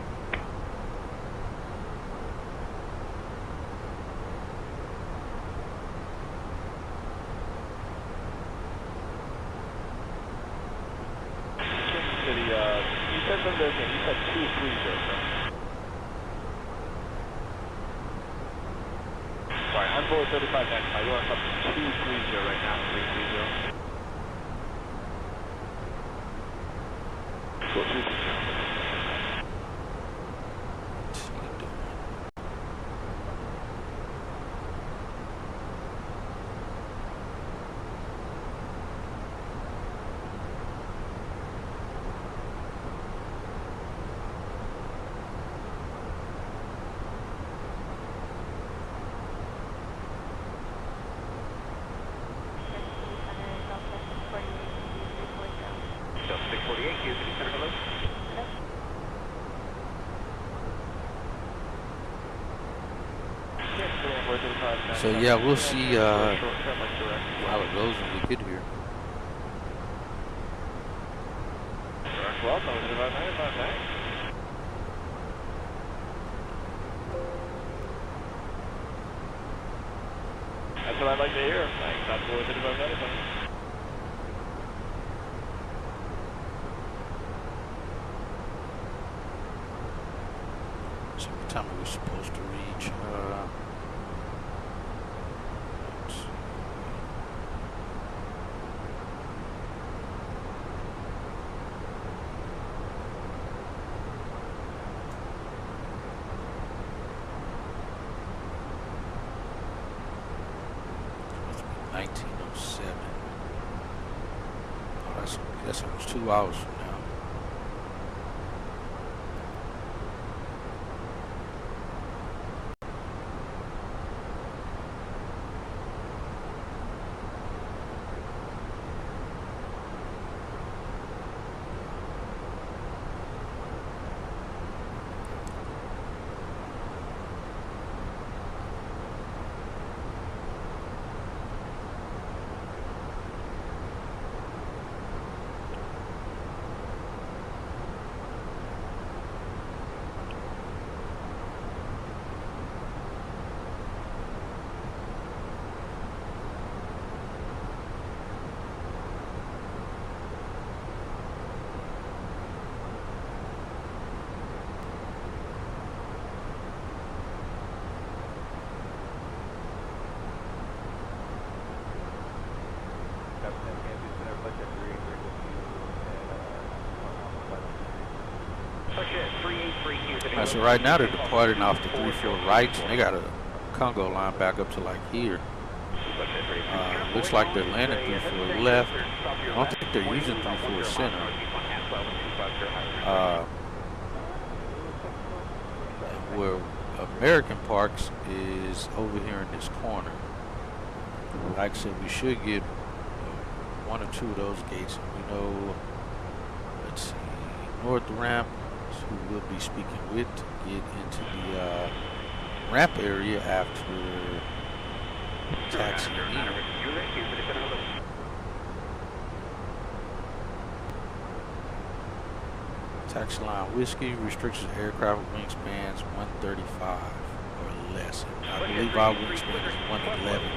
Kansas City, you said something again, you said 230. Right, on board 35 next, you are up to 230 right now, 330. Go 230. So yeah, we'll see how it goes when we get here. That's what I'd like to hear. Thanks. That's what we're about medicine. So what time are we supposed to reach? I guess it was 2 hours from now. So right now they're departing off the 3-4 rights, and they got a Congo line back up to like here. Looks like they're landing 3-4 left. I don't think they're using 3-4 center. Where American Parks is over here in this corner. Like I said, we should get one or two of those gates. We know, let's see, north ramp, who we'll be speaking with to get into the ramp area after taxiing in. Taxi line whiskey restrictions aircraft wingspans 135 or less. I believe our wingspan is 111.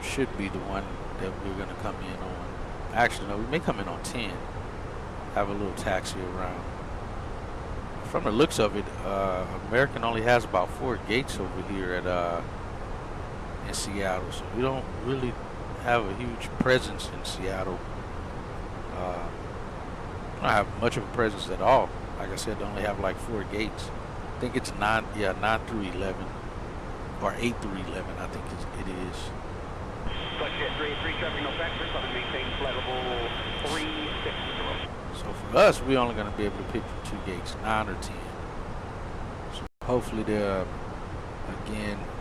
Should be the one that we're going to come in on. Actually, no, we may come in on 10. Have a little taxi around. From the looks of it, American only has about 4 gates over here at in Seattle, so we don't really have a huge presence in Seattle. We don't have much of a presence at all like I said, they only have like 4 gates. I think it's 9 through 11, or 8 through 11. I think it is. Flightjet 383, traffic no factors, on maintain flight level 360. So for us, we're only going to be able to pick from 2 gates, 9 or 10. So hopefully again,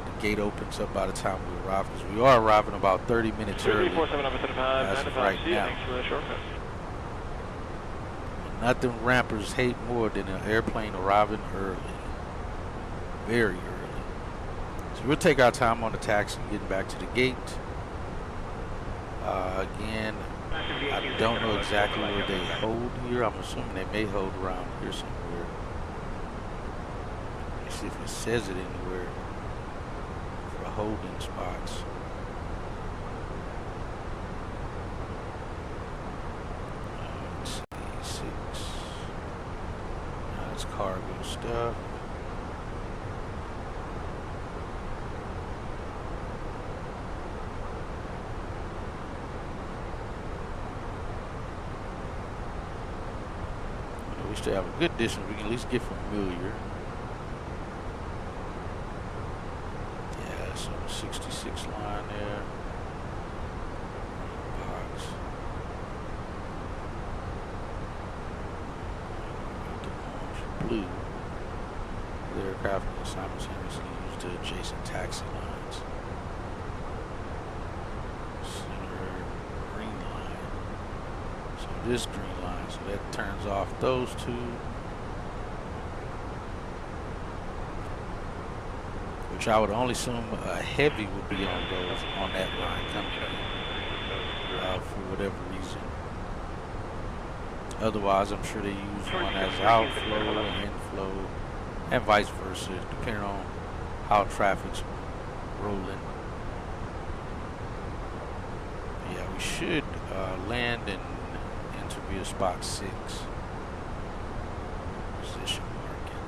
the gate opens up by the time we arrive, because we are arriving about 30 minutes early as of right now. Nothing rampers hate more than an airplane arriving early. Very early. So we'll take our time on the taxi getting back to the gate. Again, I don't know exactly where they hold here. I'm assuming they may hold around here somewhere. Let's see if it says it anywhere for holding spots. Let's see, 6. That's cargo stuff. We still have a good distance. We can at least get familiar. Yeah, so 66 line there. Box. Blue. The aircraft can simultaneously use the adjacent taxi lines. Center green line. So this green line, so that turns off those 2. Which I would only assume a heavy would be on that line coming in, for whatever reason. Otherwise, I'm sure they use one as outflow and inflow, and vice versa, depending on how traffic's rolling. Yeah, we should land and interview spot 6. Position marking.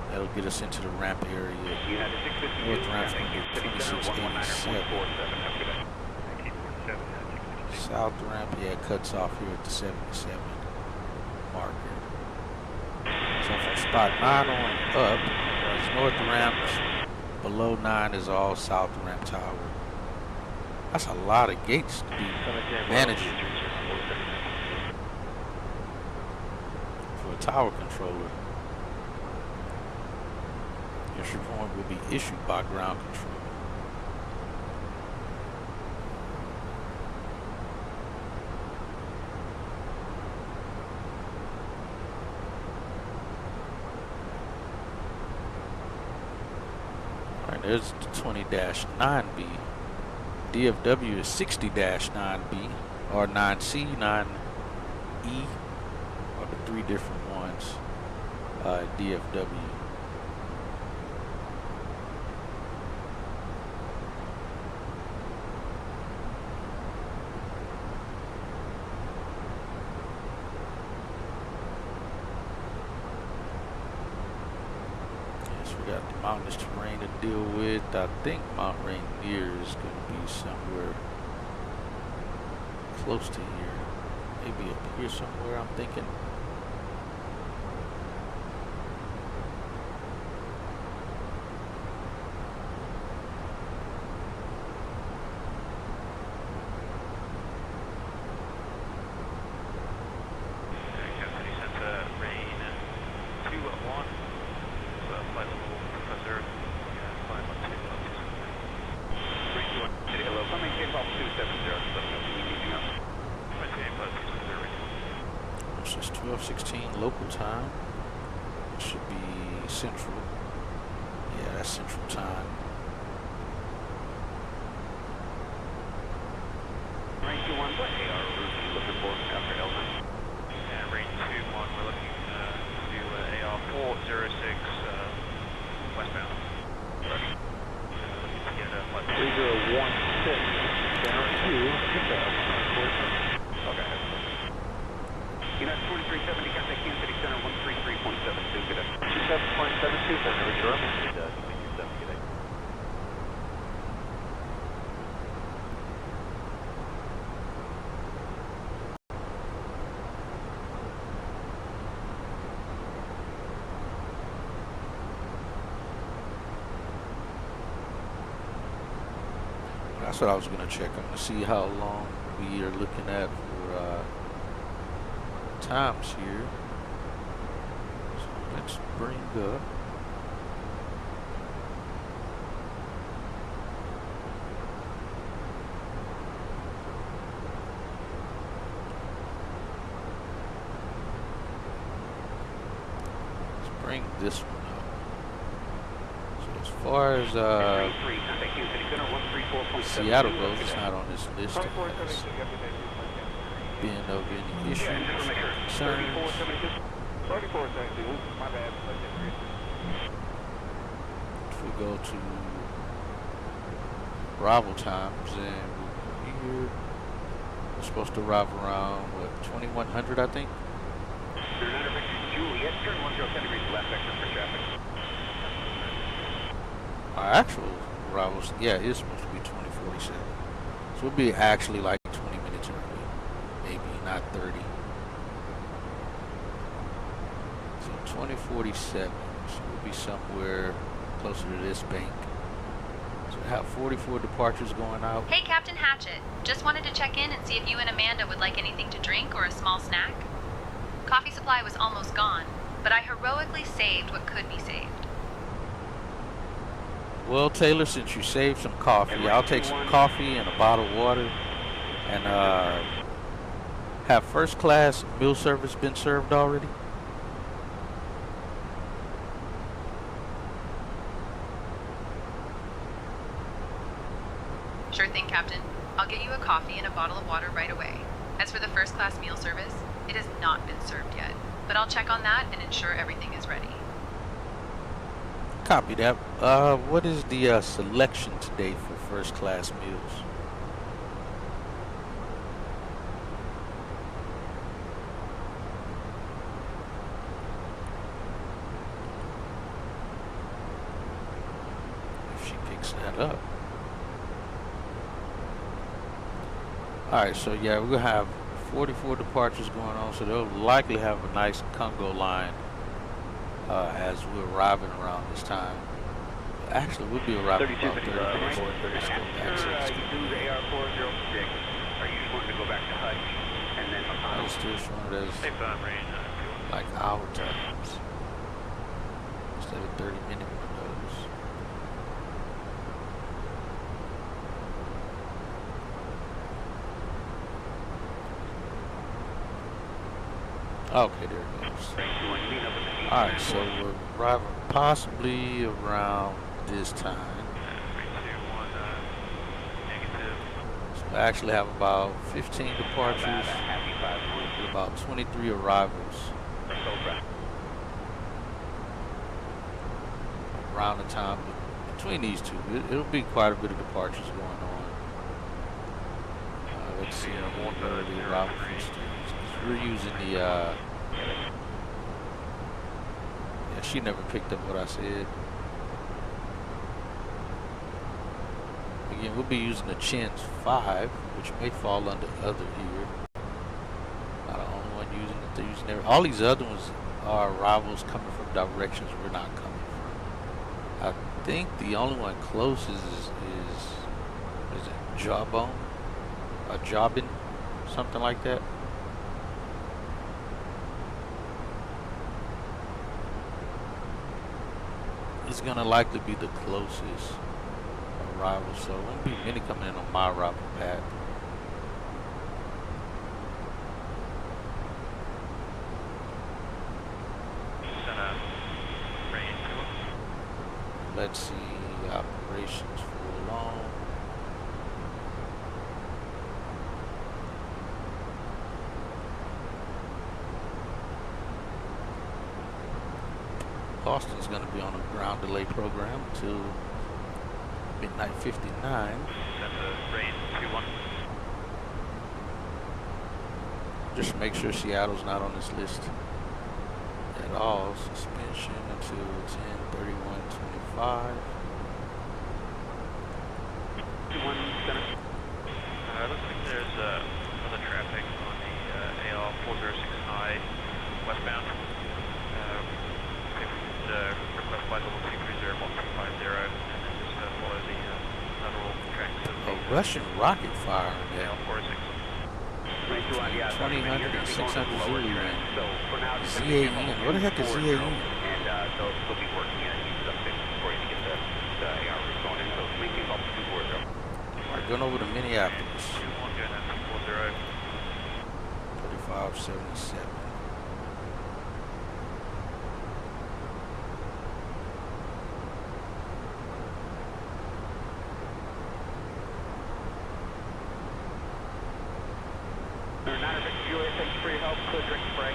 That'll get us into the ramp area. North ramp's going to be 2687. South ramp, yeah, it cuts off here at the 77 marker. So from spot 9 on up is north ramps. Below 9 is all south ramp tower. That's a lot of gates to be managing for a tower controller. Entry point will be issued by ground control. Alright, there's the 20-9B. DFW is 60-9B, or 9C, 9E, or the 3 different ones. DFW. Yes, we got the mountainous terrain to deal with. I think Mount Rainier is going to be somewhere close to here. Maybe up here somewhere, I'm thinking. It's 12:16 local time. It should be central. Yeah, that's central time. Range 21, what AR route are you looking for after Elton? And range 21, we're looking to do AR 406 westbound. Looking to get a flight 3016, center 2, okay. United 4370, contact Kansas City Center 133.72, good day. 27.72, center, Richard. Good day. That's what I was gonna check. I'm gonna see how long we are looking at for times here. So let's bring up. Let's bring this one up. So as far as Seattle goes, it's not on this list. It has been of any issues, concerns. If we go to arrival times, and we're supposed to arrive around what, 2100, I think. Our actual arrivals, yeah, it is supposed to be 2047. So we'll be actually like 20 minutes early, maybe not 30. So 2047, so we'll be somewhere closer to this bank. So we have 44 departures going out. Hey, Captain Hatchet. Just wanted to check in and see if you and Amanda would like anything to drink or a small snack. Coffee supply was almost gone, but I heroically saved what could be saved. Well, Taylor, since you saved some coffee, I'll take some coffee and a bottle of water. And have first class meal service been served already? Sure thing, Captain. I'll get you a coffee and a bottle of water right away. As for the first class meal service, it has not been served yet, but I'll check on that and ensure everything is ready. Copy that. What is the selection today for first class meals? If she picks that up. Alright, so yeah, we're gonna have 44 departures going on, so they'll likely have a nice Congo line as we're arriving around this time. Actually, we'll be arriving about 30 minutes. Let's go back. I was still showing it as like hour times instead of 30-minute windows. Okay, there it goes. Alright, so we're arriving possibly around this time. So we actually have about 15 departures and about 23 arrivals around the time between these two. It'll be quite a bit of departures going on. Let's see, the arrival systems. We're using the yeah, she never picked up what I said. Again, we'll be using the Chins 5, which may fall under other here. Not the only one using it. They're using every, all these other ones are arrivals coming from directions we're not coming from. I think the only one closest is it Jawbone? Jobin? Something like that. It's gonna likely be the closest arrival, so there won't be many coming in on my arrival path. Let's see, operations full on. Austin's going to be on a ground delay program until midnight 59. That's a rain 2-1. Just make sure Seattle's not on this list at all. Suspension until 10:31:25. Looks like there's other traffic on the AR 406I westbound. Request flight level 230 and then just follow the lateral tracks of the Russian rocket fire on that. 406. 2000 and 600 Zulu and ZAN. What the heck is ZAN? And they'll be working at these substations for you to get the AR route going in. So maintain level 240. Alright, going over to Minneapolis. 21 going at 240. 3577. Juliet, thank you for your help. Clear drink spray.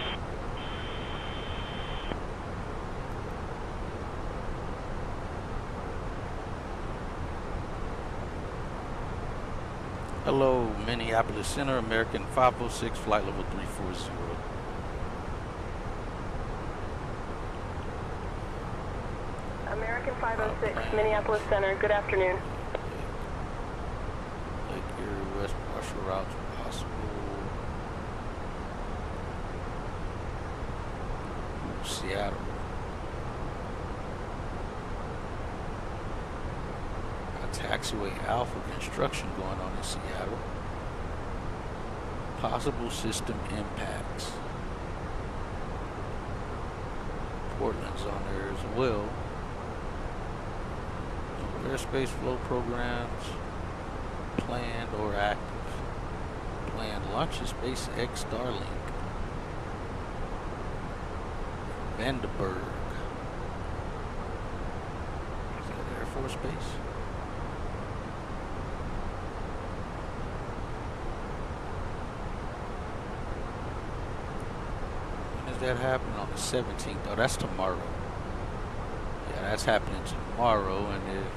Hello, Minneapolis Center, American 506, flight level 340. American 506, Minneapolis Center, good afternoon. Lake Erie, West partial routes possible. Seattle. Got taxiway Alpha construction going on in Seattle. Possible system impacts. Portland's on there as well. Airspace flow programs, planned or active. Planned launches SpaceX Starlink. Vandenberg. Is that Air Force Base? When is that happening? On the 17th. Oh, that's tomorrow. Yeah, that's happening tomorrow, and if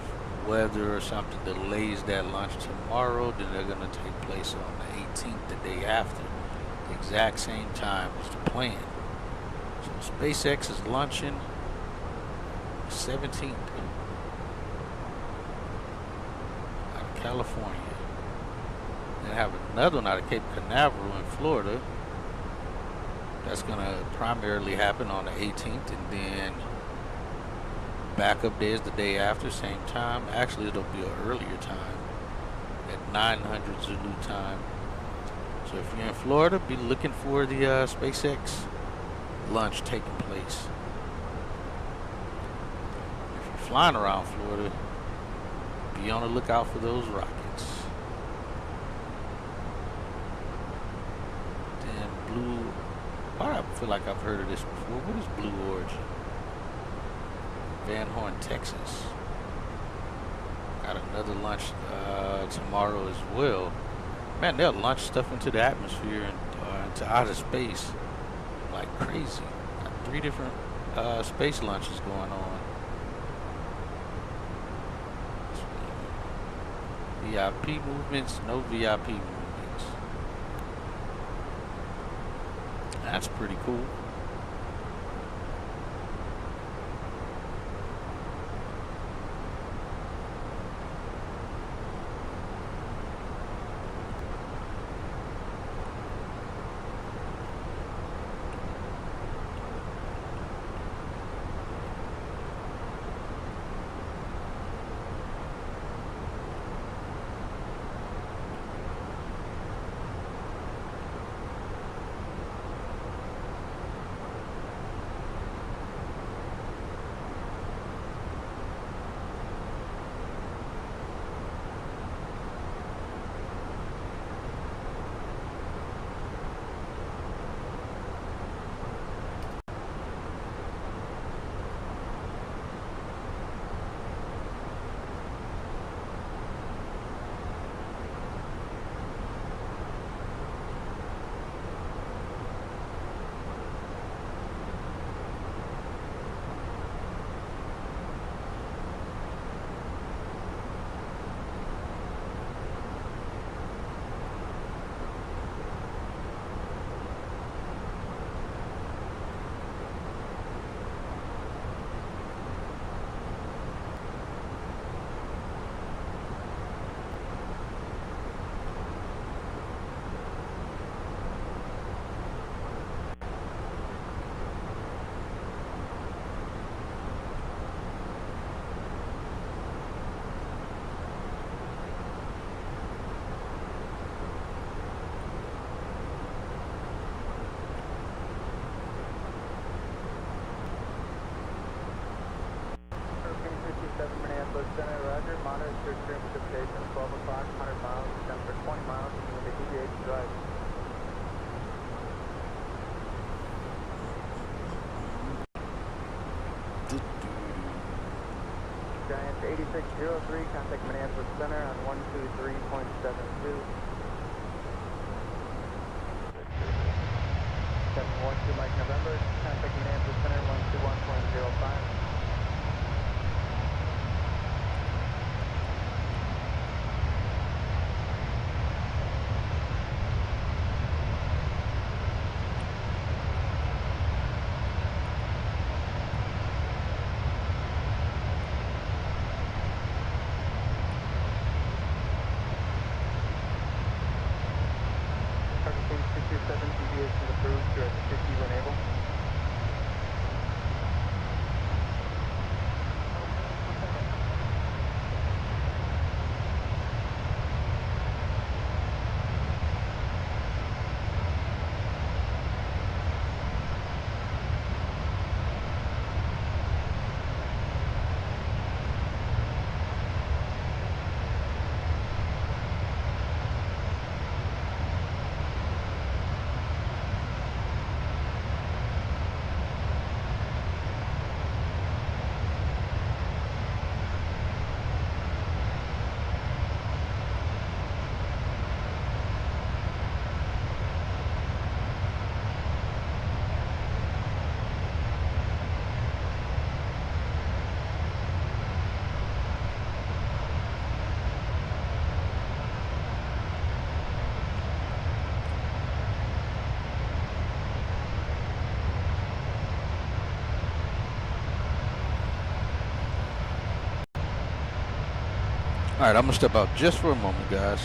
weather or something delays that launch tomorrow, then they're going to take place on the 18th, the day after. The exact same time as the plan. So SpaceX is launching 17th out of California. Then have another one out of Cape Canaveral in Florida. That's going to primarily happen on the 18th, and then backup day is the day after, same time. Actually, it'll be an earlier time at 900 Zulu time. So if you're in Florida, be looking for the SpaceX launch taking place. If you're flying around Florida, be on the lookout for those rockets. Then Blue, I feel like I've heard of this before. What is Blue Origin? Van Horn, Texas. Got another launch tomorrow as well. Man, they'll launch stuff into the atmosphere and into outer space like crazy. Got 3 different space launches going on. VIP movements, no VIP movements. That's pretty cool. 8603, contact Minneapolis Center on 123.72. 712 Mike November, contact Minneapolis Center 121.05. Deviation approved, direct 50 when able. All right, I'm gonna step out just for a moment, guys.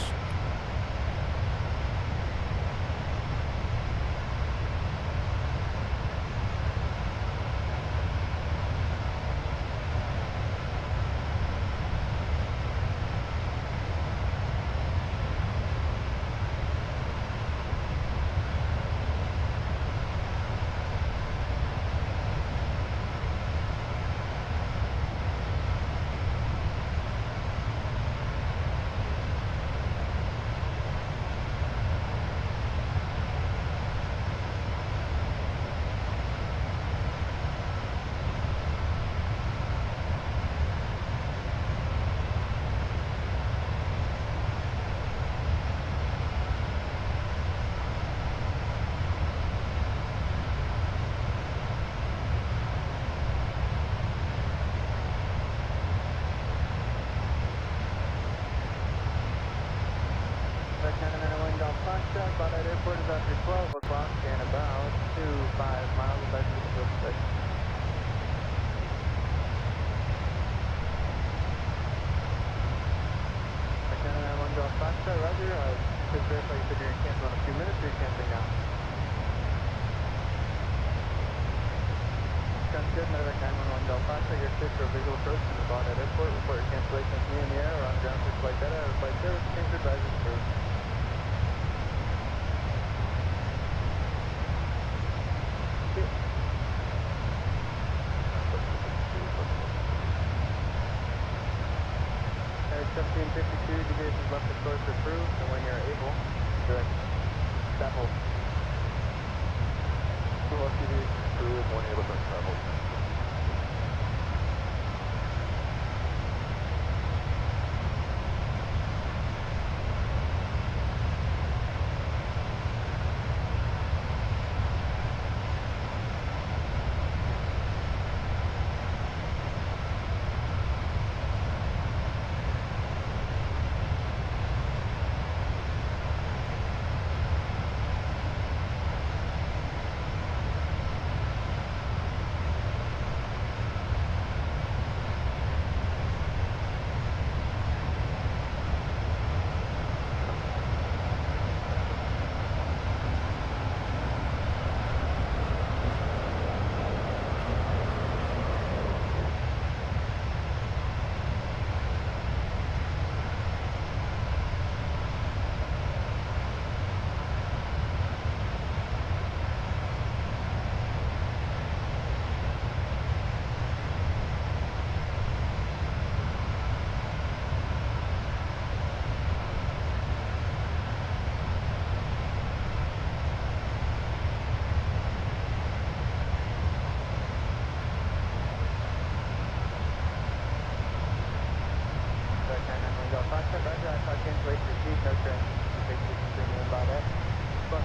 About at airport is after 12 o'clock and about 2.5 miles of back to the field station. Canada 1 Golf Foxtrot, Roger. Just verify you said you're going to cancel in a few minutes or you're canceling now? Sounds good. Medevac 911 Golf Foxtrot, you're cleared for a visual approach from the Baudette Airport. Report your cancellation to me in the air or on ground for flight data or flight service. Change your advisors approved. Air 1752, deviations left of course approved, and when you're able, direct travel. Left deviation approved, when able to travel.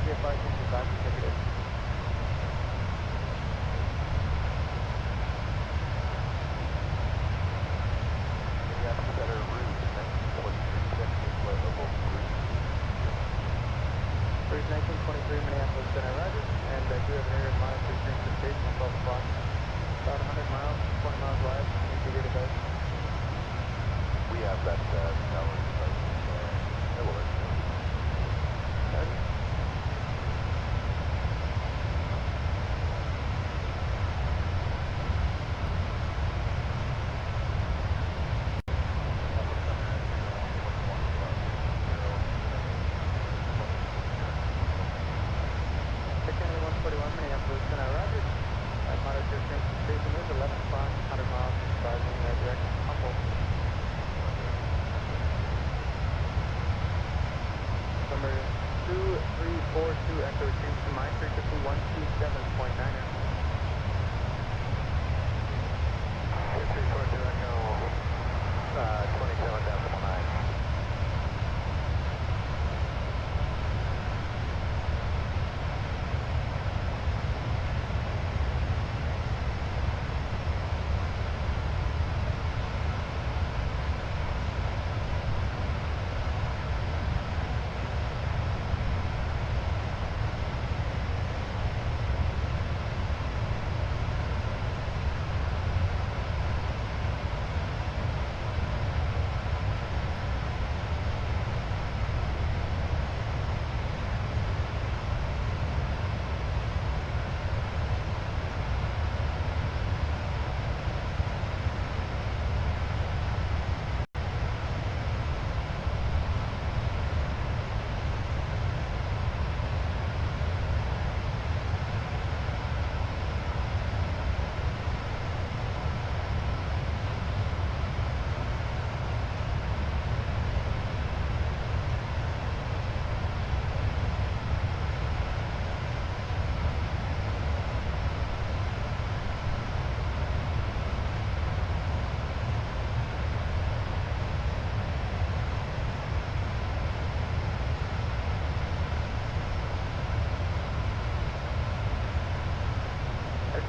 TFI changes back to ticket. We have a better route, 1923, second flight level 3. Bridge 1923 Minneapolis Center, roger. And I do have an area monitor transportation at 12 o'clock. About 100 miles, 20 miles wide, integrated device. We have that tower device. That will let you know. Okay. Kennedy 141 Minneapolis Center, roger. That monitor transportation is 11 o'clock, 100 miles, 5 in the right direction, Humboldt. Number 2342 Echo change to my frequency 127.9. 2342 Echo, 27.9.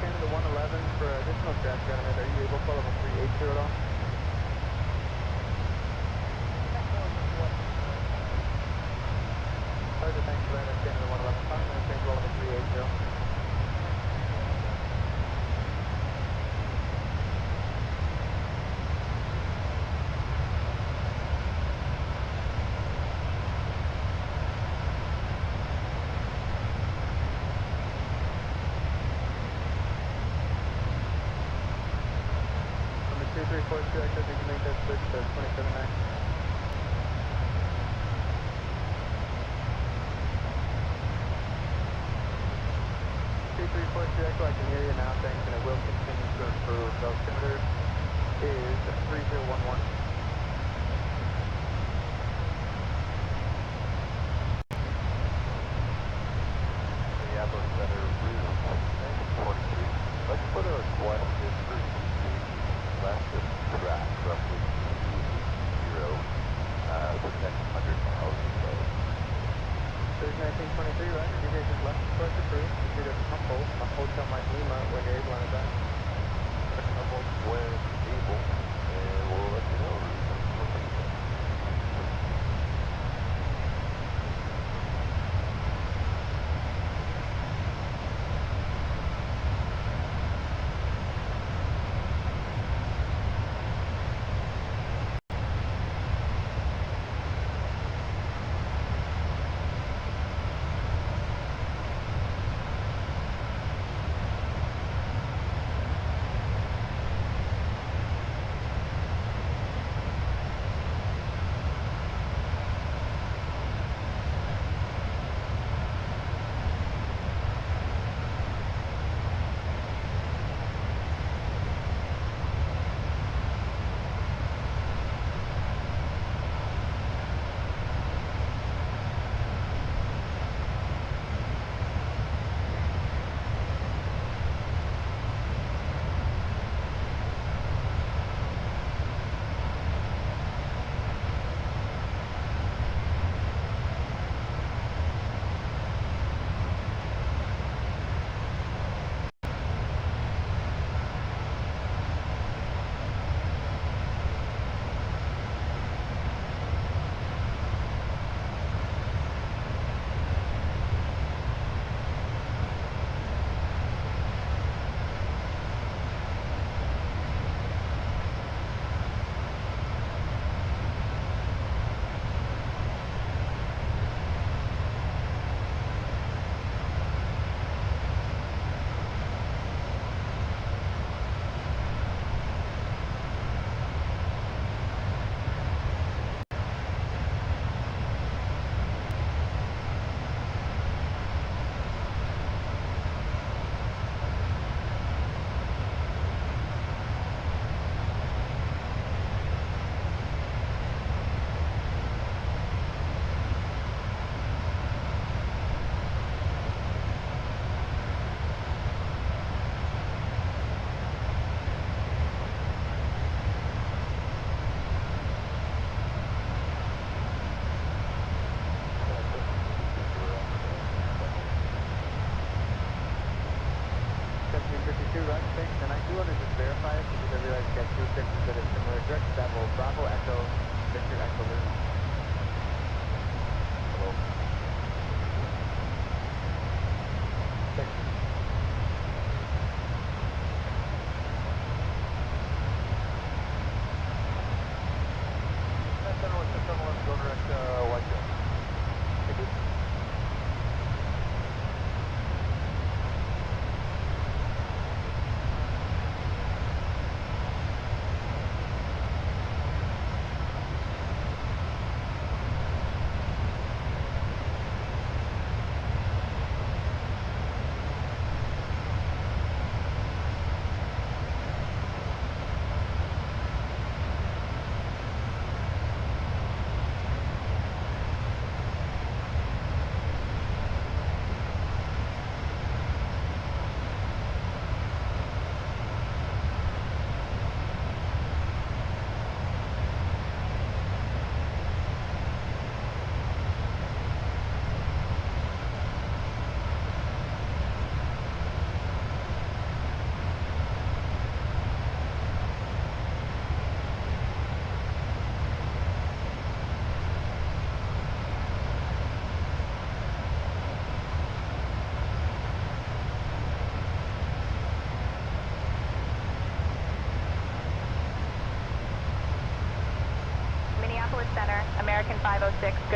Canada 111 for additional traffic element. Are you able to follow level 380 at all? Roger, thanks for that. Canada 111. I'm going to change level 380. Number 2342 Echo, did you make that switch to 27.9? 2342 Echo, I can hear you now, thanks, and it will continue to improve. The altimeter is 3011. We have a better route, 1923. Let's put a request in for less than track, roughly 280, for the next 100 miles or so. There's 1923, roger, deviation left approach approved. Proceed to Humboldt, Hotel Mike Lima, when you're able on the back. Humboldt when able, and we'll let you know.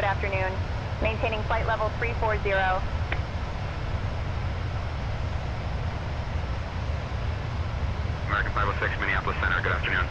good afternoon. Maintaining flight level 340. American 506, Minneapolis Center, good afternoon.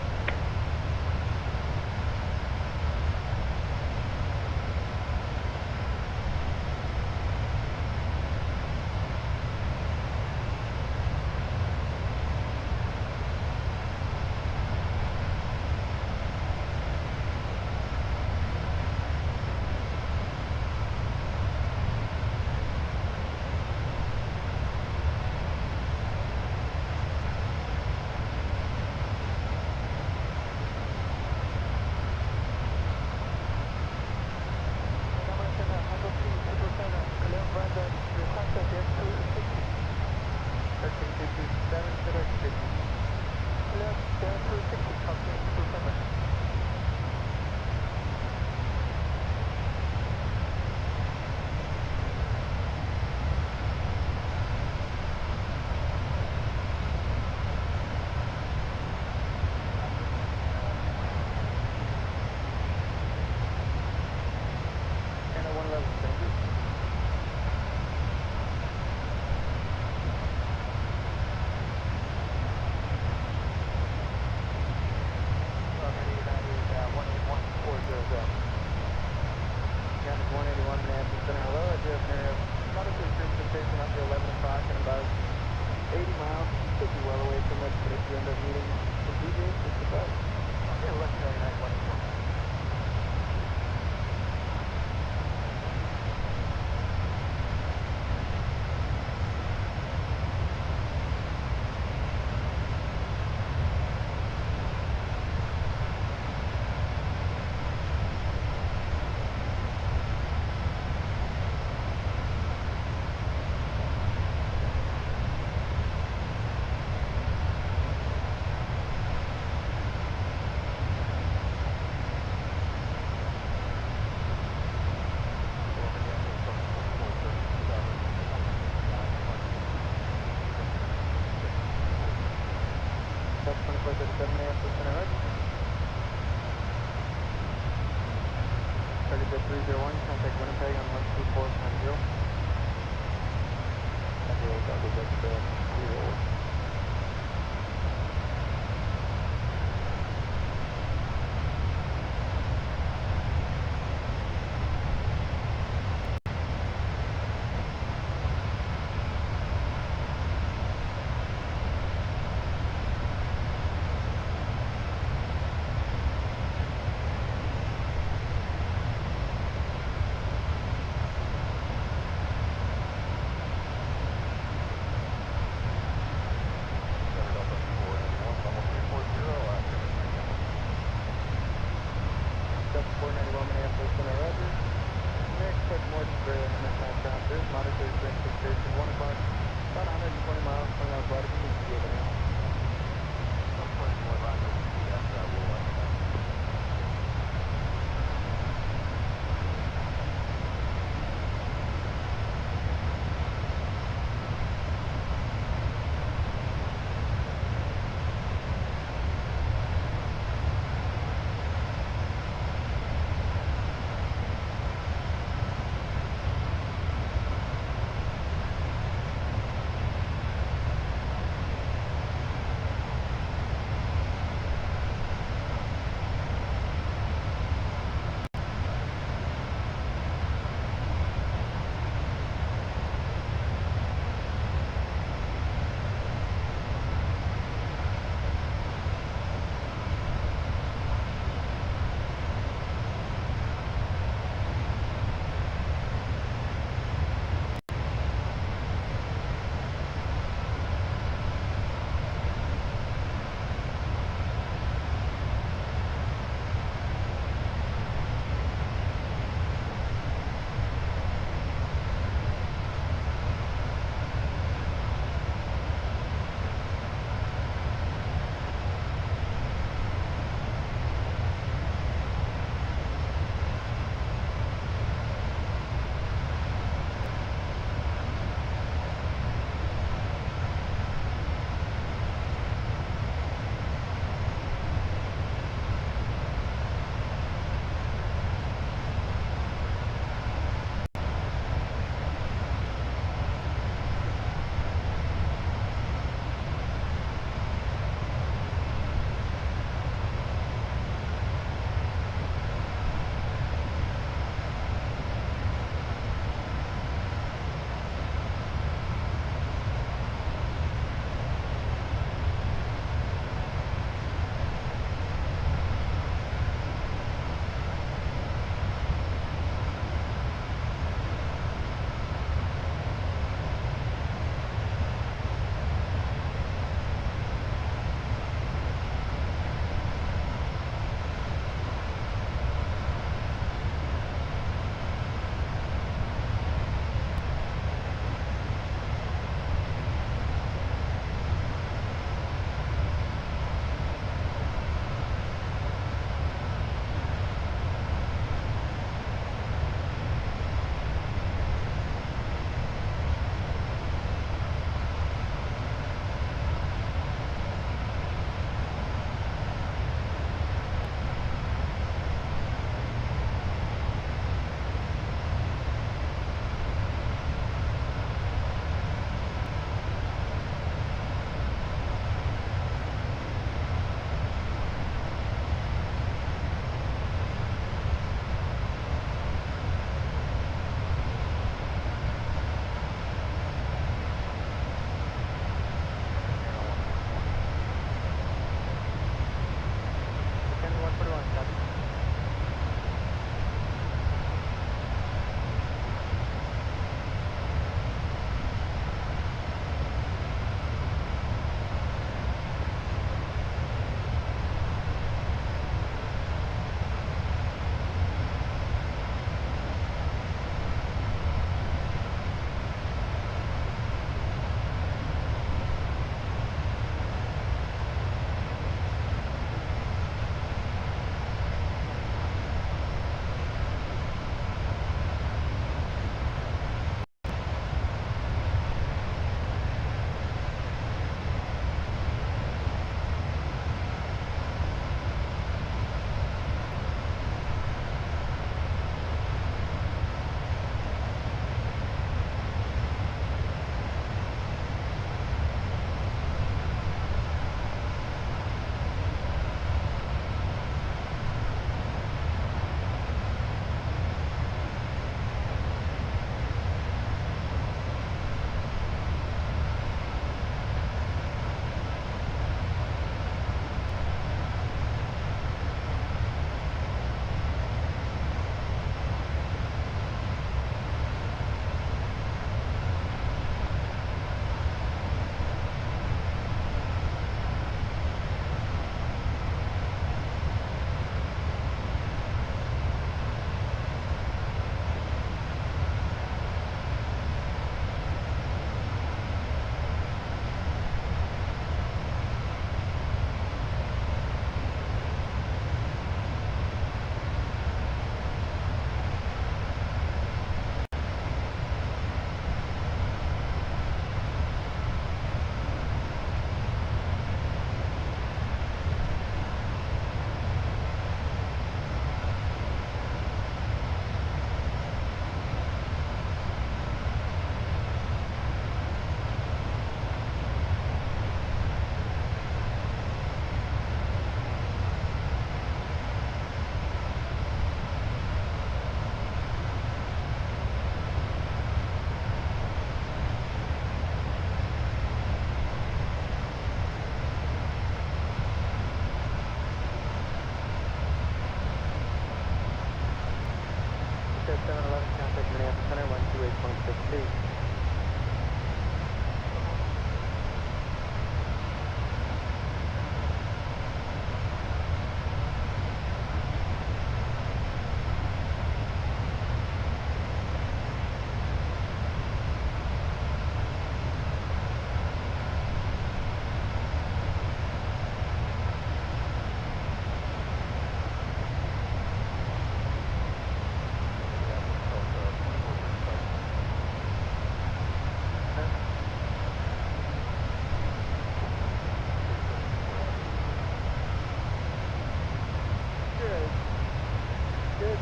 Delta 711, contact Minneapolis Center, 128.62.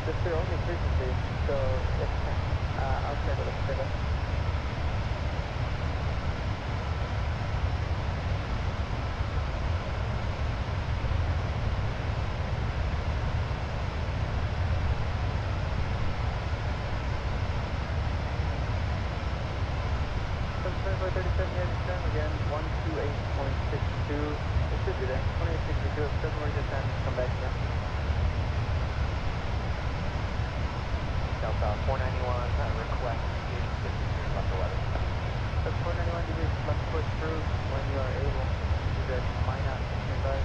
That's their only frequency, so outside of the pivot. Again, 128.62. It should be there. 2862. If it doesn't work this time, just come back again. Delta 491, request deviation 53 left 11. That's 491 degrees left foot through when you are able. You guys might not standby.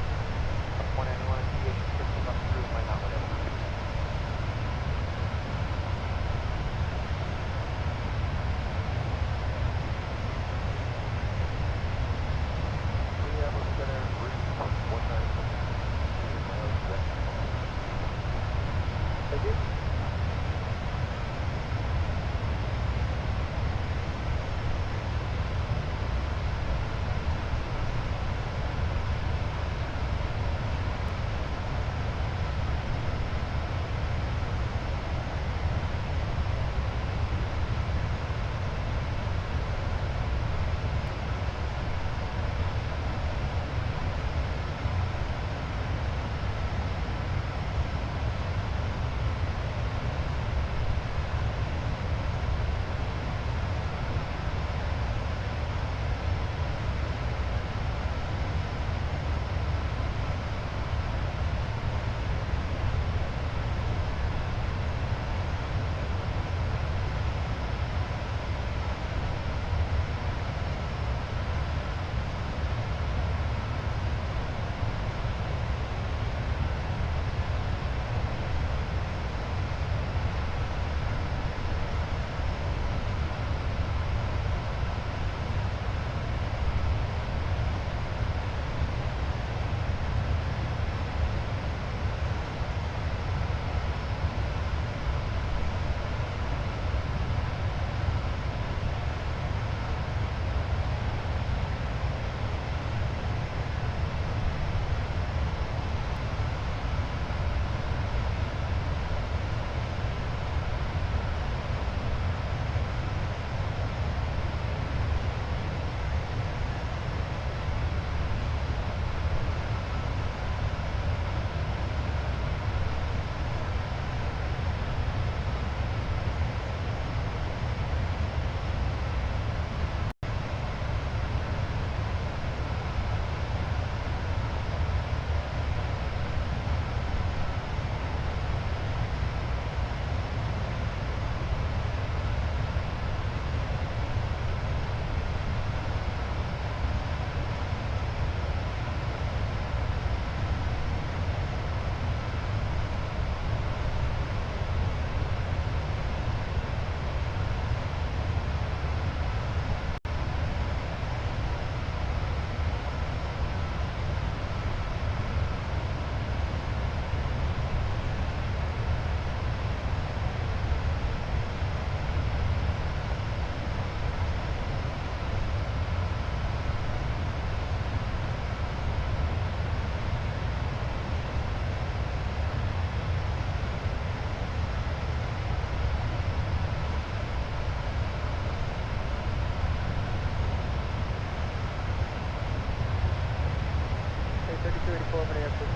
491 deviation 50 left through, might not whatever. Thank you.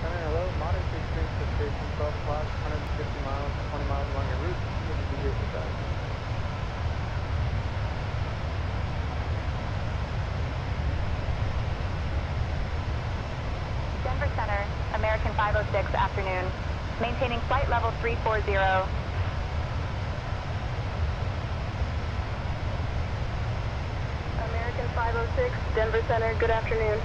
Hello, modern 6 streets to station 12 o'clock, 150 miles, 20 miles along your route. You need to be here for that. Denver Center, American 506, afternoon. Maintaining flight level 340. 506, Denver Center, good afternoon.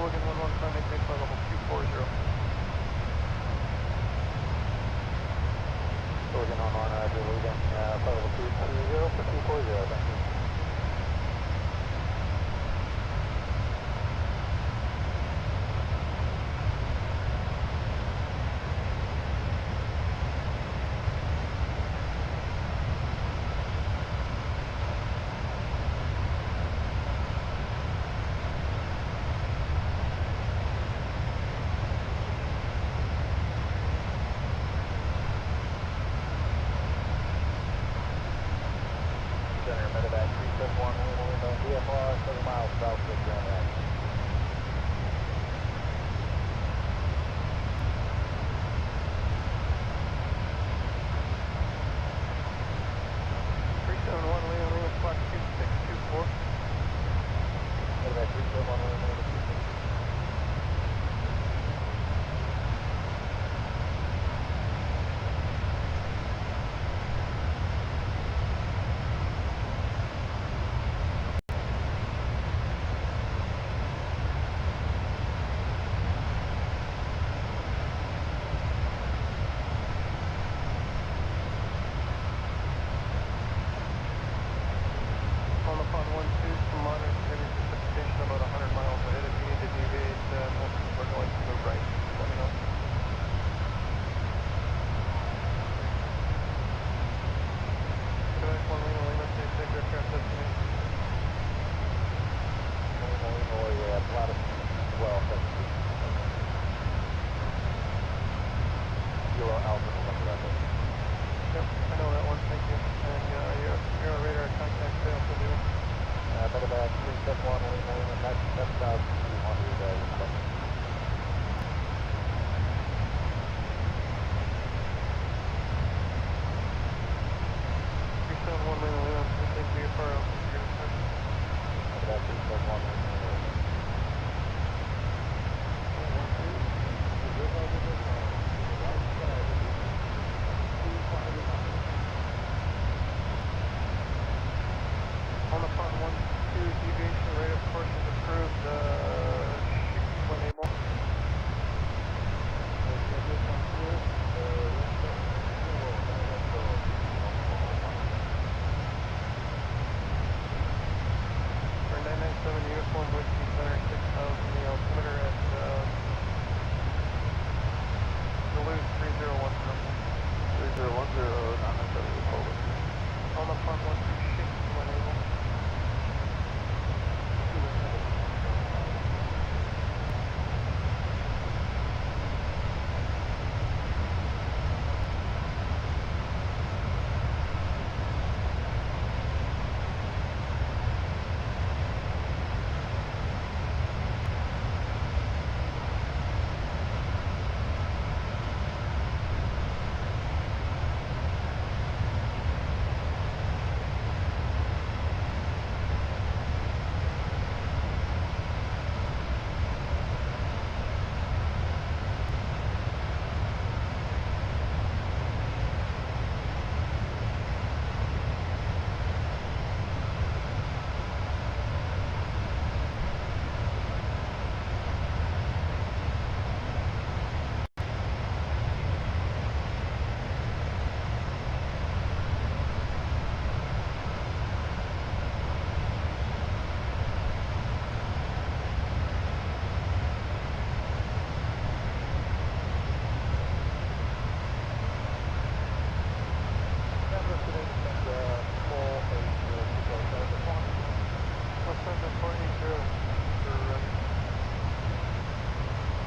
Logan 115, maintain flight level 240. Logan 11, Roger, Logan, flight level 220 for 240, thank you. Center, medevac 371, Lima, VFR, 7 miles south of Grand Rapids. Lima, flight 2624. Medevac 371, Lima, 2624. On the pond 12, some moderate heavy precipitation about 100 miles ahead. If you need to deviate, we're going to the right. Let me know. Quebec 1 Lima, take aircraft destination. Lima, yeah, Pilatus 12, that's Kilo Alpha, November Echo. Yep, I know that one, thank you. And you're on radar contact fail for you. Medevac 371, Lima, 7,200 request. 371 Lima, take VFR out for your request. Medevac 371, Lima. On the pond 12, deviation rate of course is approved, when able. For 997 uniform whiskey center 6000, the altimeter at Duluth 3010. 3010, 997 forward. On the pond 12, shaky when able.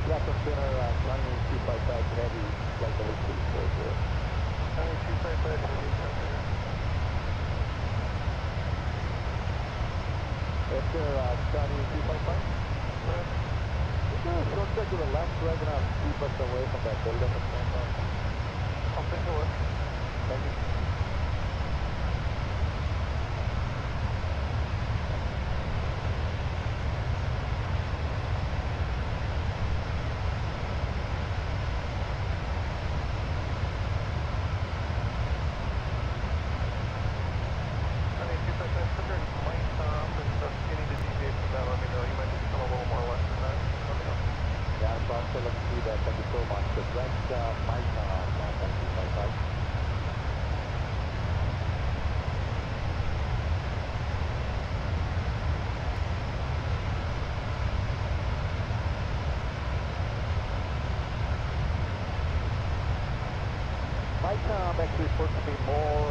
Captain Center, County 255 Heavy, flight level 240. County 255 Heavy, Center. After County 255? Correct. Is there a shortcut to the left so I can keep us away from that building at the same time? I'll take a look. Thank you. Let me know. You might need to come a little more left than that. so let me see that. Thank you so much. Direct Mike 1255. Mike actually supposed to be more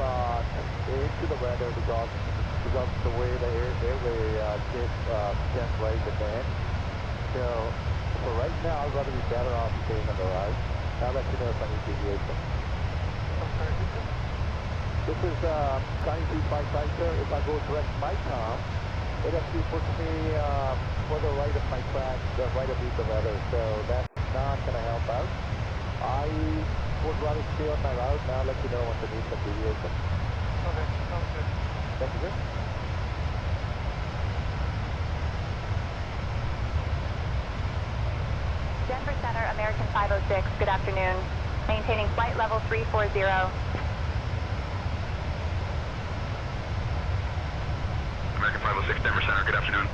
into the weather because of the way the airway gets right at the end. So right now I'd rather be better off staying on the right. I'll let you know if I need deviation. This is Scotty 255, sir. If I go direct MyCom, it actually puts me further right of my track, right underneath the weather. So that's not going to help out. I would rather stay on my route, and I'll let you know once I need some deviation. Okay, sounds good. Thank you, sir. Denver Center, American 506, good afternoon. Maintaining flight level 340. American 506, Denver Center, good afternoon.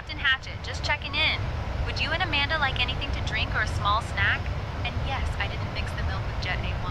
Captain Hatchet, just checking in. Would you and Amanda like anything to drink or a small snack? And yes, I didn't mix the milk with Jet A1.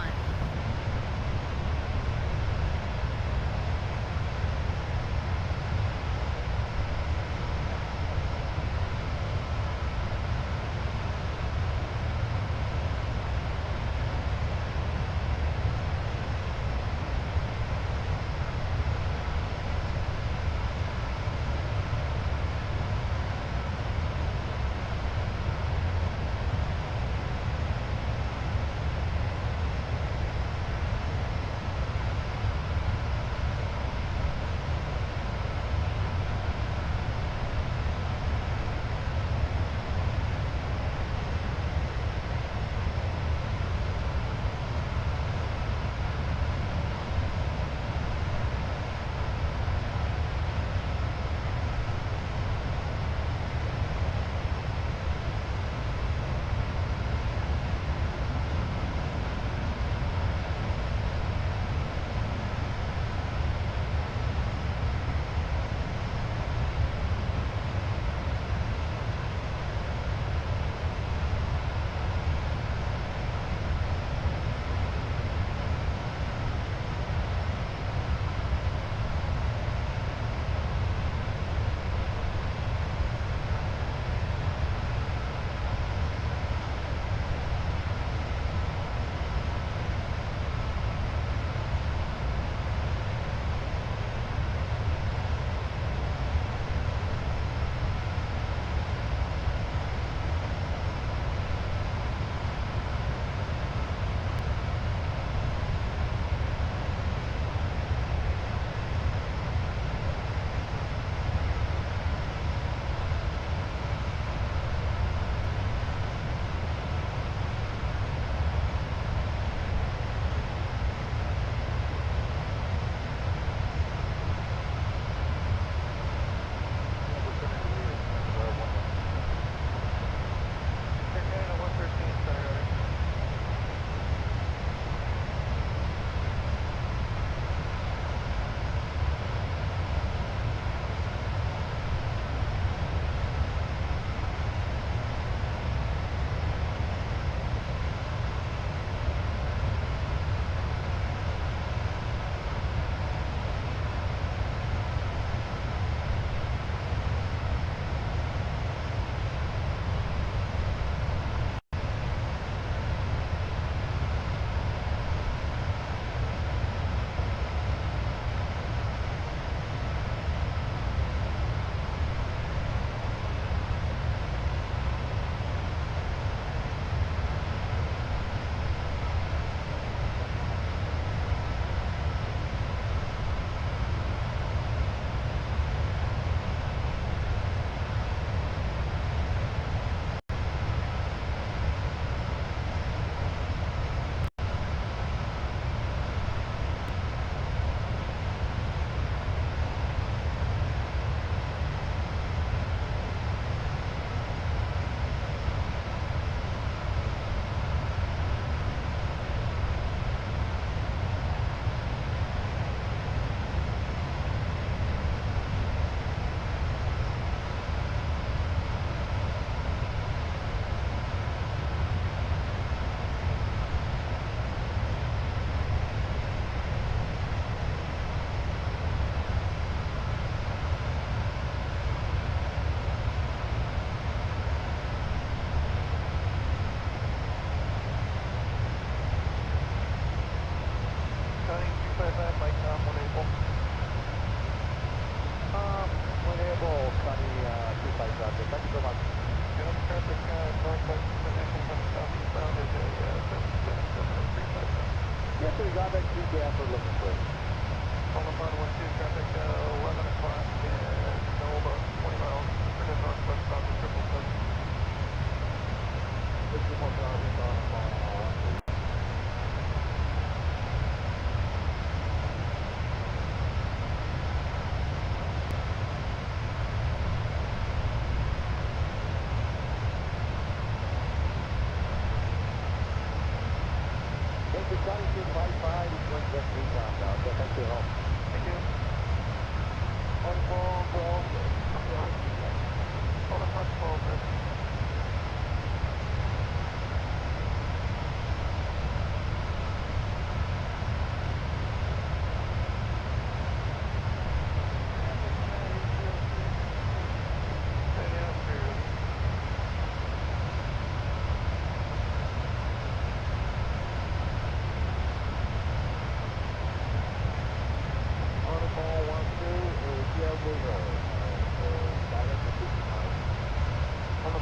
On the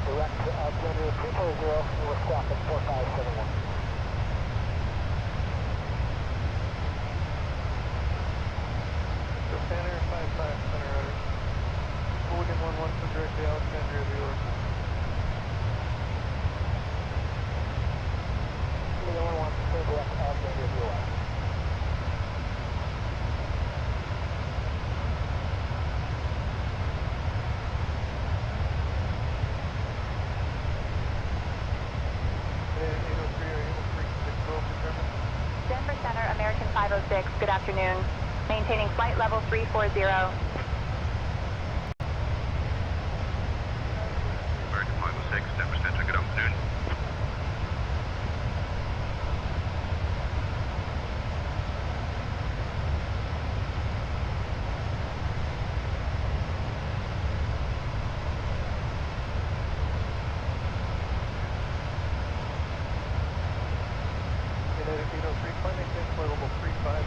direct Alexander 340, and we're squawk at 4571. Center 55 center rudder. Hooligan 11 for direct to Alexandria, New York. Hooligan 11 for direct to Alexandria, New York. Denver Center, American 506, good afternoon. Maintaining flight level 340. American 506, Denver Center, good afternoon. United 803, climb maintain flight level 35.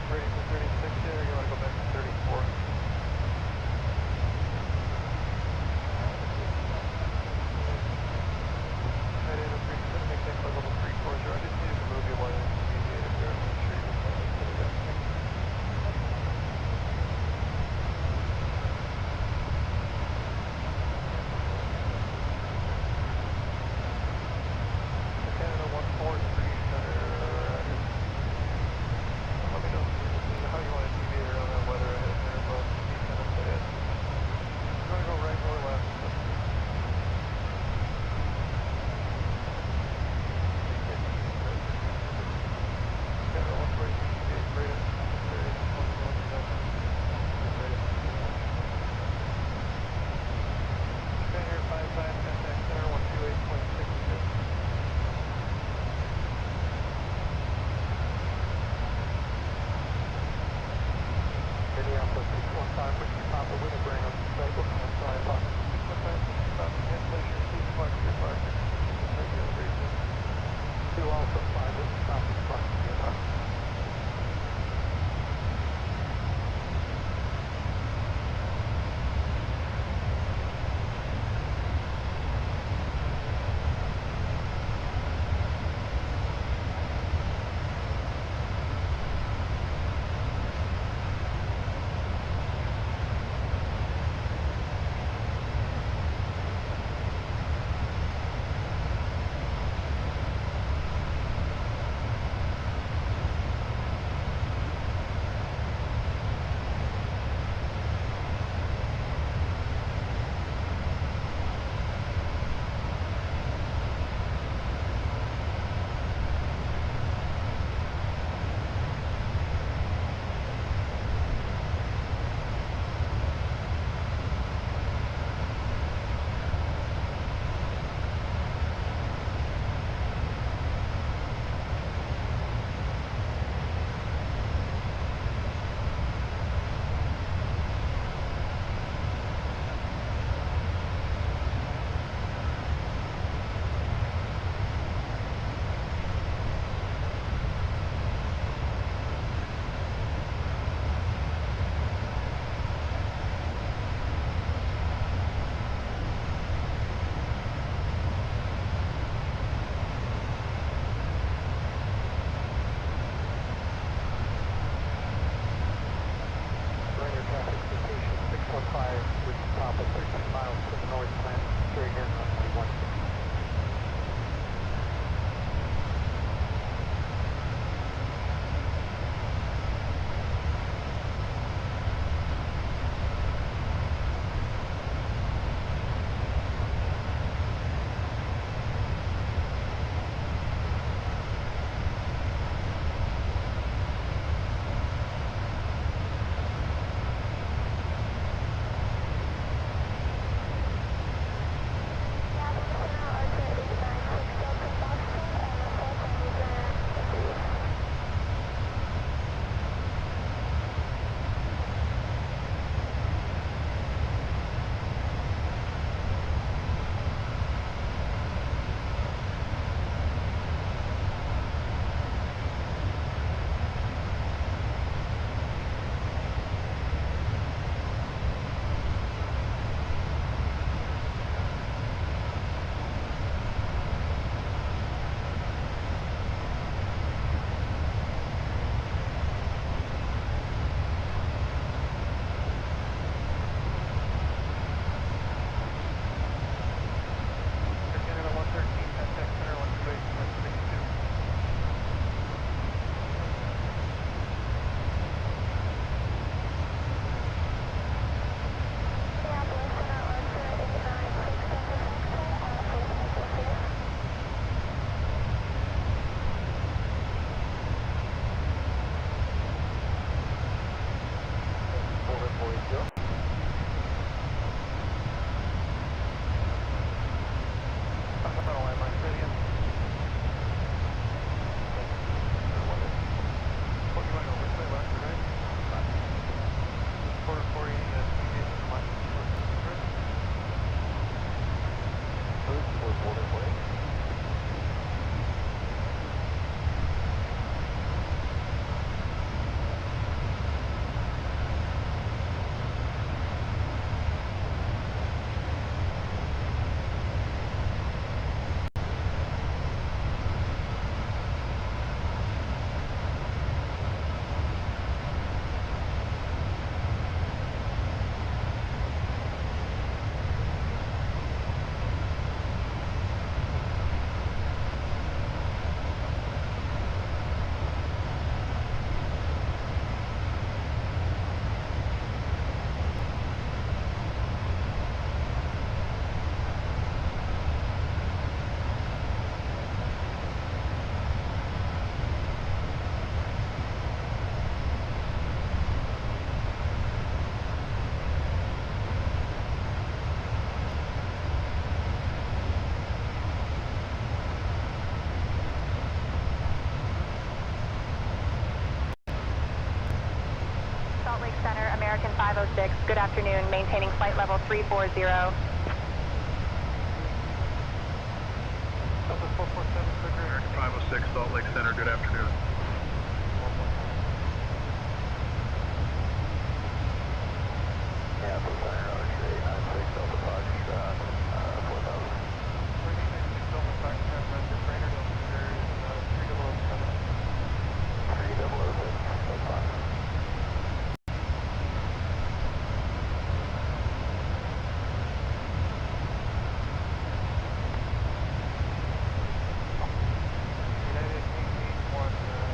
Ready for 36 there, or you want to go back to 34? Head in, make that clear level 340. I just needed to move you while you're deviated there. Make sure you just put it in. Canada 143 center. Let me know how you want to deviate around that weather ahead there, but you kind of say it. You want to go right or left? Canada 143, right in. Japan Air 55, contact center 128.62. Minneapolis 615, which is Papa Winterbrain on the cycle, and fly Papa 615, stop and cancellation, please flex your departure. Regular region. 2 Alpha 5, this is stop and flex your departure. 506, good afternoon, maintaining flight level 340. Southwest 447, American 506, Salt Lake Center, good afternoon. Yeah, Blue Center, Roger, 896, Delta Foxtrot, 4000. 896, Delta Foxtrot, Roger, trainer, altimeter is 3007. 3006, that's fine. United 881,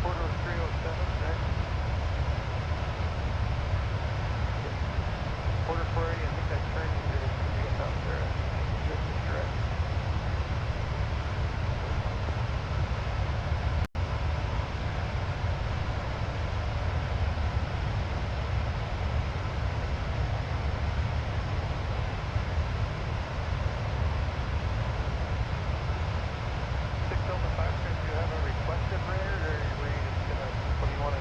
Quarter 307, right? Quarter 480, I think that turn you did is coming up out there. This is correct. Delta 5, do you have a requested rate, or were you just gonna, what do you want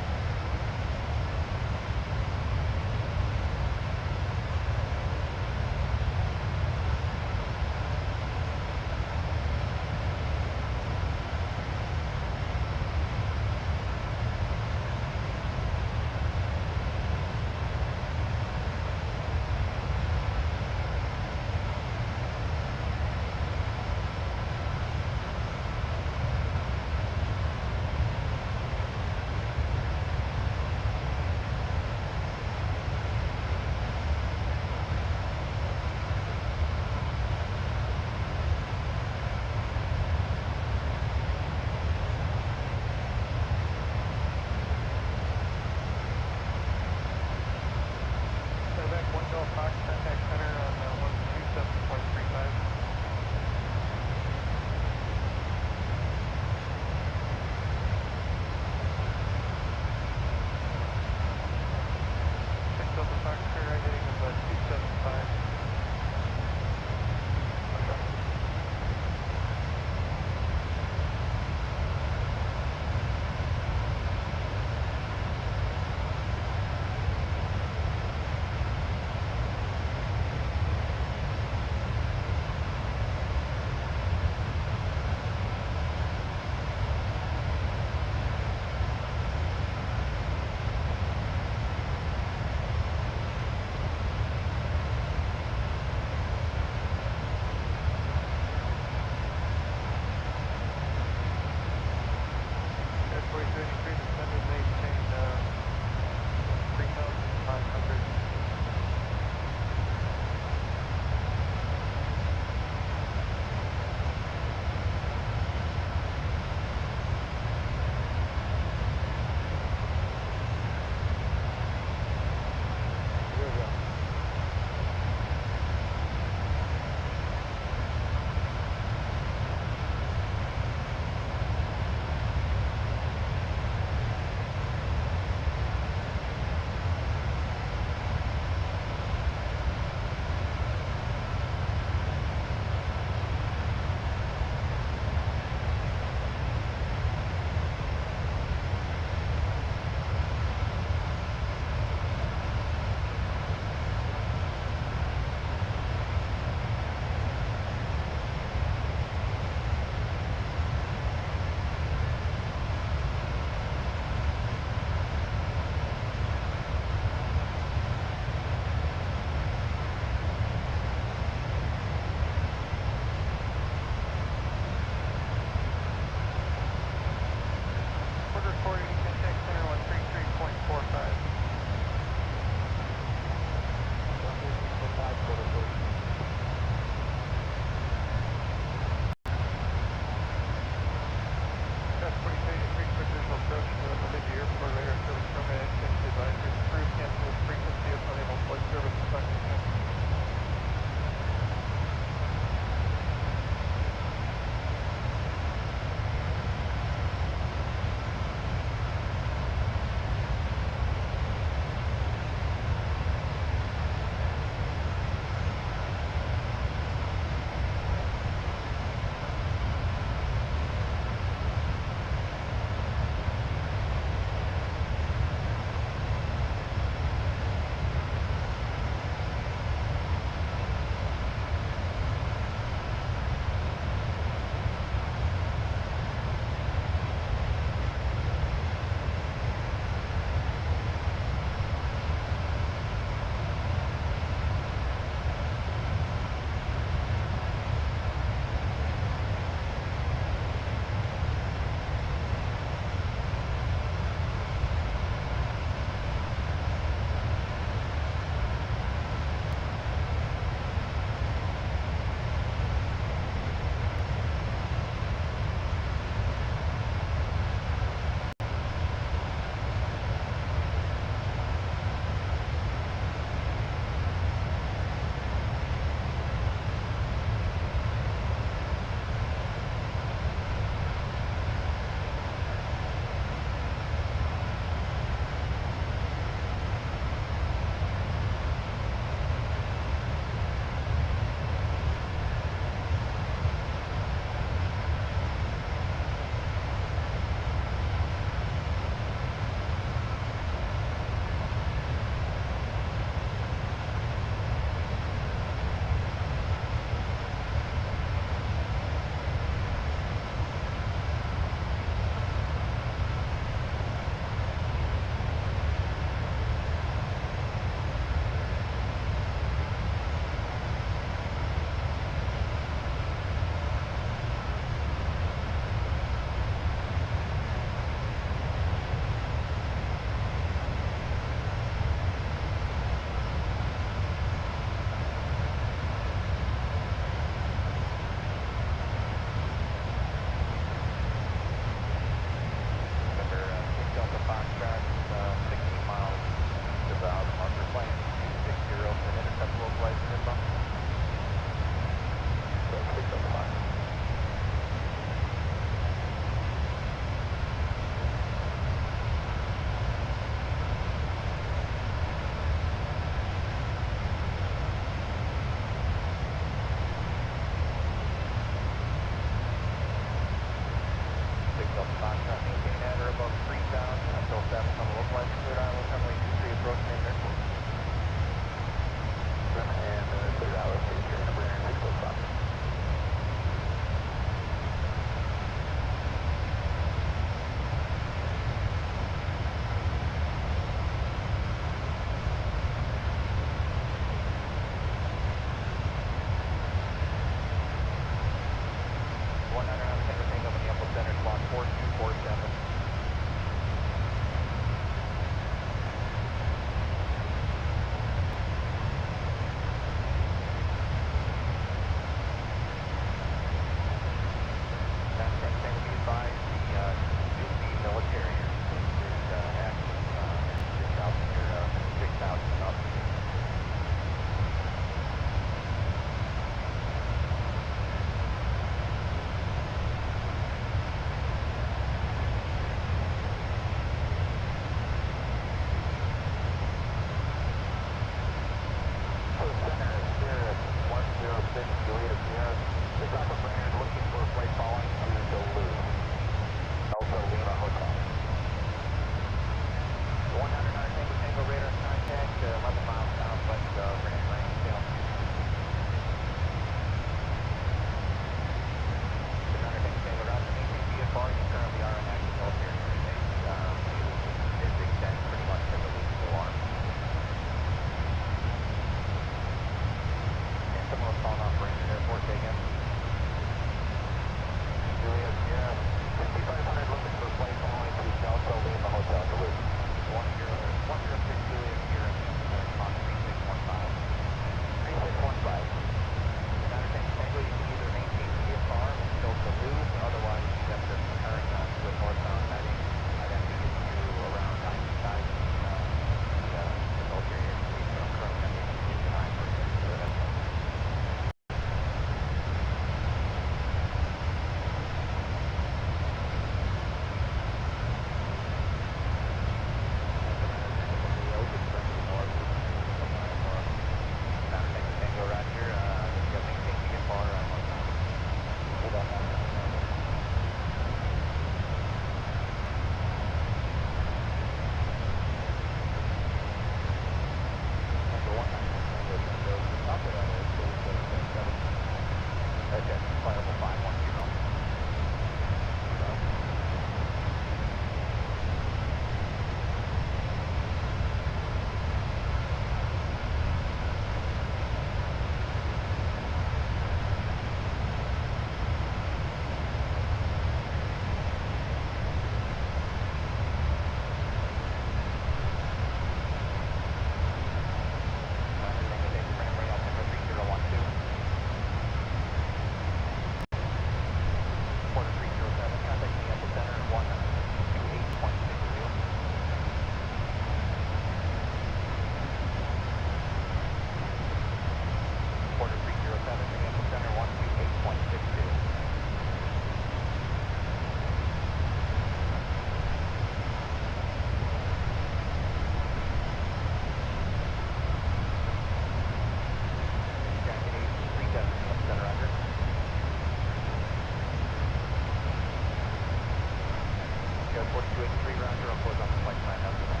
4283, roger, I'll close on the flight plan after that.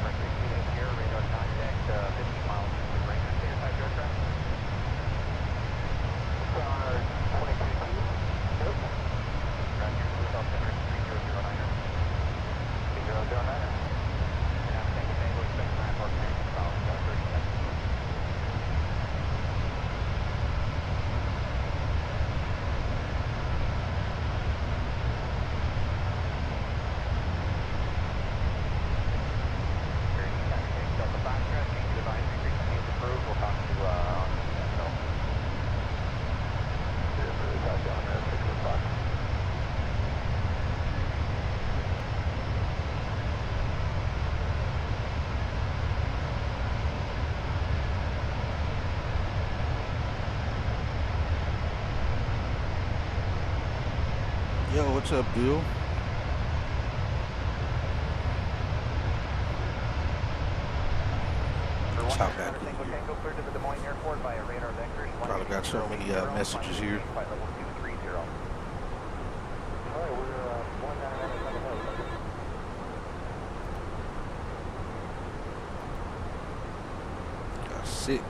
Runway 28 here, radar contact, 15 miles east of Green. Say your type aircraft. Star 22T, nope. Roger, South Center 3009er. 3009er. And I'm taking Tango, expect 9 Park Tango, about 30 seconds. Yo, what's up, Bill? Top back. Probably got so many messages here. Got 6.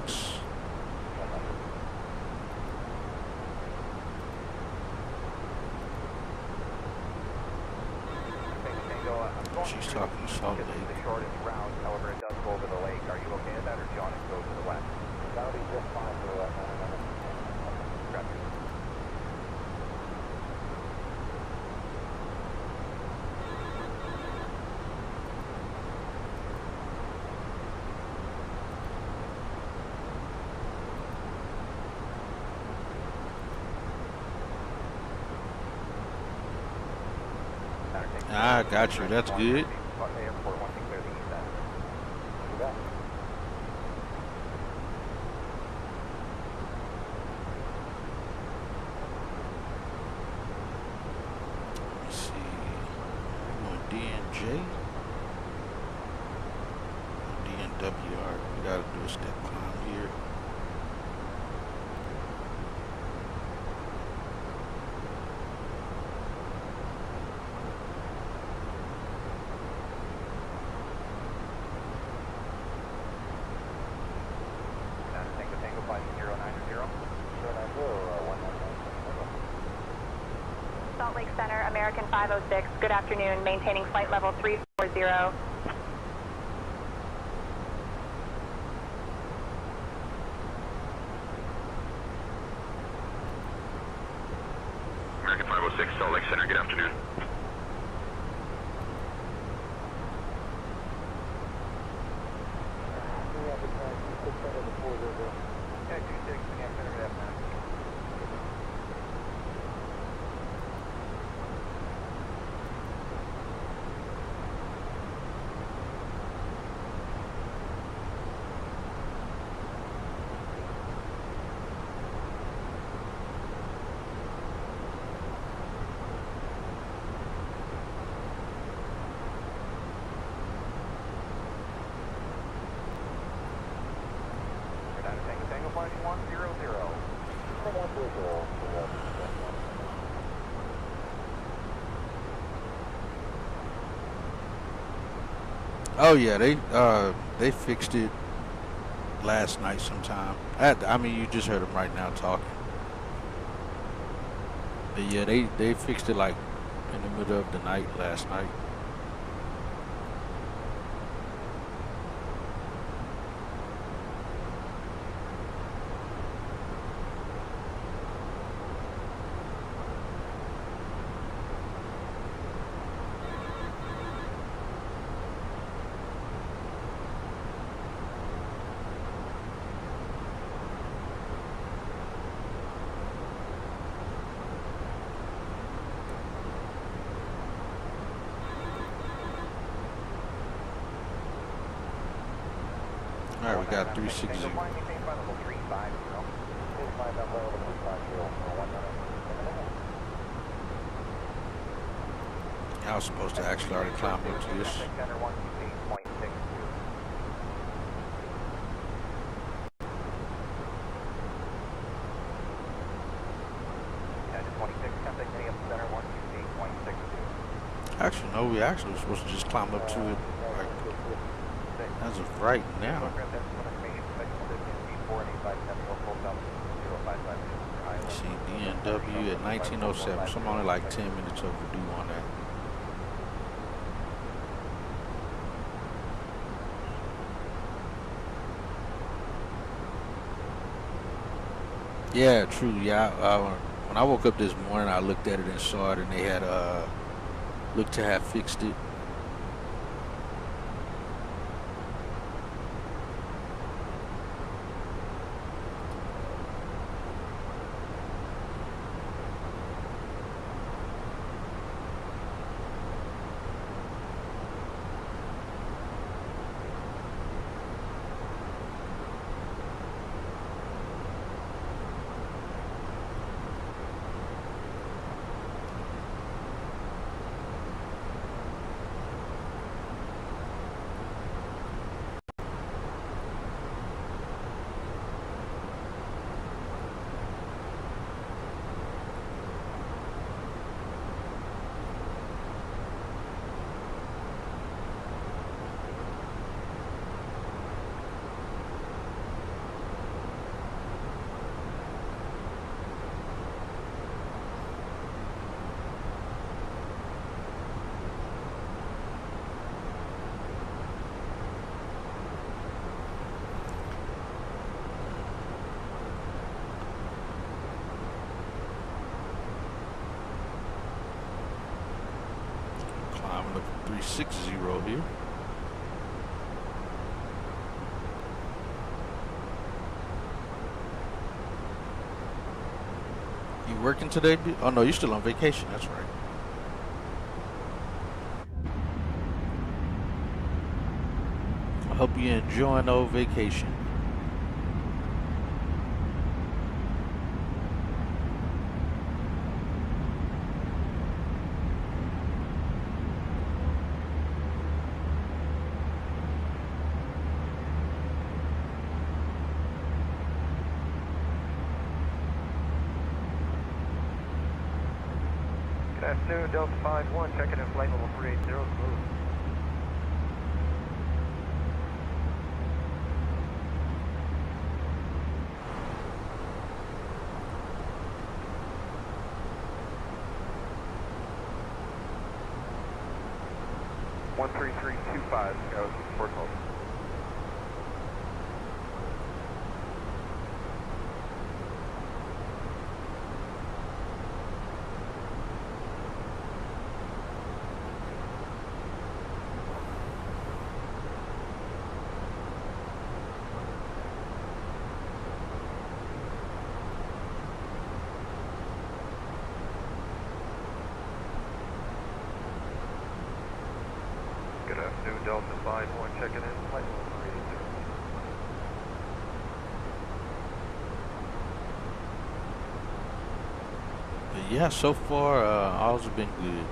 She's talking to Salt Lake. The shortest route, however, it does go over the lake. Are you okay with that, or do you want it to go to the west? That would be just fine for the west. I got you. That's good. Let's see. We're going DNJ. DNWR. We got to do a step climb here. Salt Lake Center, American 506. Good afternoon. Maintaining flight level 340. American 506, Salt Lake Center, good afternoon. Oh yeah, they fixed it last night sometime. I mean, you just heard them right now talking. But yeah, they fixed it like in the middle of the night last night. All right, we got 360. I was supposed to actually already climb up to this. Center 26, contact me up center 128.62. Actually, no, we actually were supposed to just climb up to it, like, as of right now. See, DNW at 1907, so I'm only like 10 minutes overdue on that. Yeah, true, yeah. When I woke up this morning, I looked at it and saw it, and they had looked to have fixed it. Climbing up 360 here. You working today? Oh no, you're still on vacation. That's right. I hope you're enjoying old vacation. Good afternoon, Delta 51, checking in flight level 380, smooth. One 3325, go support hold. Good afternoon, Delta 51, checking in flight level 380. But yeah, so far all's been good.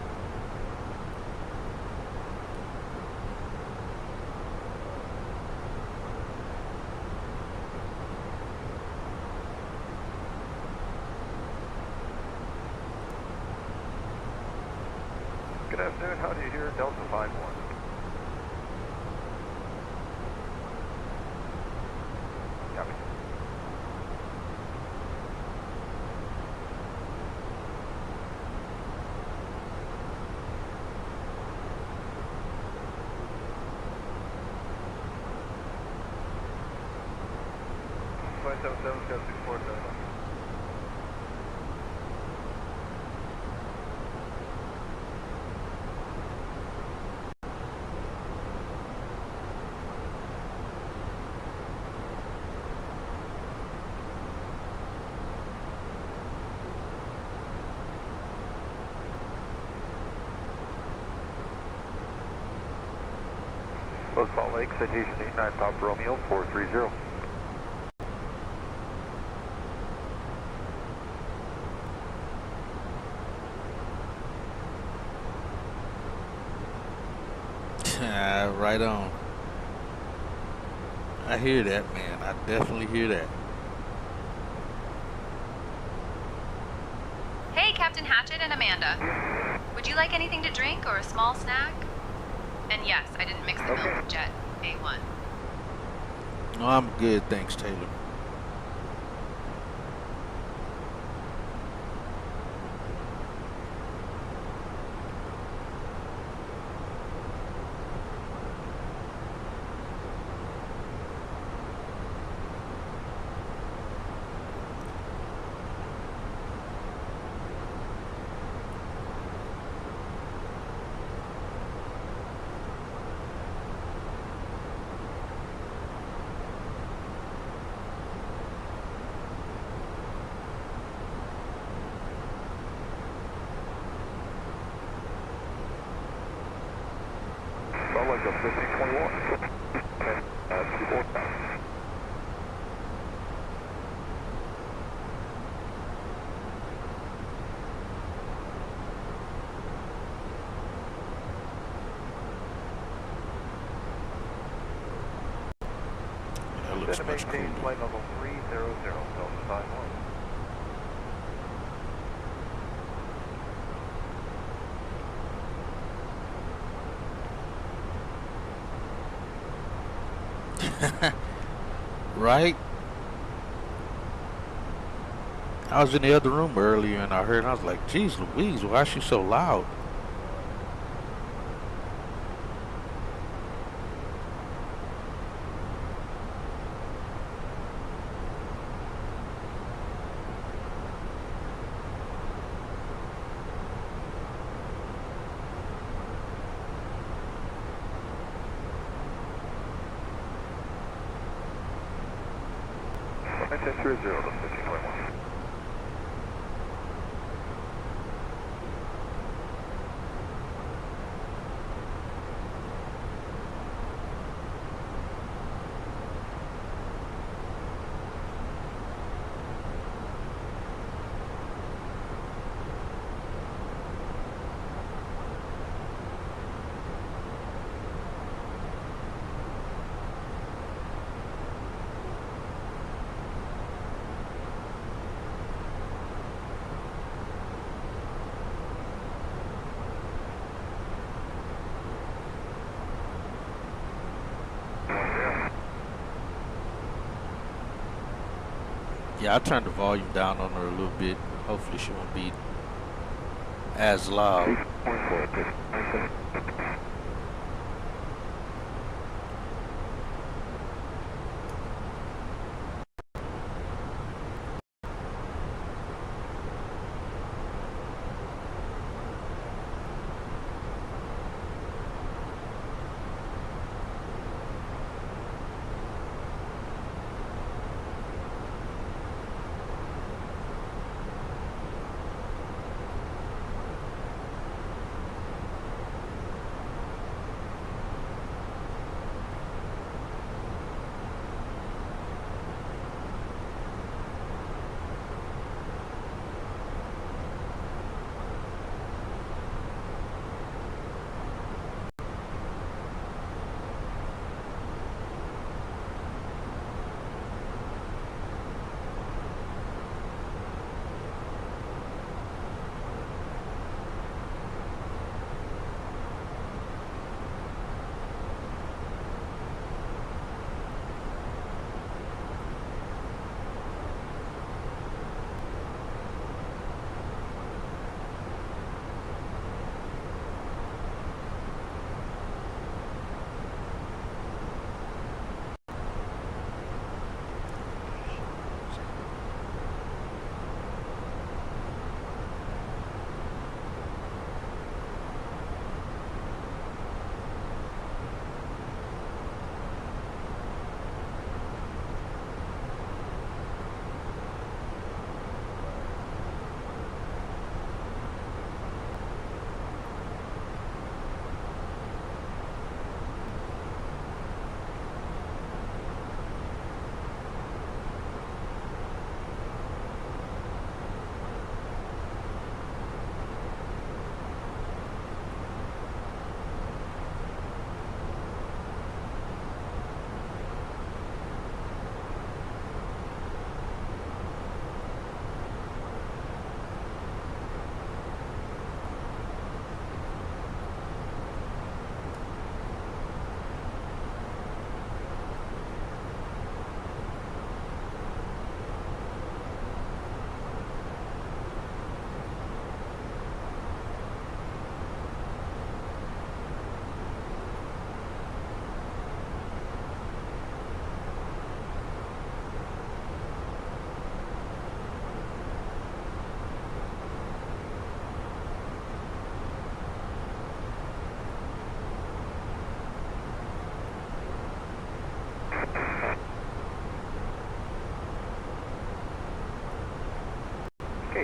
Good afternoon, how do you hear Delta 51? Copy. Flight 77, go 647. Los Salt Lake, citation 89, Papa Romeo 430. Right on. I hear that, man. I definitely hear that. Hey, Captain Hatchet and Amanda. Would you like anything to drink or a small snack? And yes, I didn't mix the milk with Jet. A1. No, I'm good, thanks, Taylor. Sound like a 1521. And 24. That looks Then much maintain cooler. flight level 300, Delta 51. Right? I was in the other room earlier and I heard, I was like, geez Louise, why is she so loud? Maintain 30, Delta 1521. Yeah, I turned the volume down on her a little bit. Hopefully she won't be as loud.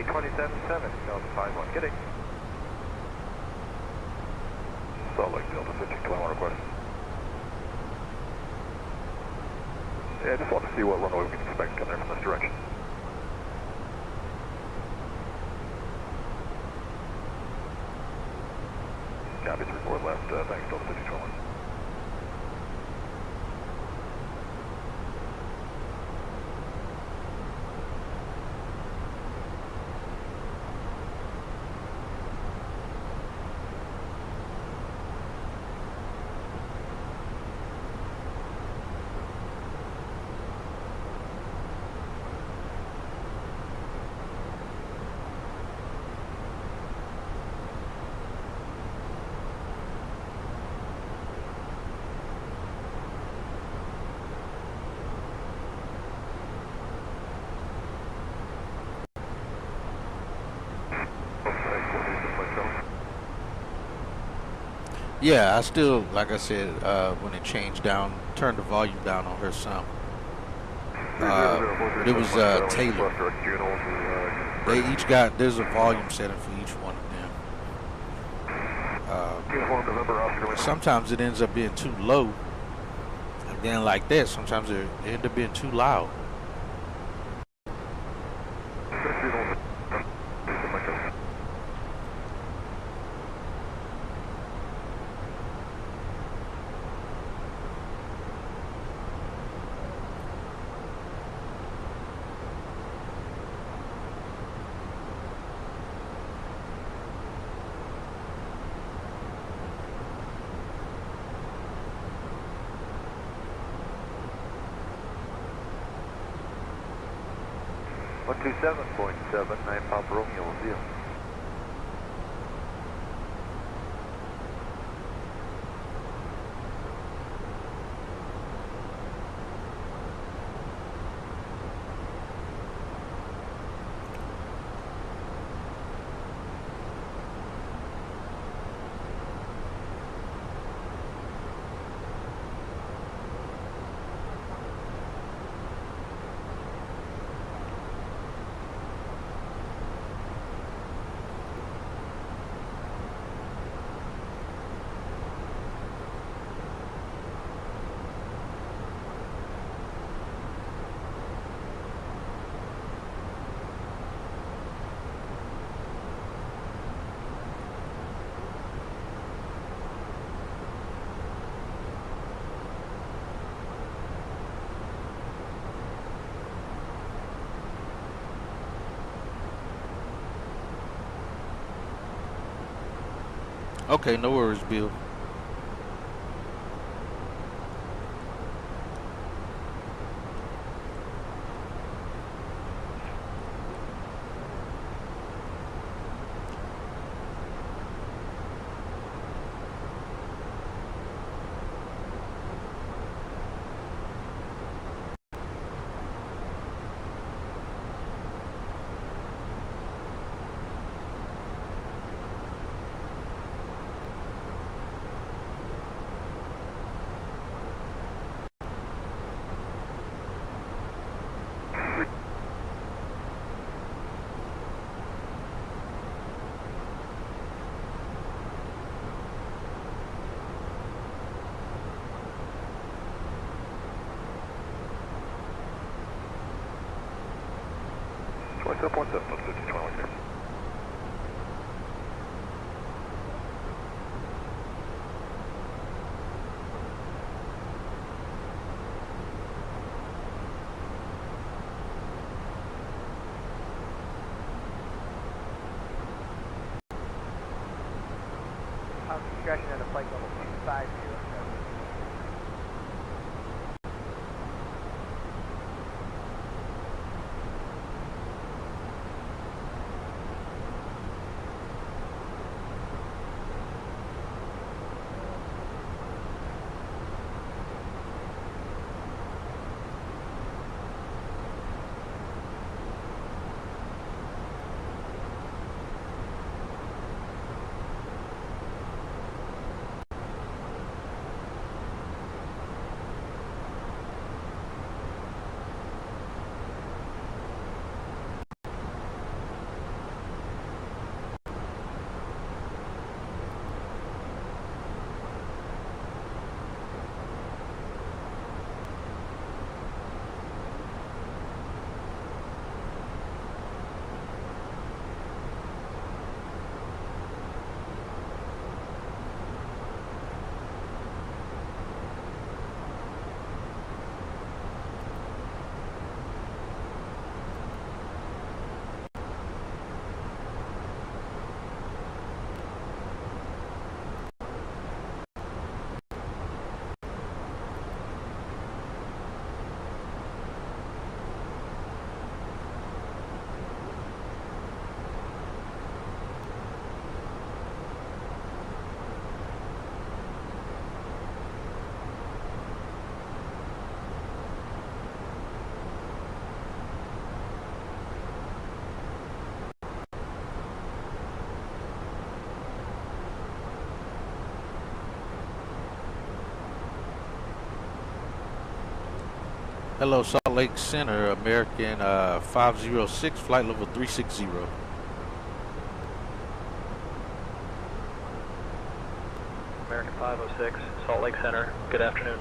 277.7, Delta 51, kidding. Salt Lake Delta 1521 request. Yeah, I just want to see what runway we can expect coming in from this direction. Copy, 34 left, thanks, Delta 1521. Yeah, I still, like I said, when it changed down, turned the volume down on her some. It was Taylor. They each got, there's a volume setting for each one of them. Sometimes it ends up being too low. And then like that, sometimes they end up being too loud. One 127.7, 9 Papa Romeo, will see you. Okay, no worries, Bill. What's up, 1521 here. How's discretion at a flight level 250? Hello, Salt Lake Center, American 506, flight level 360. American 506, Salt Lake Center. Good afternoon.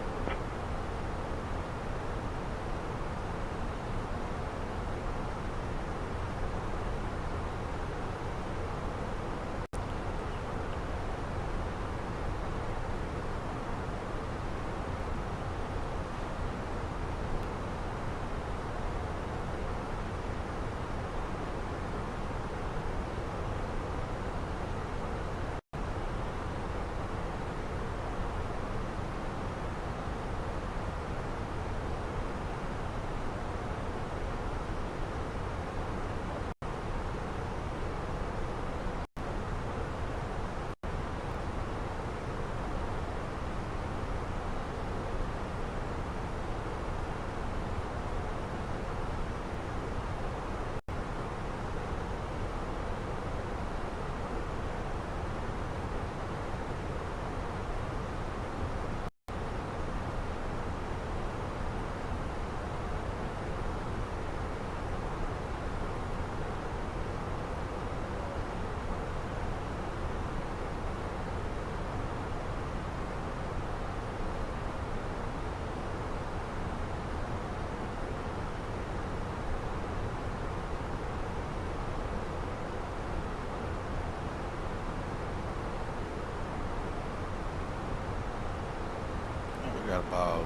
We got about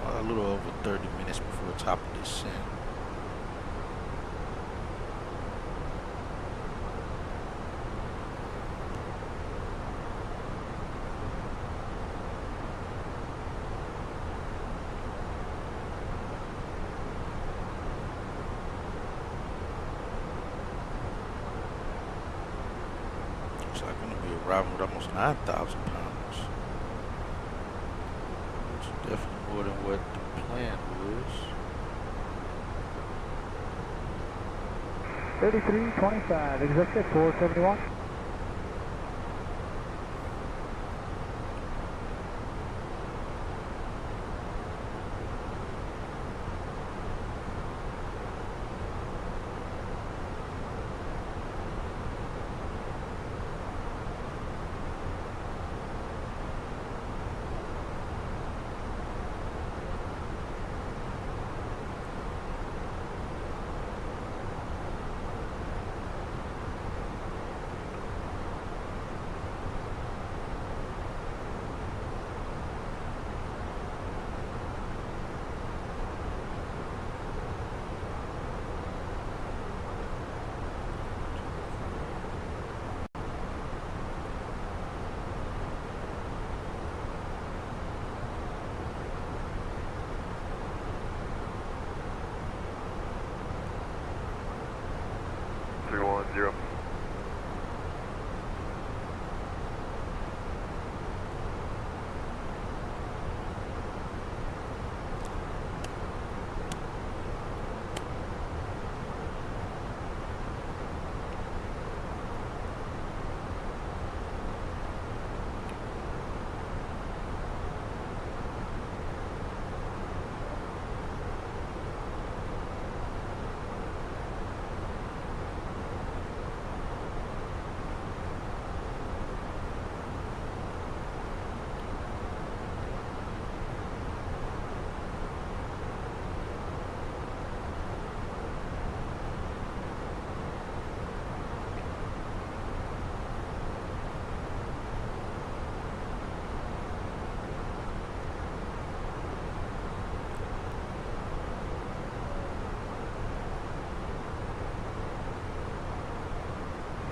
a little over 30 minutes before top of descent. Looks like I'm going to be arriving with almost 9,000 pounds. Which is definitely more than what the plan was. 3325, exit 471. Zero.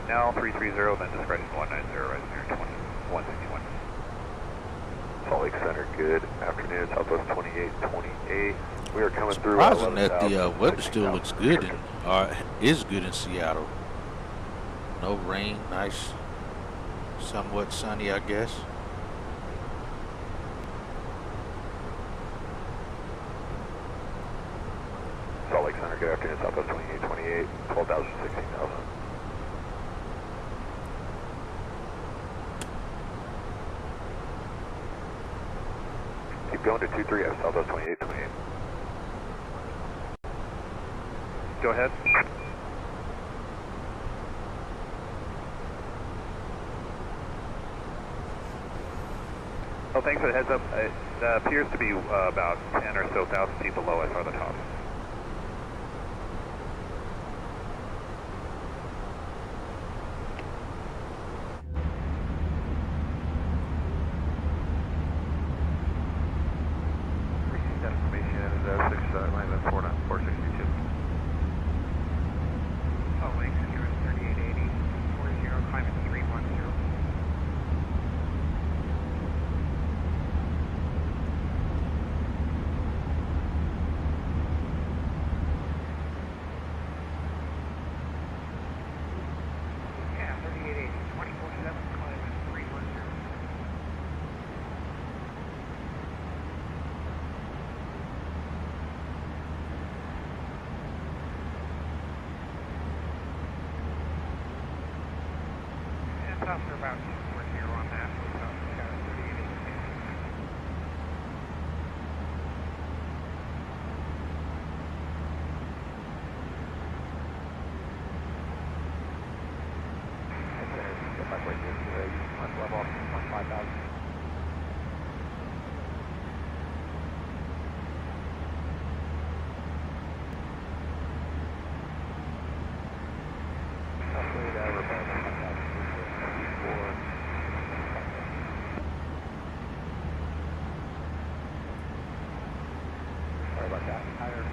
Now 330, then discretion 190, right here, 161. Salt Lake Center, good afternoon, Southwest 2828. We are coming through. Surprising that the weather still looks good and is good in Seattle. No rain, nice, somewhat sunny, I guess. Salt Lake Center, good afternoon, Southwest 2828, 12,000, 16,000. Keep going to 23F, Southwest 2828. Go ahead. Oh, thanks for the heads up. It appears to be about 10 or so thousand feet below us are the tops. Received that information and 49462. Oh, wait, Secure 3880, 40, climate 310. Yeah, 3880, 24/7, climate 310. And tops are about 240 on that, so about 3880. Level up to 25,000. Sorry about that. Higher,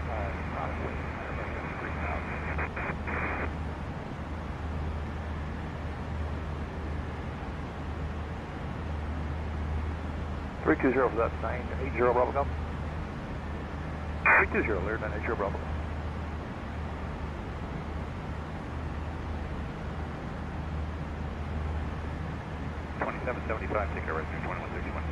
probably higher by 3,000. 320 for that 980 Bravo come. 320, Laird 980 Bravo. $27.75, take it right through 2161.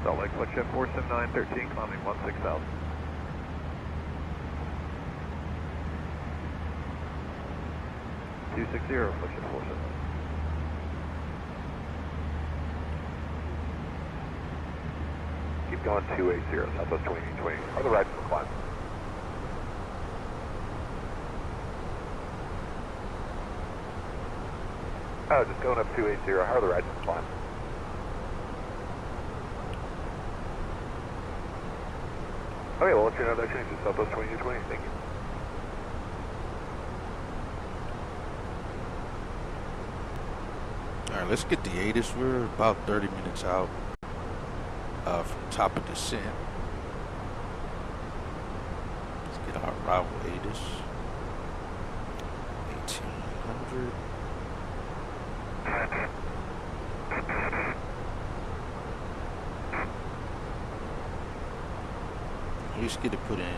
Salt Lake, Flight 47913, climbing 16,000. Flight 479. Keep going 280, Southwest 2020. Are the right for climb? Oh, just going up 280, how are the right for climb? Okay, well, let's get out of that change to Southwest 2220. Thank you. Alright, let's get the ATIS. We're about 30 minutes out from top of descent. Let's get our rival ATIS. 1800. At least get it put in here.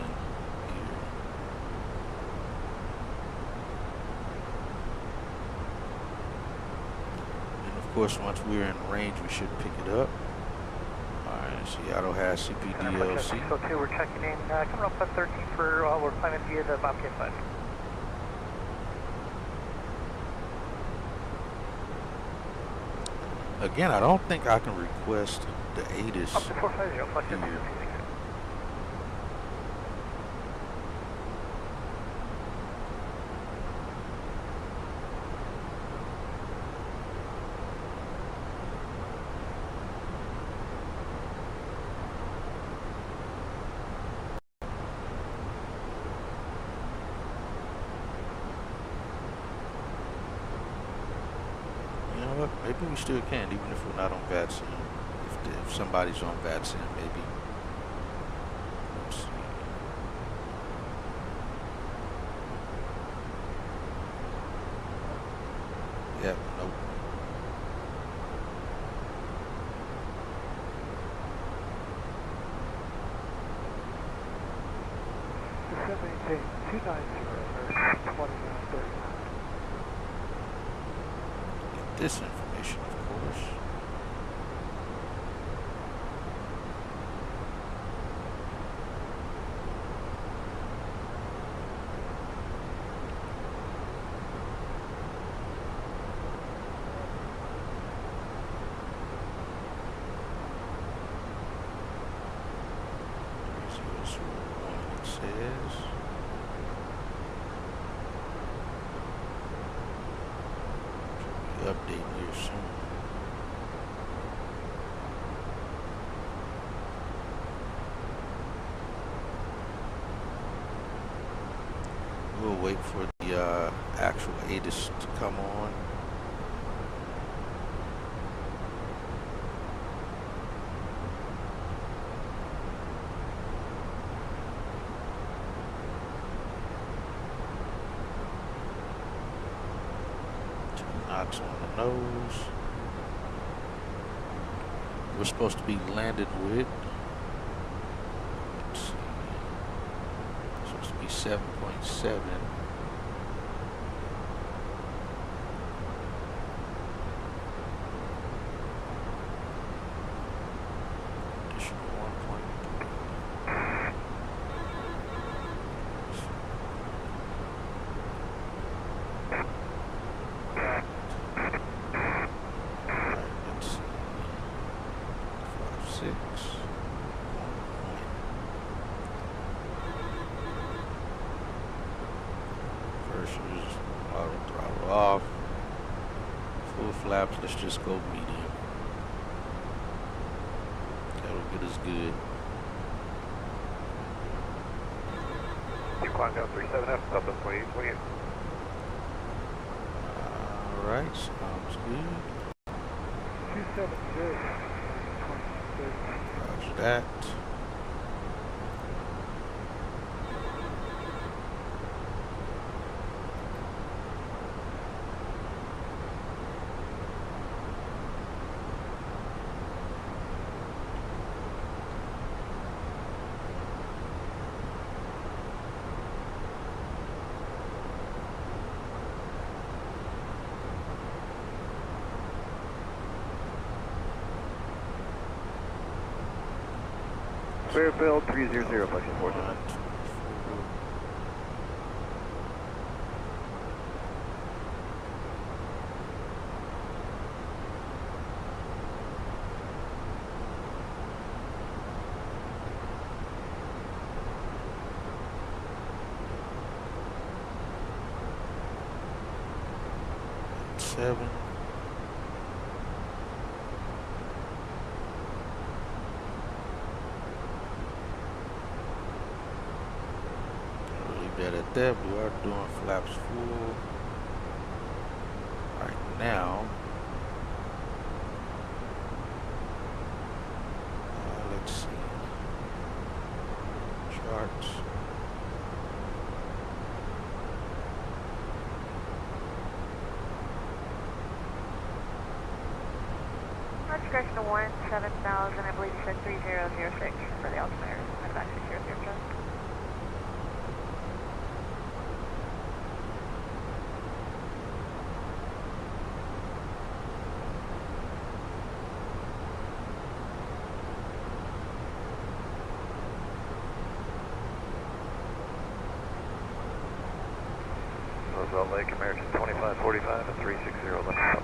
And of course, once we're in range, we should pick it up. Alright, Seattle has CPDLC. So 2, we're checking in, coming up at 13 for, we're climbing via the Bobcat 5. Again, I don't think I can request the ATIS Up to 450, flight here. 15. Maybe we still can, even if we're not on VATSIM. If somebody's on VATSIM, maybe. Let's see. Yep, nope. Maintain 290, 2939. Get this information, of course. 1 it says. Should be updating here soon. We'll wait for the actual ATIS to come on. Knots on the nose. We're supposed to be landing with, let's see, supposed to be 7.7. Additional 1.3. Auto throttle off. Full flaps. Let's just go medium. That'll get us good. You climb down 37F, stop at 28. Alright, sounds good. 276. Roger that. Clearfield 300, flexion 47. Seven. Leave that at that. We are doing flaps full right now. Let's see. Charts. Discretion to 17000, I believe you said 3006 for the altimeter. I've actually here at the address. Roosevelt Lake, American 2545 and 360 left.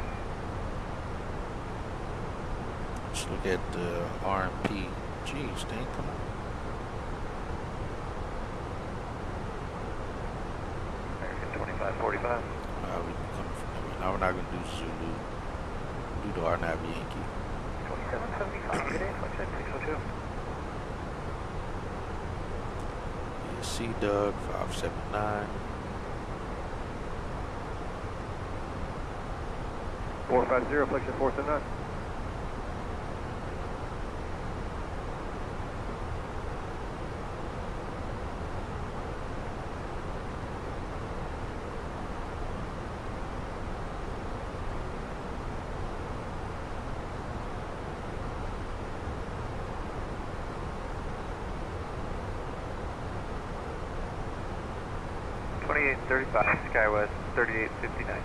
Let's look at the RMP. Geez, dang, come on. American 2545. We can come from there. Now we're not going to do Zulu. We'll do the RNAV Yankee. 2775, good day, flight 602. Sea Doug 579. 450, flexion 479. .35, SkyWest 3859.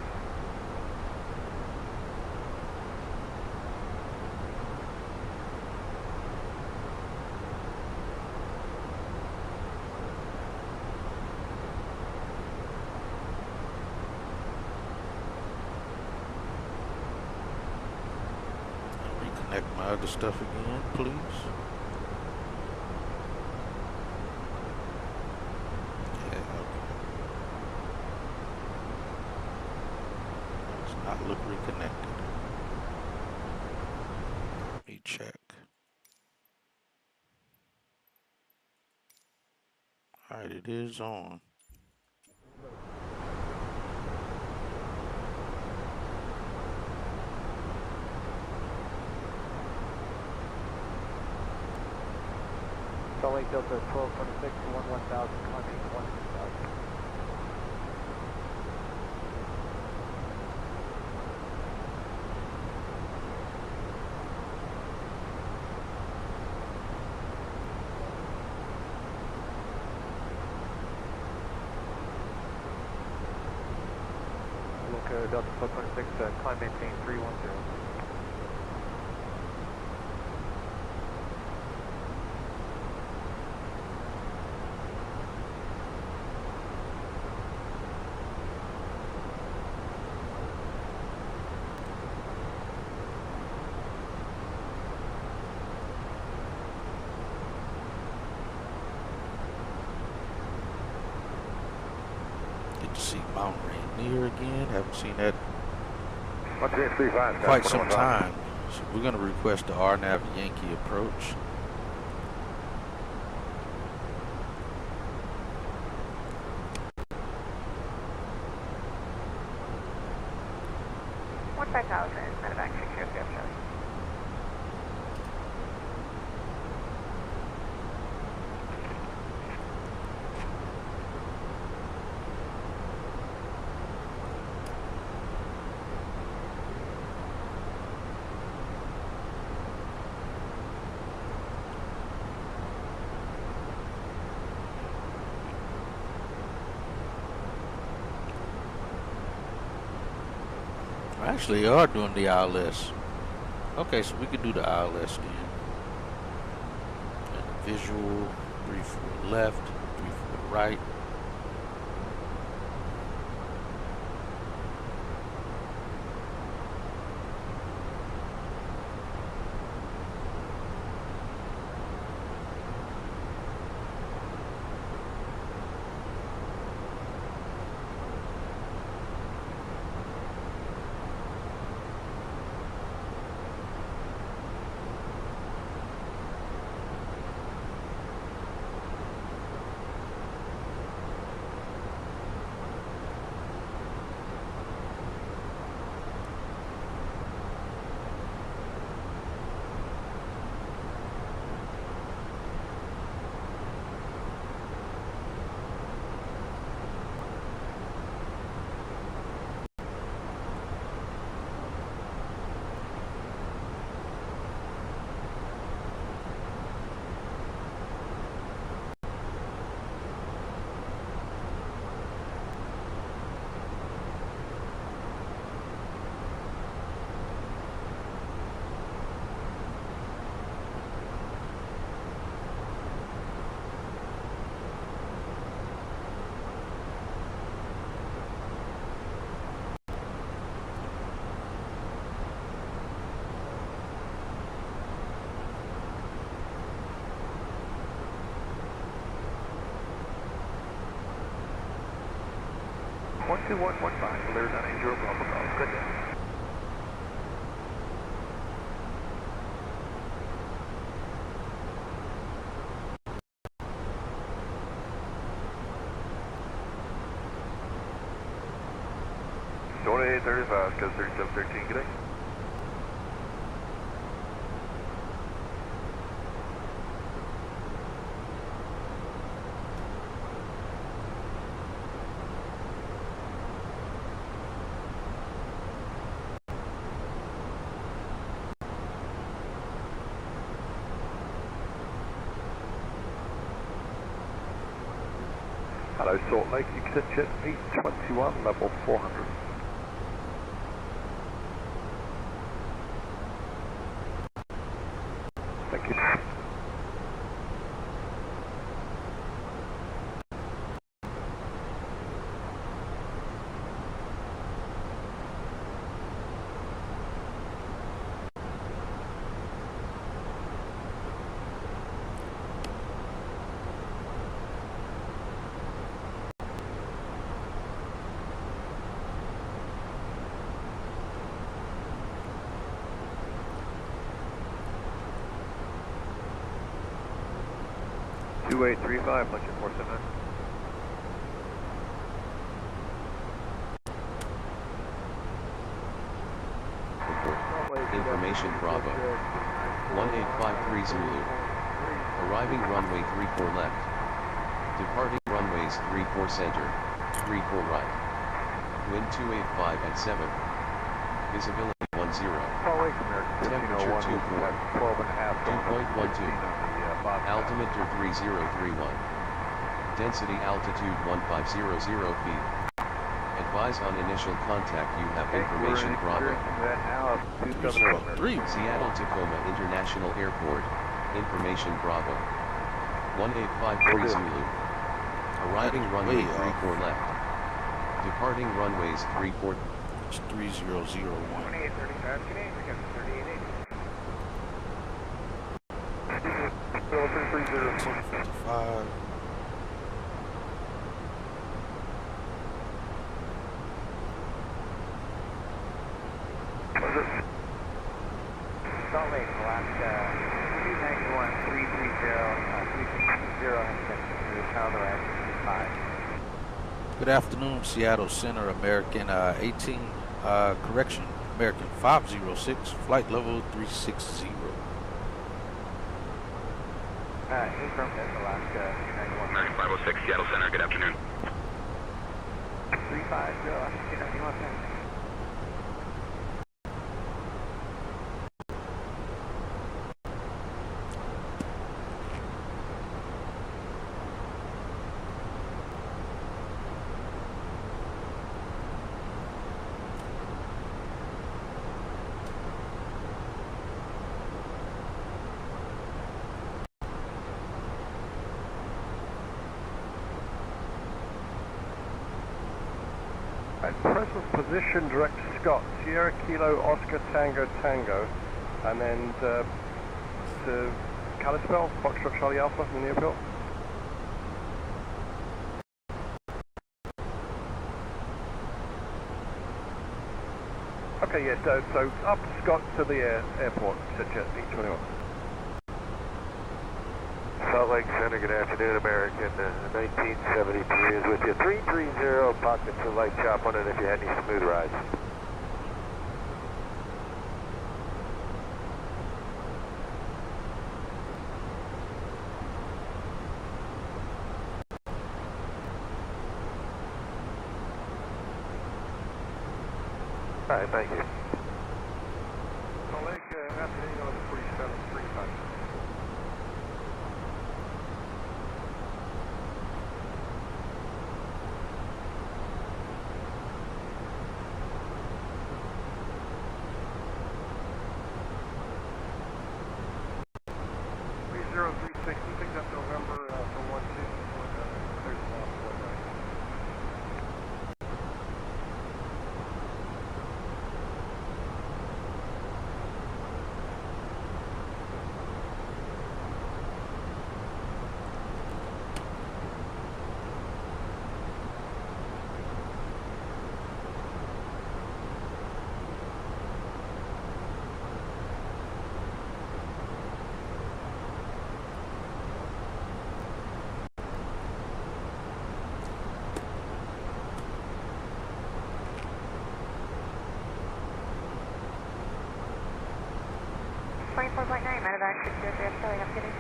Reconnect my other stuff again, please. connected. Let me check. All right, it is on. Salt Lake Delta 1226 to 11,000, climbing 16,000. Delta 1226, climb maintain 310. Good to see Mount Rainier again. Haven't seen that in quite some time. So we're going to request the RNAV Yankee approach. Medevac 603 Charlie. Actually, they are doing the ILS. Okay, so we can do the ILS then. And visual, 34 left, 34 right. One two one one five, clear 980 Bravo Golf. Good day. Door 835, code 3713, good day. Hello, Salt Lake, Exit 821, level 400. Thank you. 2835, punch it 479. Information Bravo. 1853 Zulu. Arriving runway 34 left. Departing runways 34 center, 34 right. Wind 285 at 7. Visibility 10. Temperature 24. 2.12. Altimeter 3031. Density altitude 1500 feet. Advise on initial contact you have information Bravo. Seattle-Tacoma International Airport. Information Bravo. 1853 Zulu. Arriving runway 34 left. Departing runways 34. It's 3001. 2835, Canadian, again, 3880. 5. Salt Lake, Alaska, 291-330, 360 has been through Colorado 5. Good afternoon, Seattle Center, American 18, correction, American 506, flight level 360. Confirm that's Alaska, 291. American 506, Seattle Center, good afternoon. 350, Alaska, 291. Present position, direct to Scott, Sierra Kilo, Oscar Tango Tango, and then to Kalispell, Foxtrot Charlie Alpha in the airport. Okay, yeah, so up Scott to the airport, each 21. Salt Lake Center, good afternoon, American 1973 is with you. 330, pocket to light chop on it if you had any smooth rides. All right, thank you. Salt Lake, afternoon on 4735. Out of action, Georgia, Charlie, I'm getting.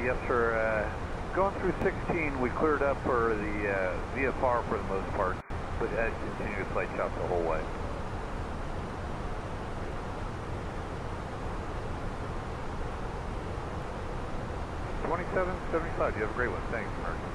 Yes, sir. Going through 16, we cleared up for the VFR for the most part, but had continuous light chop the whole way. $27.75. You have a great one. Thanks, American.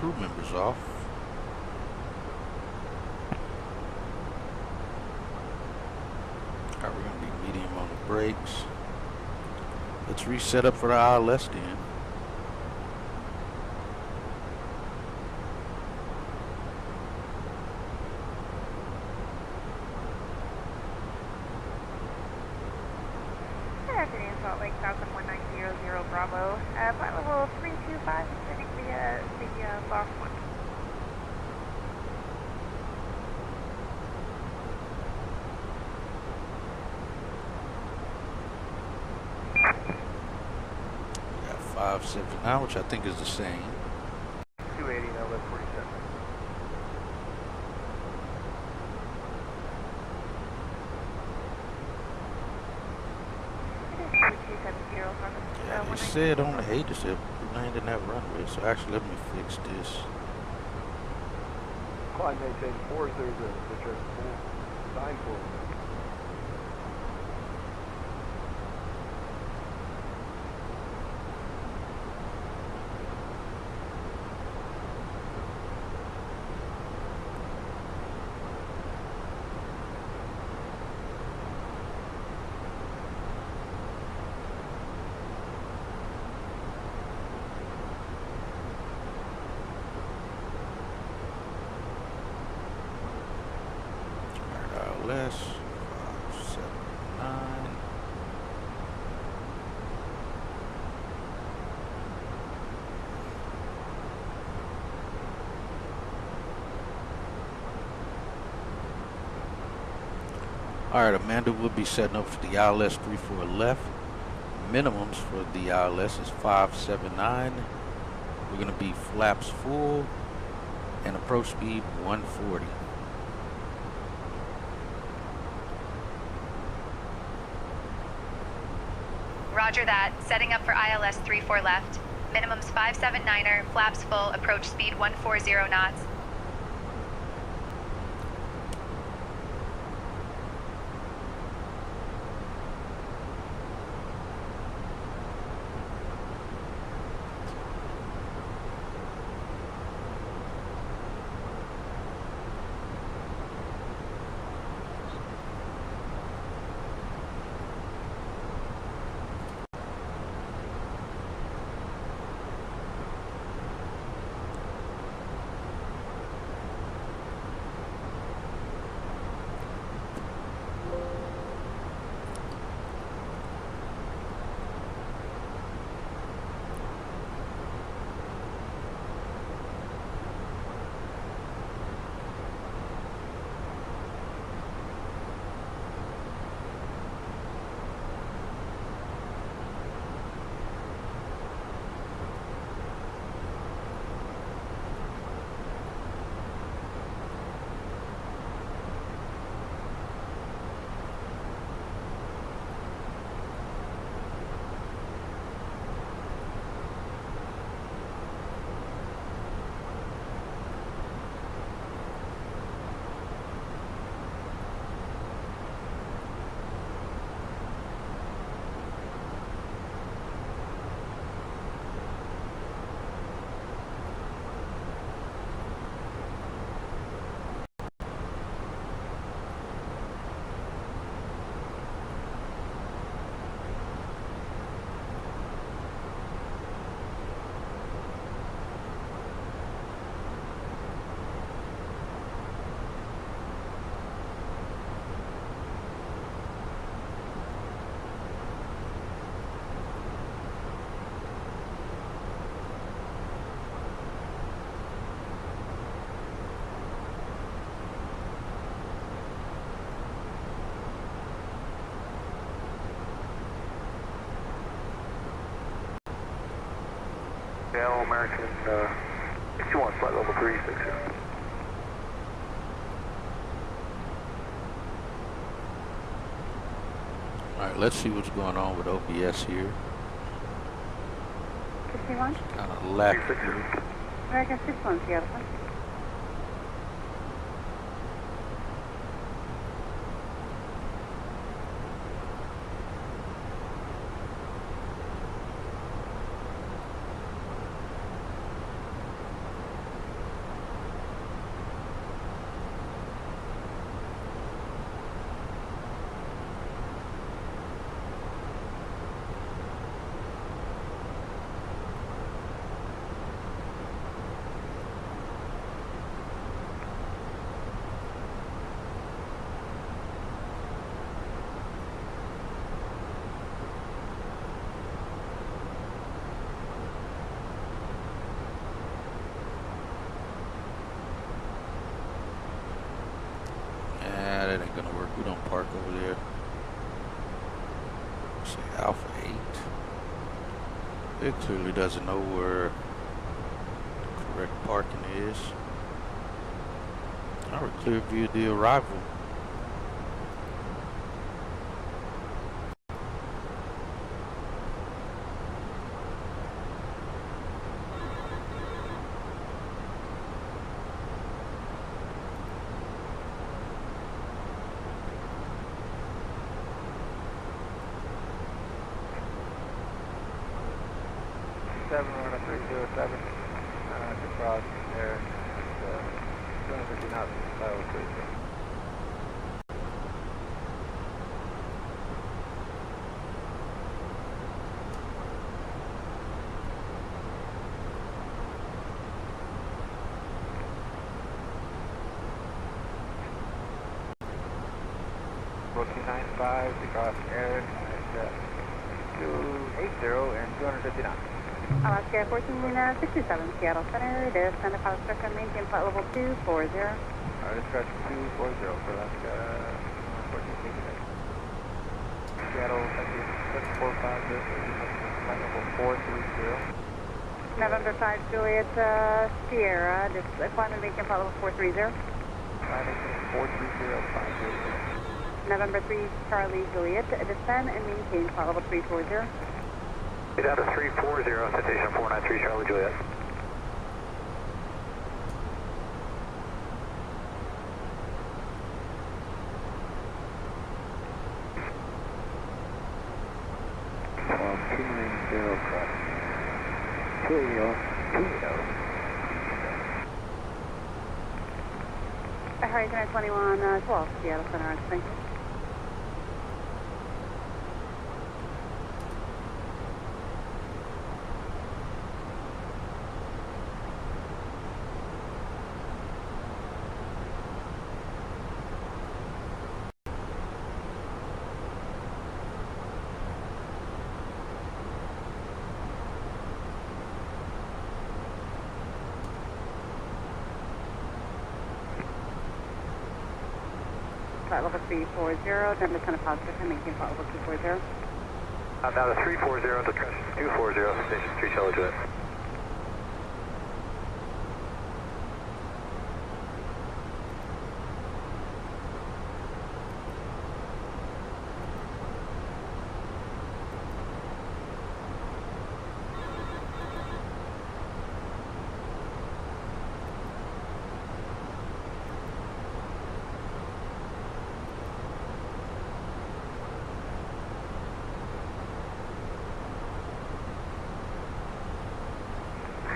crew members off. Alright, we're gonna be medium on the brakes. Let's reset up for the ILS then. Good afternoon, Salt Lake Falcon 1900 Bravo. Flight level 325 is sending the box one. We got 579, which I think is the same. 280, now lift 47. Yeah, they said on the ATIS we landed that runway, so actually let me fix this. Climb maintain 4, there's a just full sign for it. ILS 579. Alright, Amanda will be setting up for the ILS 34 left. Minimums for the ILS is 579. We're going to be flaps full and approach speed 140. Roger that. Setting up for ILS 34 left. Minimums 579er, flaps full, approach speed 140 knots. Now American, if you want flight level 360. Alright, let's see what's going on with OBS here. 51? Kind of lacking. American 61, Seattle. that ain't gonna work. We don't park over there. Say Alpha 8. It clearly doesn't know where the correct parking is. I would clear view the arrival. Run a 307 to cross there. 250 knots, 503. Rookie 95 to cross air at 280 and 250 knots. Alaska 1467, Seattle Center, descend to pilot structure, maintain flight level 240. Discretion 240 for Alaska 1467. Seattle, 745, flight level 430. November 5, Juliet, Sierra, climb and maintain flight level 430. Climbing 430, 530. November 3, Charlie, Juliet, descend and maintain flight level 340. Down to 340, citation 493, Charlie Juliet. Horizon 21, 12, Seattle Center, thank you. Flight level 340, then descend to pilot structure, maintain flight level 240. Now to 340, discretion 240, station 3, Charlie Juliet.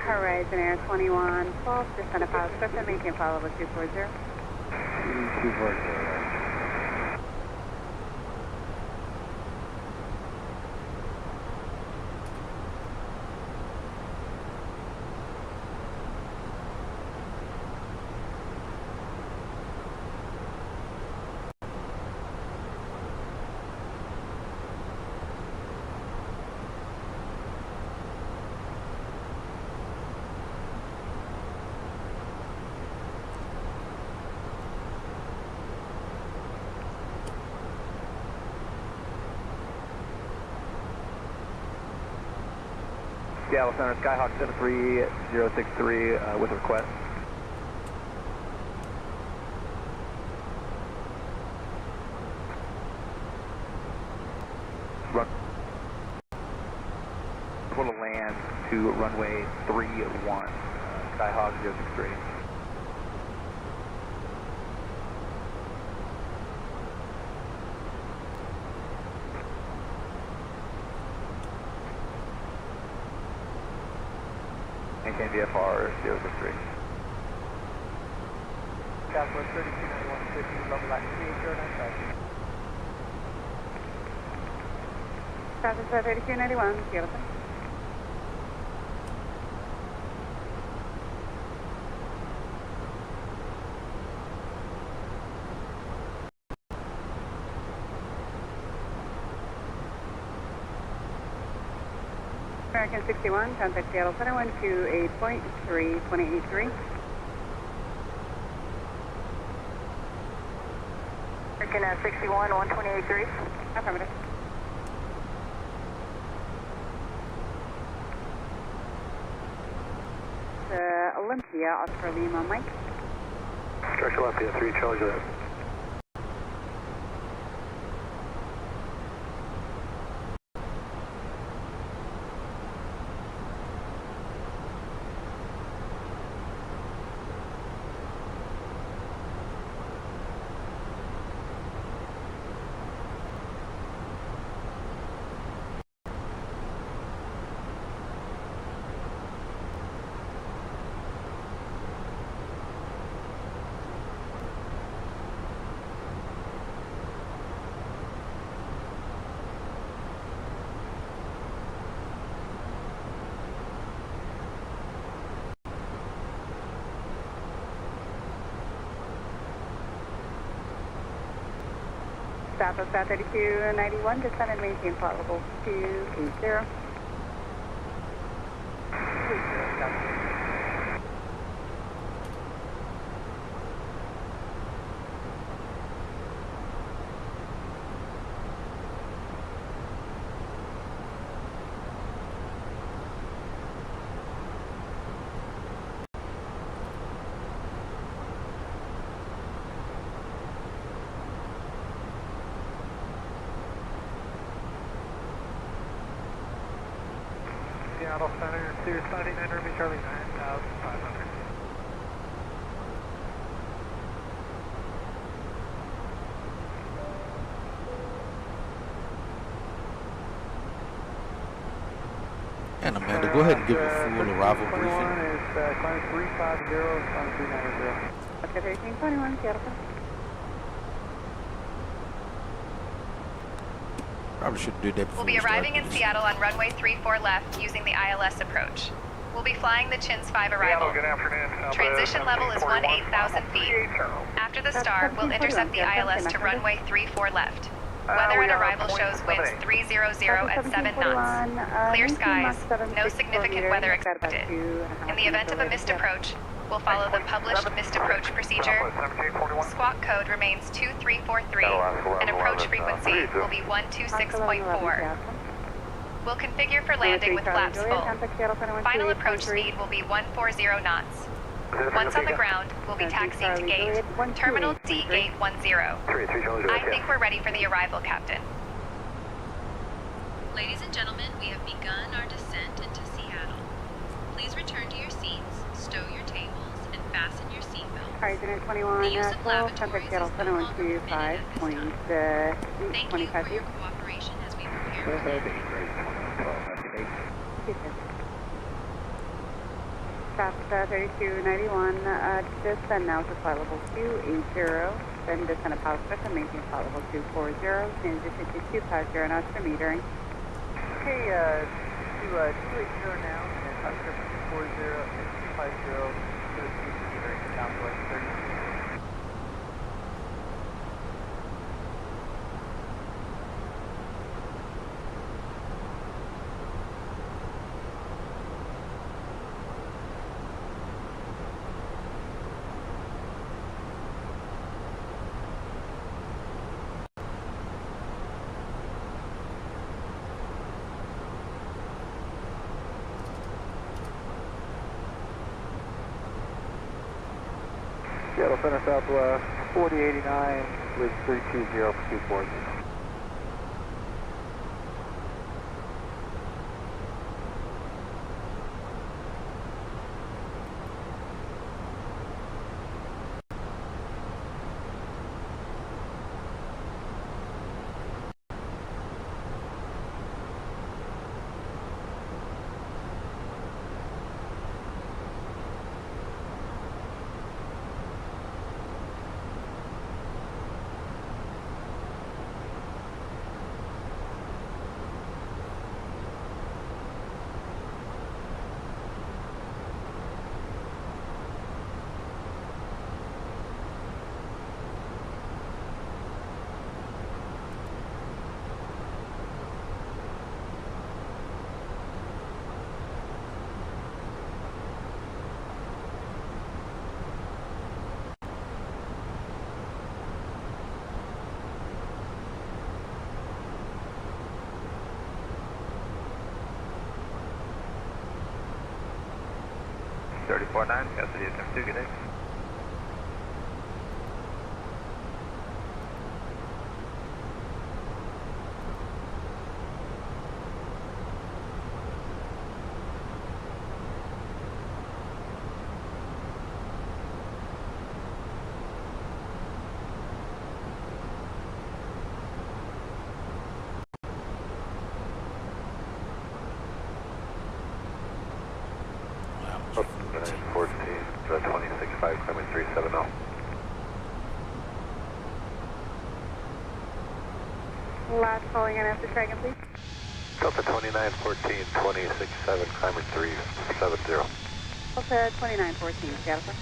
Horizon Air 21, 12, descend to pilot structure, maintain flight level 240. 240. Seattle Center, Skyhawk 73063 with a request. Pull a land to runway 31, Skyhawk 063. Maintain VFR 063. Southwest 3291, level line 38095. Southwest 3291, Seattle Center. American 61, contact Seattle Center, 128.3, 2083. American 61, 128.3. Affirmative. Olympia, Oscar Lima, Mike. Stretch Olympia, 3 Charlie Juliet. Southwest 3291, descend and maintain flight level 280. Seattle Center, Sirius 99, Ruby Charlie 9500. And Amanda, go ahead and give a full arrival briefing. Is climb 350, climb 390. Okay, 1321, Seattle. Probably should do that before We'll be arriving in this. Seattle on runway 34 left using the ILS approach. We'll be flying the Chins 5 arrival. Good afternoon. Transition level is 18,000 feet. After the star, we'll intercept the ILS to runway 34 left. Weather at arrival shows winds 300 at 7 knots. Clear skies, no significant weather expected. In the event of a missed approach, we'll follow the published missed approach procedure. Squawk code remains 2343, and approach frequency will be 126.4. We'll configure for landing with flaps full. Final approach speed will be 140 knots. Once on the ground, we'll be taxiing to gate, Terminal D Gate 10. I think we're ready for the arrival, Captain. Ladies and gentlemen, we have begun our descent into Seattle. Please return to your seats, stow your tables, and fasten your seatbelts. President 21, The use of 12, lavatories Seattle is Center no longer permitted at this time. 125.8, Thank you 25 for feet. your cooperation as we prepare for landing. Southwest 3291, descend now to flight level 280, then descend to power switch and maintain flight level 240, transition to 250 knots for metering. Okay, to 280 now, and power switch 240, and 250, to the metering, Southwest 32. Seattle Center Southwest, 4089 with 320 for 240. 34-9, custody attempt 2, good day. Up 914, 26.5, climbing 370. Last calling in after Dragon, please. Delta 2914, 26.7, climbing 370. Delta 2914, Seattle.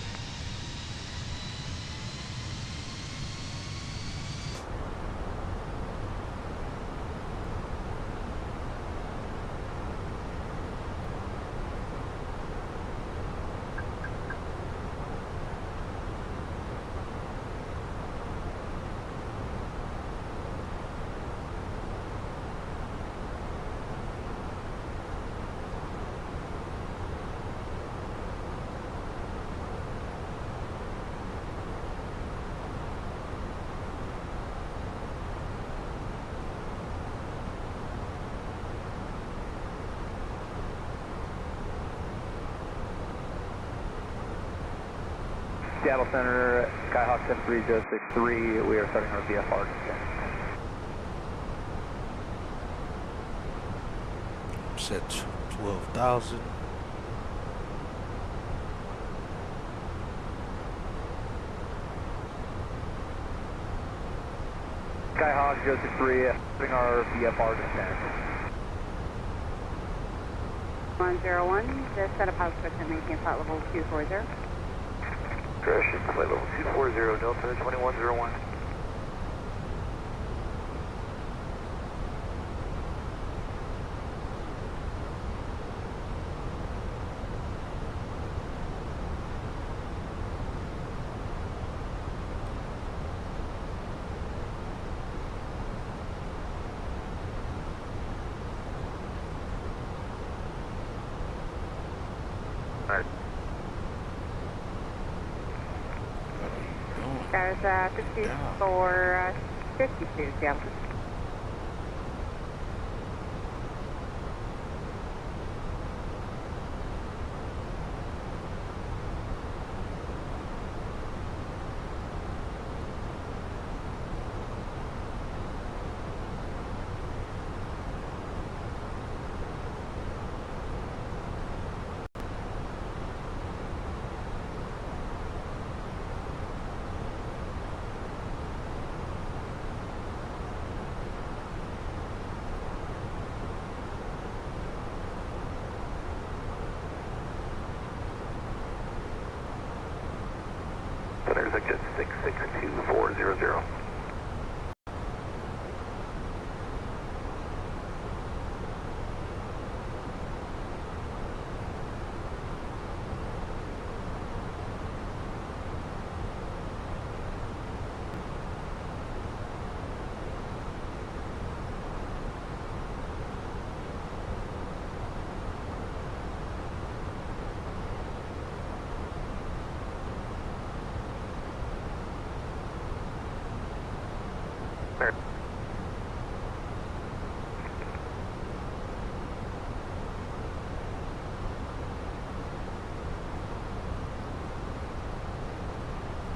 Seattle Center, Skyhawk 73063, we are starting our VFR descent. Set 12,000. Skyhawk 063, starting our VFR descent. 101, just set up house switch and maintain flight level 240. Correction, flight level 240, Delta 2101. There's 54, 52, Seattle. Center's exit 662400.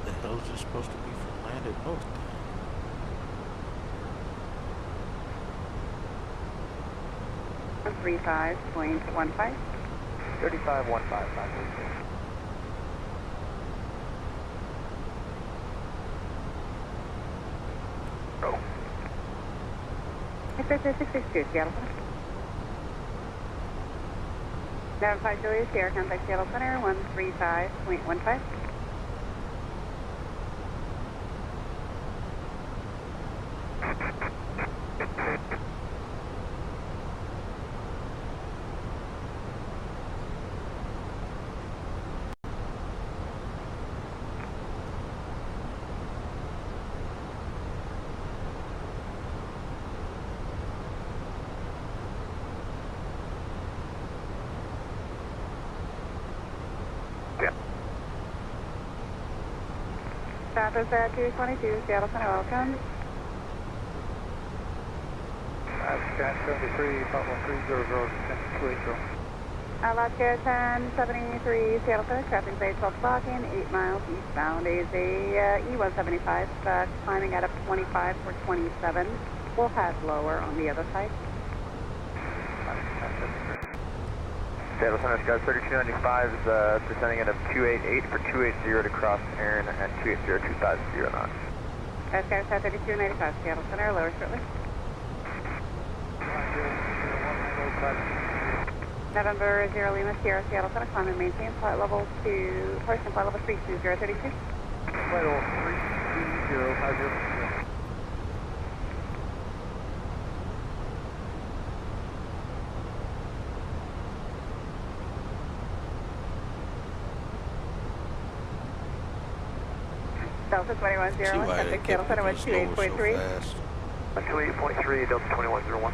The hell is this supposed to be from landed north? 35.15. 3515, Oh. Expected 662, Seattle Center. 95 Julius, Sierra, contact Seattle Center, 135.15. Southwest 222, Seattle Center, welcome. Sky 73, Papa 300, 280. Alaska 1073, Seattle Center, traffic base 12 blocking, 8 miles eastbound is a E175, climbing at up 25 for 27. We'll head lower on the other side. Seattle Center, Sky 3295 is descending at up 288 for 280 to cross Aaron at 280, 250 knots. Sky 3295, Seattle Center, lower shortly. November 0 Lima Sierra, Seattle Center, climb and maintain flight level 2, horizontal flight level 32032. Flight level 32050. Delta 2101, traffic Seattle Center, 128.3. 128.3, Delta 2101.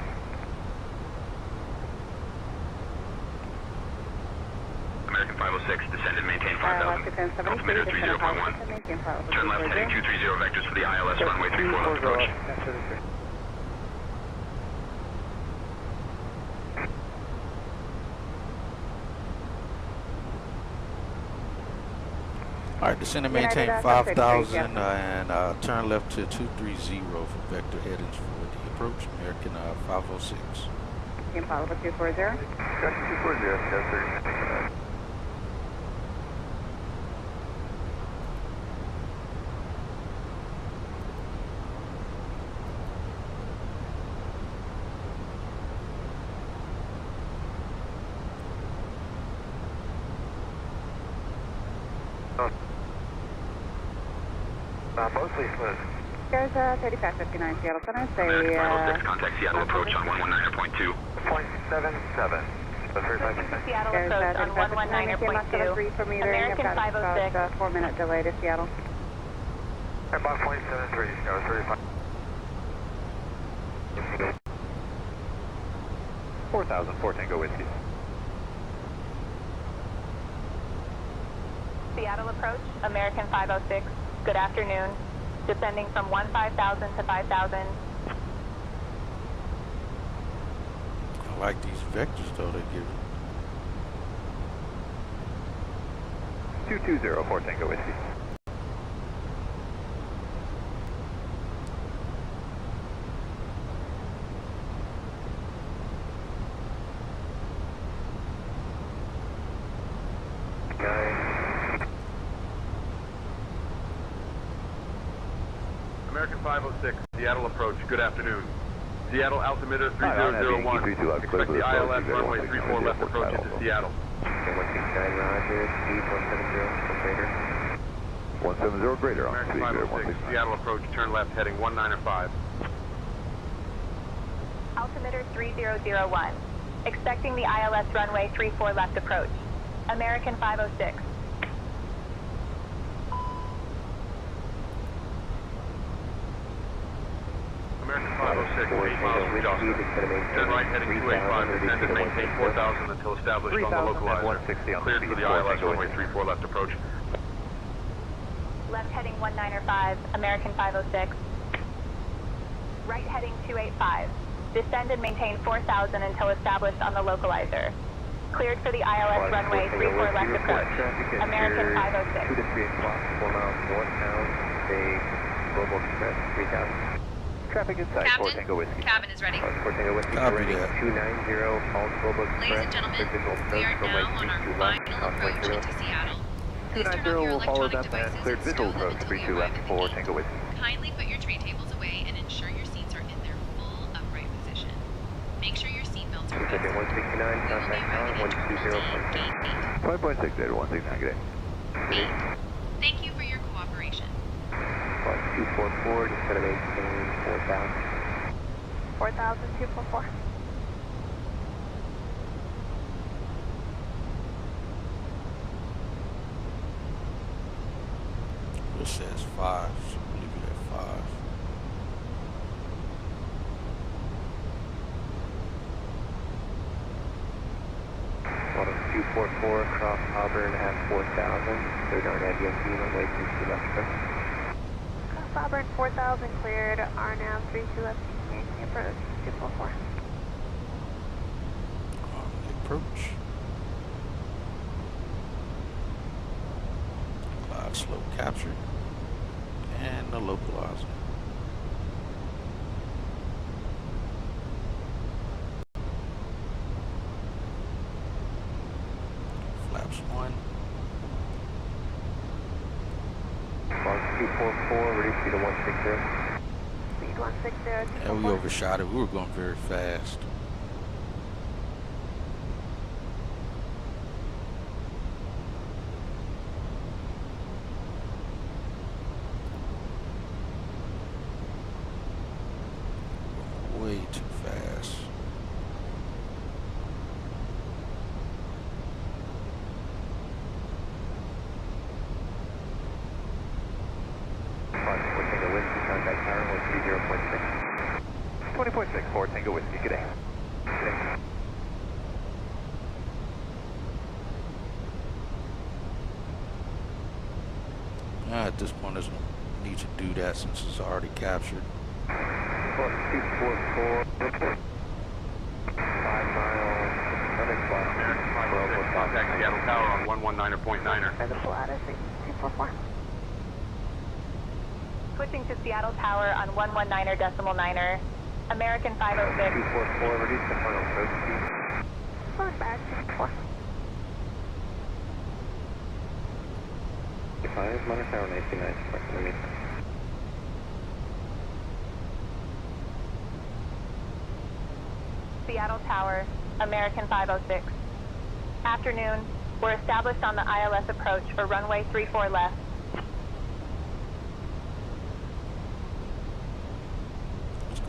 American 506, descend and maintain 5,000. Altimeter 30.1. Turn left heading 230 vectors for the ILS runway 34 left approach. All right, descend and maintain 5,000 and turn left to 230 for vector headings for the approach, American 506. Impala 240. 240, mostly smooth. There's 3559 Seattle Center. Say, American 506, contact Seattle approach on 119.2. 0.77. Seattle approach on 119.2. American 506. 4-minute delay to Seattle. About 0.73, no, 35. 4,004 Tango Whiskey. Seattle approach, American 506. Good afternoon. Descending from 15,000 to 5,000. I like these vectors though they give. 2204 Tango Whiskey. American 506, Seattle approach, good afternoon. Seattle altimeter 3001, expect the ILS runway 34 left approach into Seattle. 169 Roger, speed 170 greater. 170 greater on American speed 506, Seattle approach, turn left heading 195. Altimeter 3001. Expecting the ILS runway 34 left approach. American 506. American 506, 8 miles from Jocelyn. Turn right heading 285, descend and maintain 4,000 until established on the localizer. Cleared for the ILS runway 34 left approach. Left heading 195, American 506. Right heading 285. Descend and maintain 4,000 until established on the localizer. Cleared for the ILS runway 34 left approach. American 506. 2 to 3 o'clock, 4 miles northbound, say Global Express 3,000. Traffic inside, Captain, 4 Tango Whiskey. cabin is ready. 4 Tango Whiskey, Copy ready, that. 290, call Global Express. Ladies and gentlemen, we are now on our final approach into Seattle. Please turn off 290 your will follow electronic that and devices cleared and visual stow them approach until we 32 arrive left at the 4 gate. Tango Whiskey. Kindly put your tray tables away and ensure your seats are in their full upright position. Make sure your seat belts are fastened. 169, We will be contact arriving now, at Terminal 120. D, Gate 8. 5.6, 169, good day. 8. Thank you for your cooperation. 244, just gonna maintain 4,000. 4,244. It says 5, so we'll leave it at 5. Water 244 across Auburn at 4,000. Third on ADMP runway 32 left approach. Auburn 4000 cleared, RNAV 32 left, making approach 244. Approach. Cloud slope captured. And the localizer. Flaps 1. Mark 244, reduce speed to 160. Speed 160. Yeah, we overshot it. We were going very fast. Way too fast. Tango Whiskey, contact tower 130.6. 20.6 for Tango Whiskey, good day. At this point, there's no need to do that since it's already captured. 244, 5 miles, American 506, contact Seattle Tower on 119.9er. And the Pilatus 244. Switching to Seattle Tower on 119.9er. American 506. 244, reduce the final approach speed. Forward back 244. 5, Monitor Tower 1990, approximately. Seattle Tower, American 506. Afternoon, we're established on the ILS approach for runway 34 left.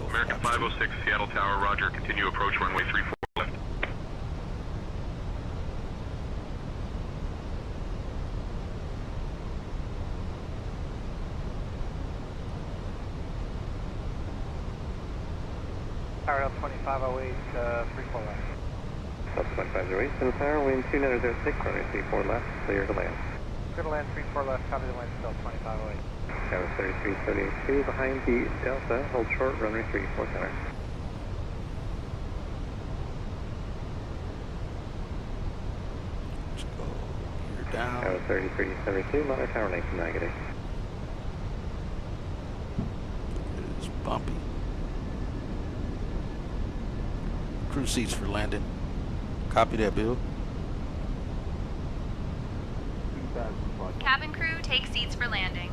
American 506, Seattle Tower, roger, continue approach runway 34 left. Tower L2508, 34 left. L2508, Seattle Tower, wind 2906, runway 34 left, clear to land. Clear to land 34 left, copy the wind still 2508. Tower 3372, behind the Delta, hold short, runway 34 center. Let's go here down. Tower 3372, Monitor Tower 1990, good day. It's bumpy. Crew seats for landing. Copy that, Bill. Cabin crew, take seats for landing.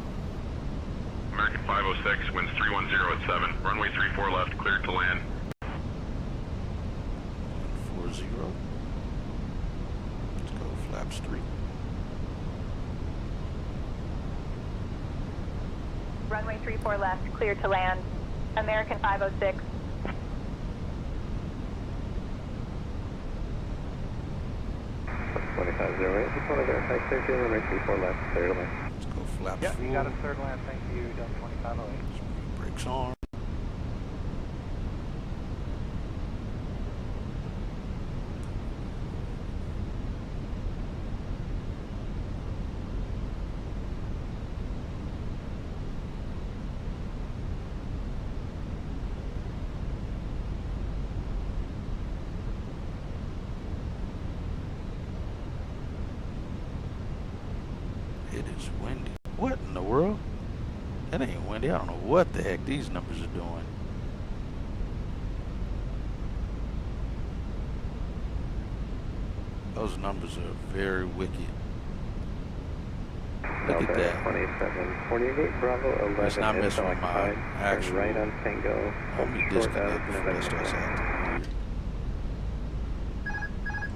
American 506, winds 310 at 7, runway 34 left, cleared to land. 40. Let's go flaps 3. Runway 34 left, clear to land. American 506. Just want to verify clear to runway 34 left, clear to land. Let's go flaps Yep, 4. you got a third land, thank you, Delta 2508. Brakes on. It is windy. What in the world? That ain't windy. I don't know what the heck these numbers are doing. Those numbers are very wicked. Look at that. 2748, Bravo 11. Let's not mess with my actual. Right on Tango. Let me disconnect before that starts acting weird.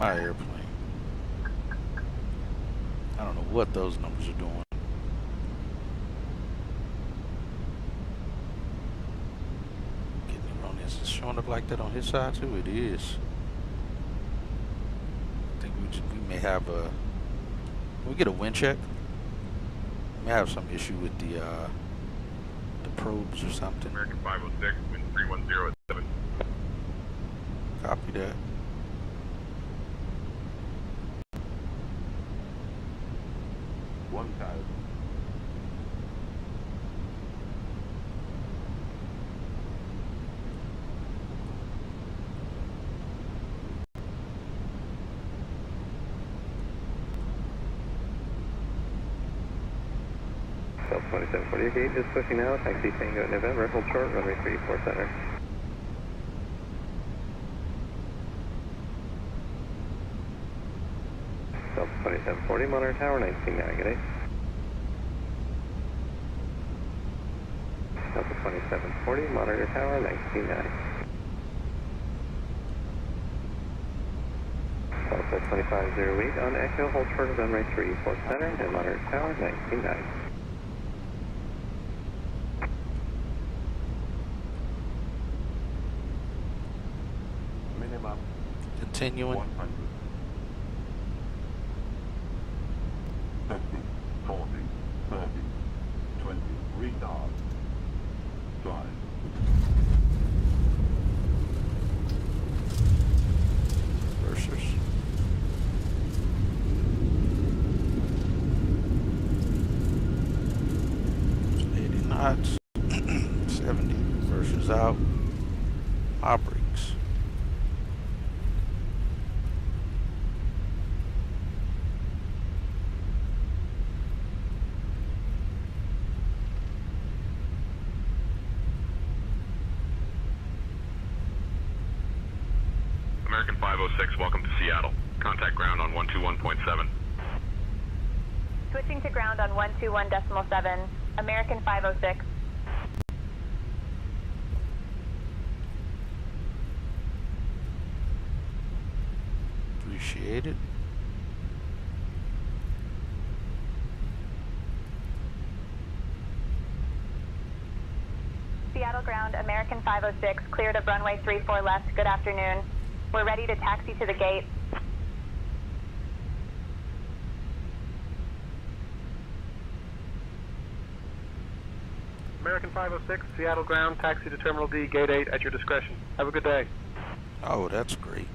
My airplane. I don't know what those numbers are doing. Getting it on this. Is it showing up like that on his side too? It is. I think we may have a. Can we get a wind check? We may have some issue with the probes or something. American 506, wind 310 at 7. Copy that. 2740 gate is pushing now. Taxi Tango November. Hold short. Runway 34 center. Delta 2740 Monitor Tower 19.9. Good day. Delta 2740 Monitor Tower 19.9. Delta 2508 on Echo, hold short of runway 34 center and Monitor Tower 19.9. Minimum. Continuing. 100. 50, 40, 30, 20, retard. Drive. Reversers. 80 knots. 70. Reversers out. My brakes. American 506, welcome to Seattle. Contact ground on 121.7. Switching to ground on 121.7, American 506. Appreciate it. Seattle ground, American 506, cleared of runway 34 left. Good afternoon. We're ready to taxi to the gate. American 506, Seattle ground, taxi to Terminal D, Gate 8 at your discretion. Have a good day. Oh, that's great.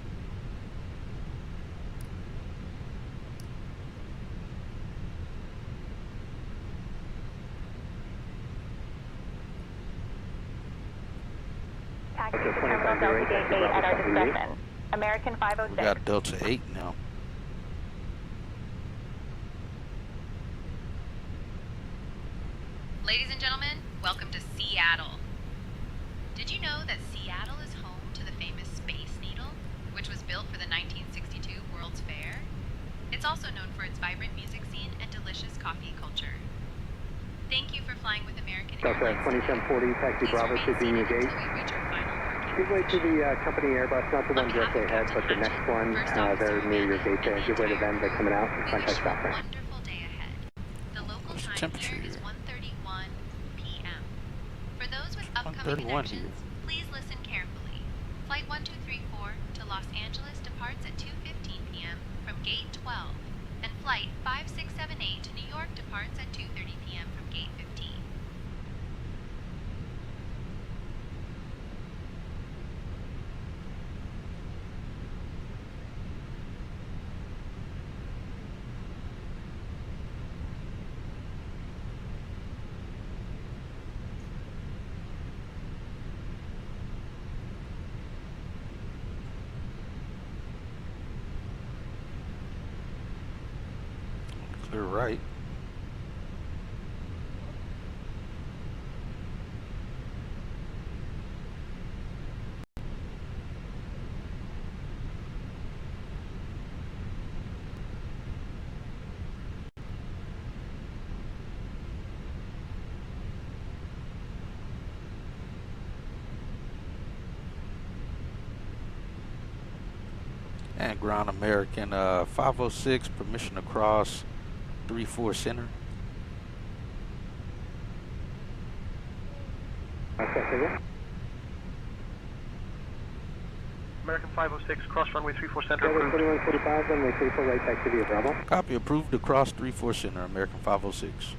Taxi to Terminal Delta Gate 8 at our discretion. American 506. We got Delta 8 now. Ladies and gentlemen, welcome to Seattle. Did you know that Seattle is home to the famous Space Needle, which was built for the 1962 World's Fair? It's also known for its vibrant music scene and delicious coffee culture. Thank you for flying with American Airlines. Delta 2740, taxi Bravo to Virginia Gate. Give way to the company Airbus, not the one directly ahead, but the next one. They're near your gate there. Give way to them. They're coming out. Contact stop there. What's the temperature here? 1:31 p.m. For those with upcoming connections, please listen carefully. Flight 1234 to Los Angeles departs at 2:15 p.m. from Gate 12, and Flight 5678 to New York departs at 2:30 p.m. from Gate 15. Clear right. And ground American 506, permission to cross 34 center. American 506, cross runway 34 center. 2145, runway 34 right, taxi via Bravo. Copy, approved to cross 34 center, American 506.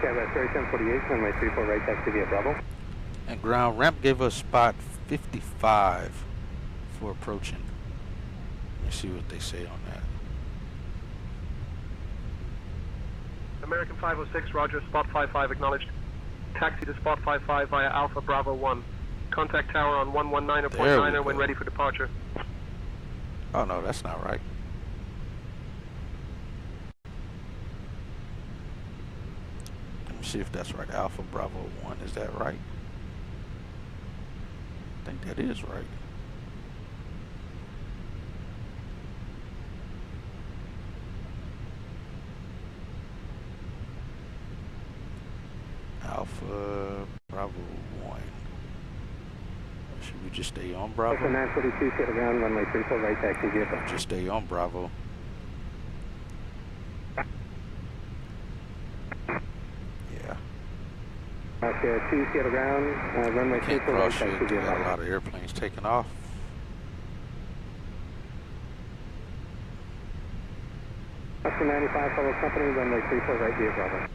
Okay, 3748, runway 34 right, taxi via Bravo. And ground ramp gave us spot 55 for approaching. Let's see what they say on that. American 506, roger, spot 55 acknowledged. Taxi to spot 55 via Alpha Bravo 1. Contact tower on 119.9 when ready for departure. Oh no, that's not right. Let me see if that's right. Alpha Bravo 1, is that right? I think that is right. Alpha Bravo 1. Should we just stay on Bravo? Alpha 942, sit around, runway 34 right, taxi vehicle. Just stay on Bravo. Yeah. Oscar 2, sit around, runway 34 right, taxi vehicle. We got a lot of airplanes taking off. Oscar 95, follow company, runway 34 right, via Bravo.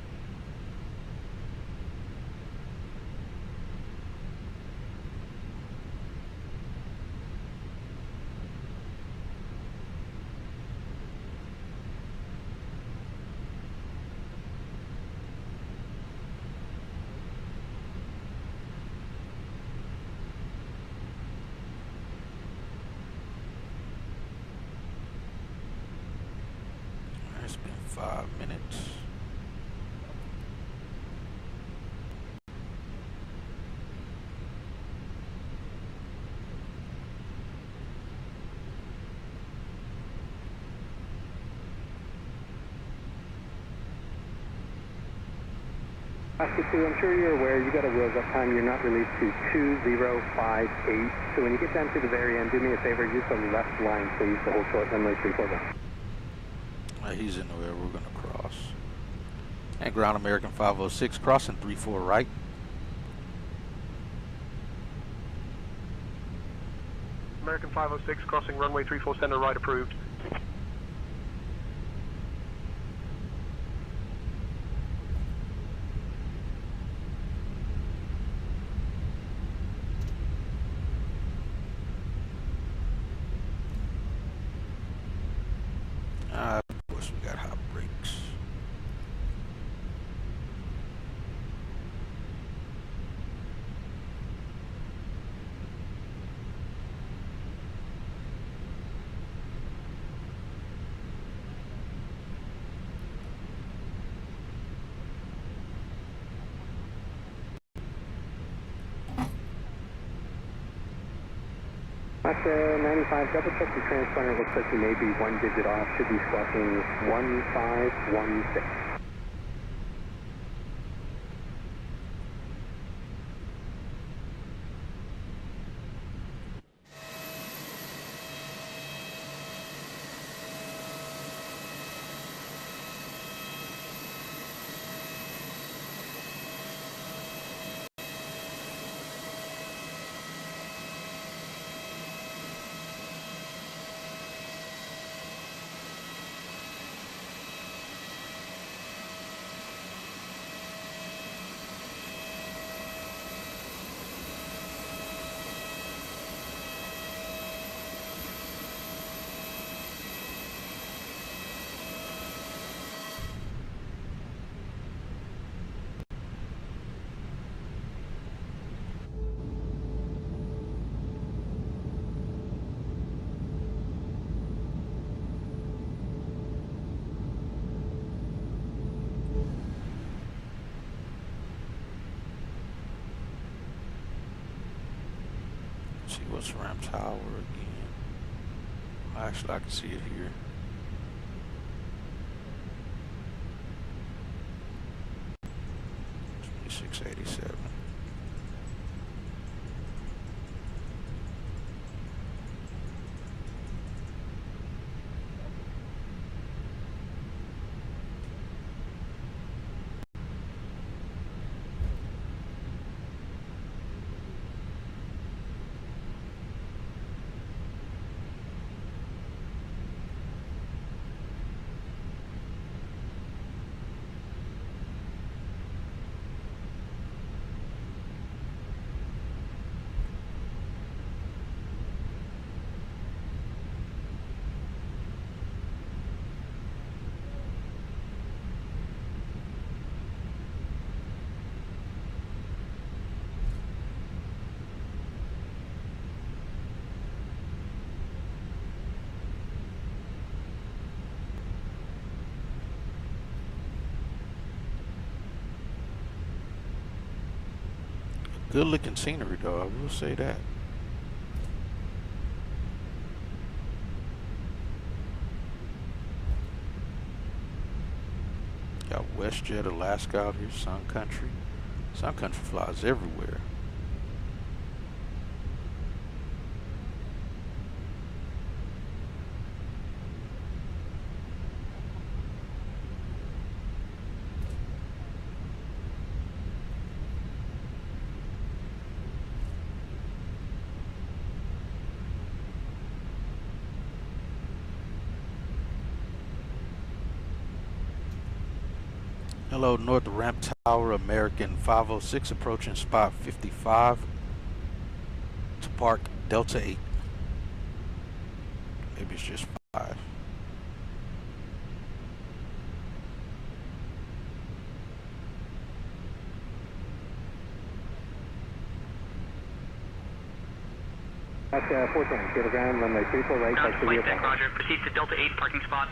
It's been 5 minutes. Oscar 2, I'm sure you're aware you got a wheels up time. You're not released to 2058. So when you get down to the very end, do me a favor, use the left line, please, to hold short runway 34 down. He's in the way we're going to cross. And ground American 506 crossing 34 right. American 506 crossing runway 34 center right approved. Of course we got hot brakes. Oscar 95, double check the transponder. Looks like you may be 1 digit off. Should be squawking 1516. See what's ramp tower again. Actually, I can see it here. 2687. Good looking scenery though, I will say that. Got WestJet, Alaska out here, Sun Country. Sun Country flies everywhere. Hello, North Ramp Tower, American 506 approaching spot 55 to park Delta 8. Maybe it's just 5. That's 14, kilogram, runway 34 right, taxi to Flight deck, roger. Proceed to Delta 8 parking spot.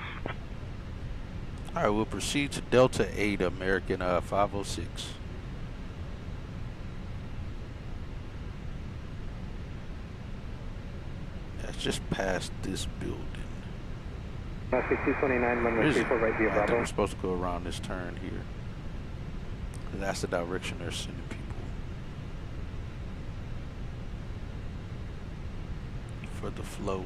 All right, we'll proceed to Delta 8, American 506. That's just past this building. 229, runway 34 right, via I think Bravo. we're supposed to go around this turn here. That's the direction they're sending people. For the flow.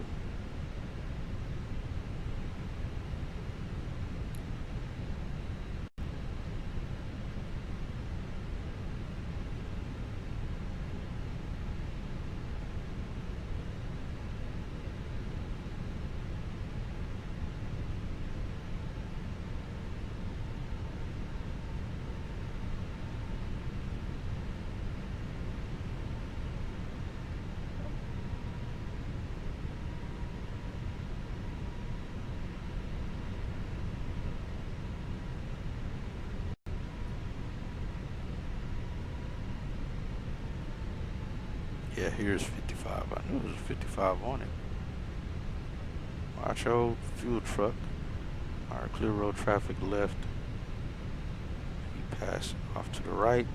Yeah, here's 55. I knew there was a 55 on it. Watch old fuel truck. Alright, clear road traffic left. He passed off to the right.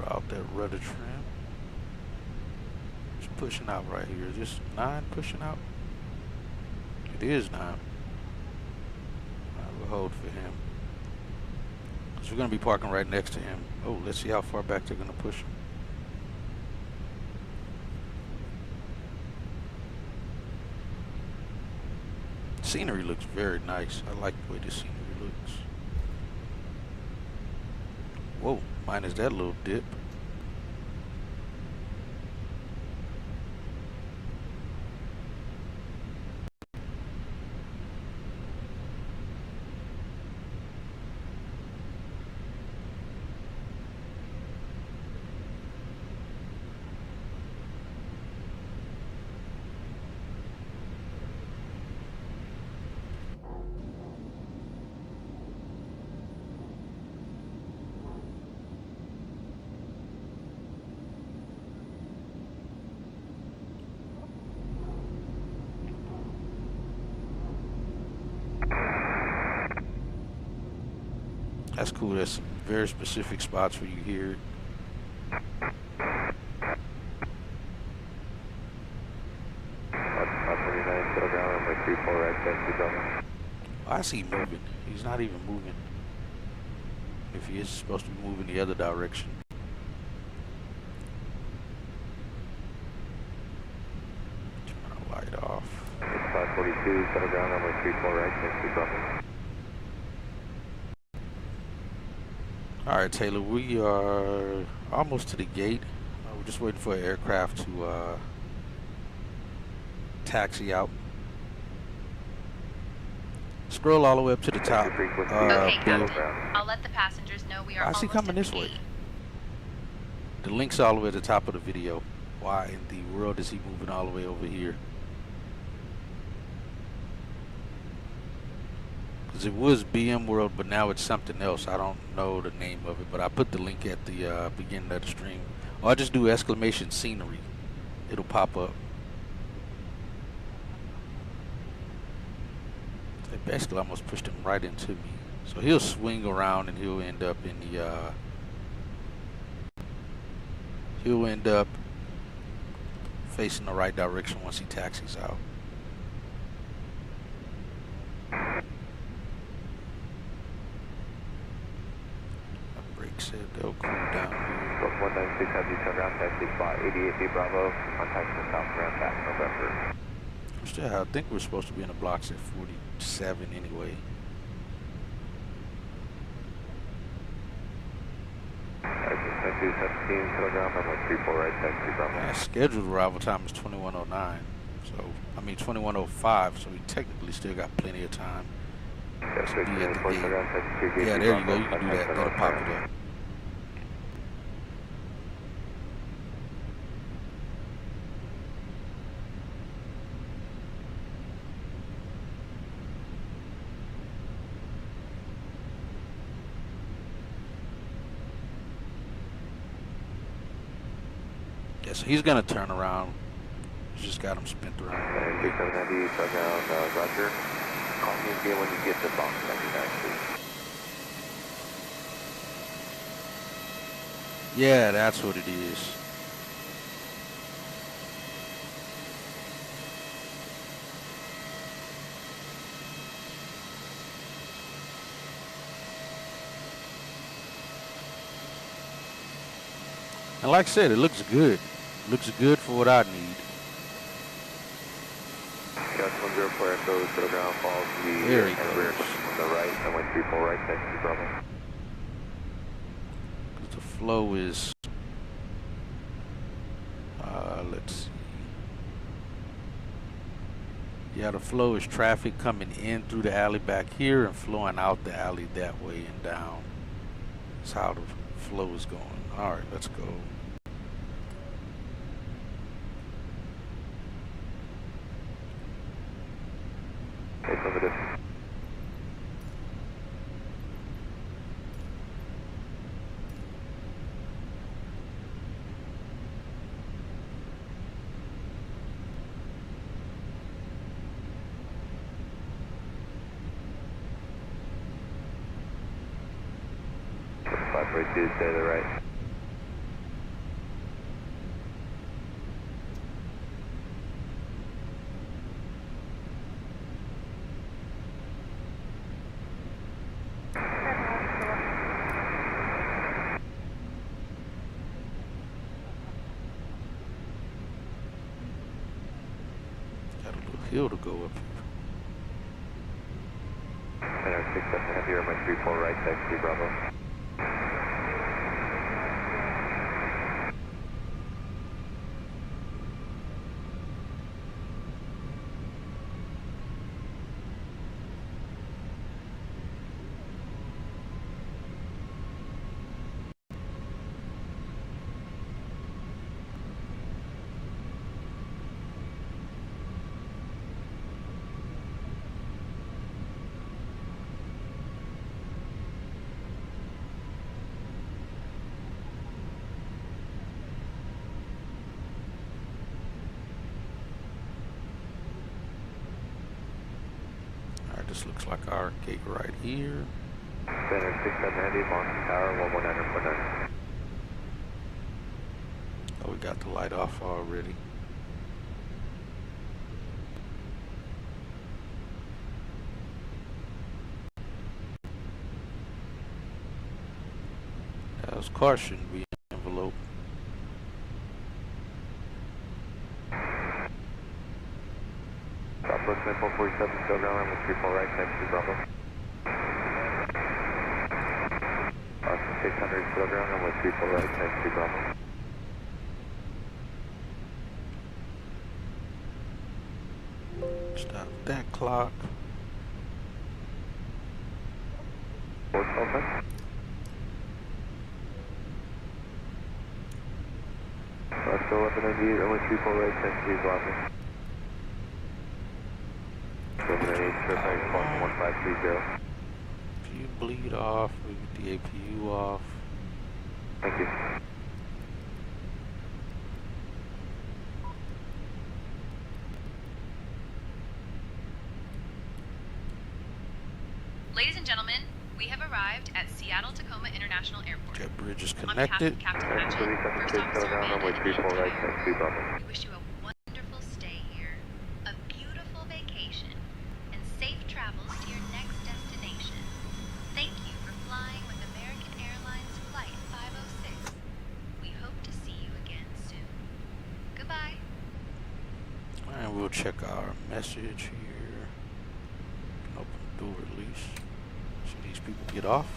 Out that rudder trim. It's pushing out right here. Is this 9 pushing out? It is 9. Alright, we'll hold for him. So we're going to be parking right next to him. Oh, let's see how far back they're going to push him. Scenery looks very nice. I like the way the scenery looks. Whoa, minus that little dip. That's cool. There's some very specific spots where you hear it. Oh, I see him moving. He's not even moving. If he is supposed to be moving the other direction. Turn the light off. 542, settle ground, runway 34 right, taxi Bravo. Alright, Taylor, we are almost to the gate. We're just waiting for an aircraft to taxi out. Scroll all the way up to the top. Okay, Captain. I'll let the passengers know we are almost I see coming this way. The link's all the way at the top of the video. Why in the world is he moving all the way over here? Because it was BM World, but now it's something else. I don't know the name of it, but I put the link at the beginning of the stream. Or I just do exclamation scenery. It'll pop up. They basically almost pushed him right into me. So he'll swing around and he'll end up in the he'll end up facing the right direction once he taxis out. Said they'll cool down here. 196, have you turn around, taxi spot 88B Bravo, contact the south ground back November. Still, I think we're supposed to be in the blocks at 47 anyway. Taxi 17, settle ground, runway 34 right, taxi Bravo. Yeah, scheduled arrival time is 21:09, so, I mean 21:05, so we technically still got plenty of time. Yeah, there you go, you can do that, that'll pop it up. Yeah, so he's gonna turn around. He's just got him spent around. And 3790, turn around, Roger. Call me again when you get to box 99, please. Yeah, that's what it is. And like I said, it looks good. It looks good for what I need. Gas 104 Echo, settle ground, falls the there he goes. Rear on the right, and 134 right, taxi Bravo. The flow is, let's see. Yeah, the flow is traffic coming in through the alley back here and flowing out the alley that way and down. That's how the flow is going. All right, let's go. Affirmative. Stay to the right. Got a little hill to go up here. 67 heavy, runway 34 right, taxi Bravo. This looks like our gate right here. Center 6790, Mountain Tower, 119.9. Oh, we got the light off already. Those cars shouldn't be in the envelope. Southwest 447, still ground runway 34 right, taxi Bravo. Austin 600, still ground runway 34 right, taxi Bravo. Stop that clock. Port open. Still 1198, runway 34 right, taxi Bravo. 1198, certifying Boston 1530. If you bleed off, we get the APU off. Thank you. Ladies and gentlemen, we have arrived at Seattle-Tacoma International Airport. Jet bridge is On behalf connected. of Captain Hatchet, First Officer Amanda, and the entire crew, we wish you a wonderful stay here, a beautiful vacation, and safe travels to your next destination. Thank you for flying with American Airlines Flight 506. We hope to see you again soon. Goodbye. And we'll check our message here. Open the door at least. See these people get off.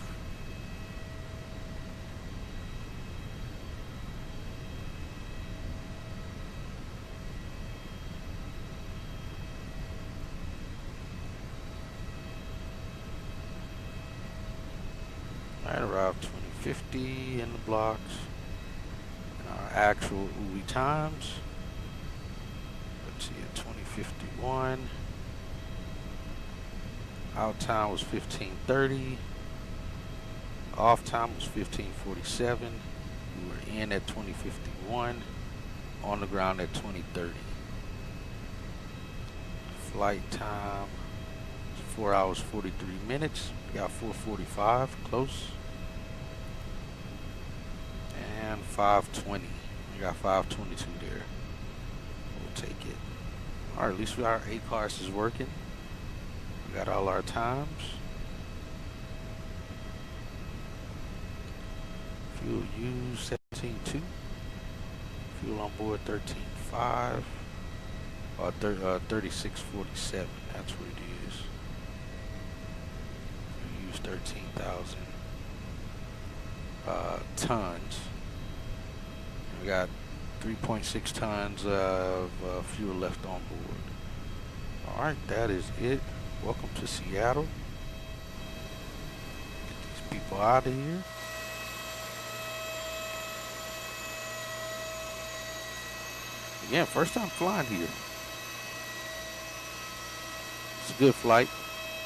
Alright, arrived 2050 in the blocks. And our actual UWI times. Let's see, at 2051. Out time was 15:30. Off time was 15:47. We were in at 2051. On the ground at 20:30. Flight time is 4 hours 43 minutes. We got 4:45 close. And 5:20. We got 5:22 there. We'll take it. Alright, at least our ACARS is working. We got all our times. Fuel used 17.2. Fuel on board 13.5. 36.47. That's what it is. We used 13,000 tons. We got 3.6 tons of fuel left on board. All right, that is it. Welcome to Seattle. Get these people out of here. Again, first time flying here. It's a good flight.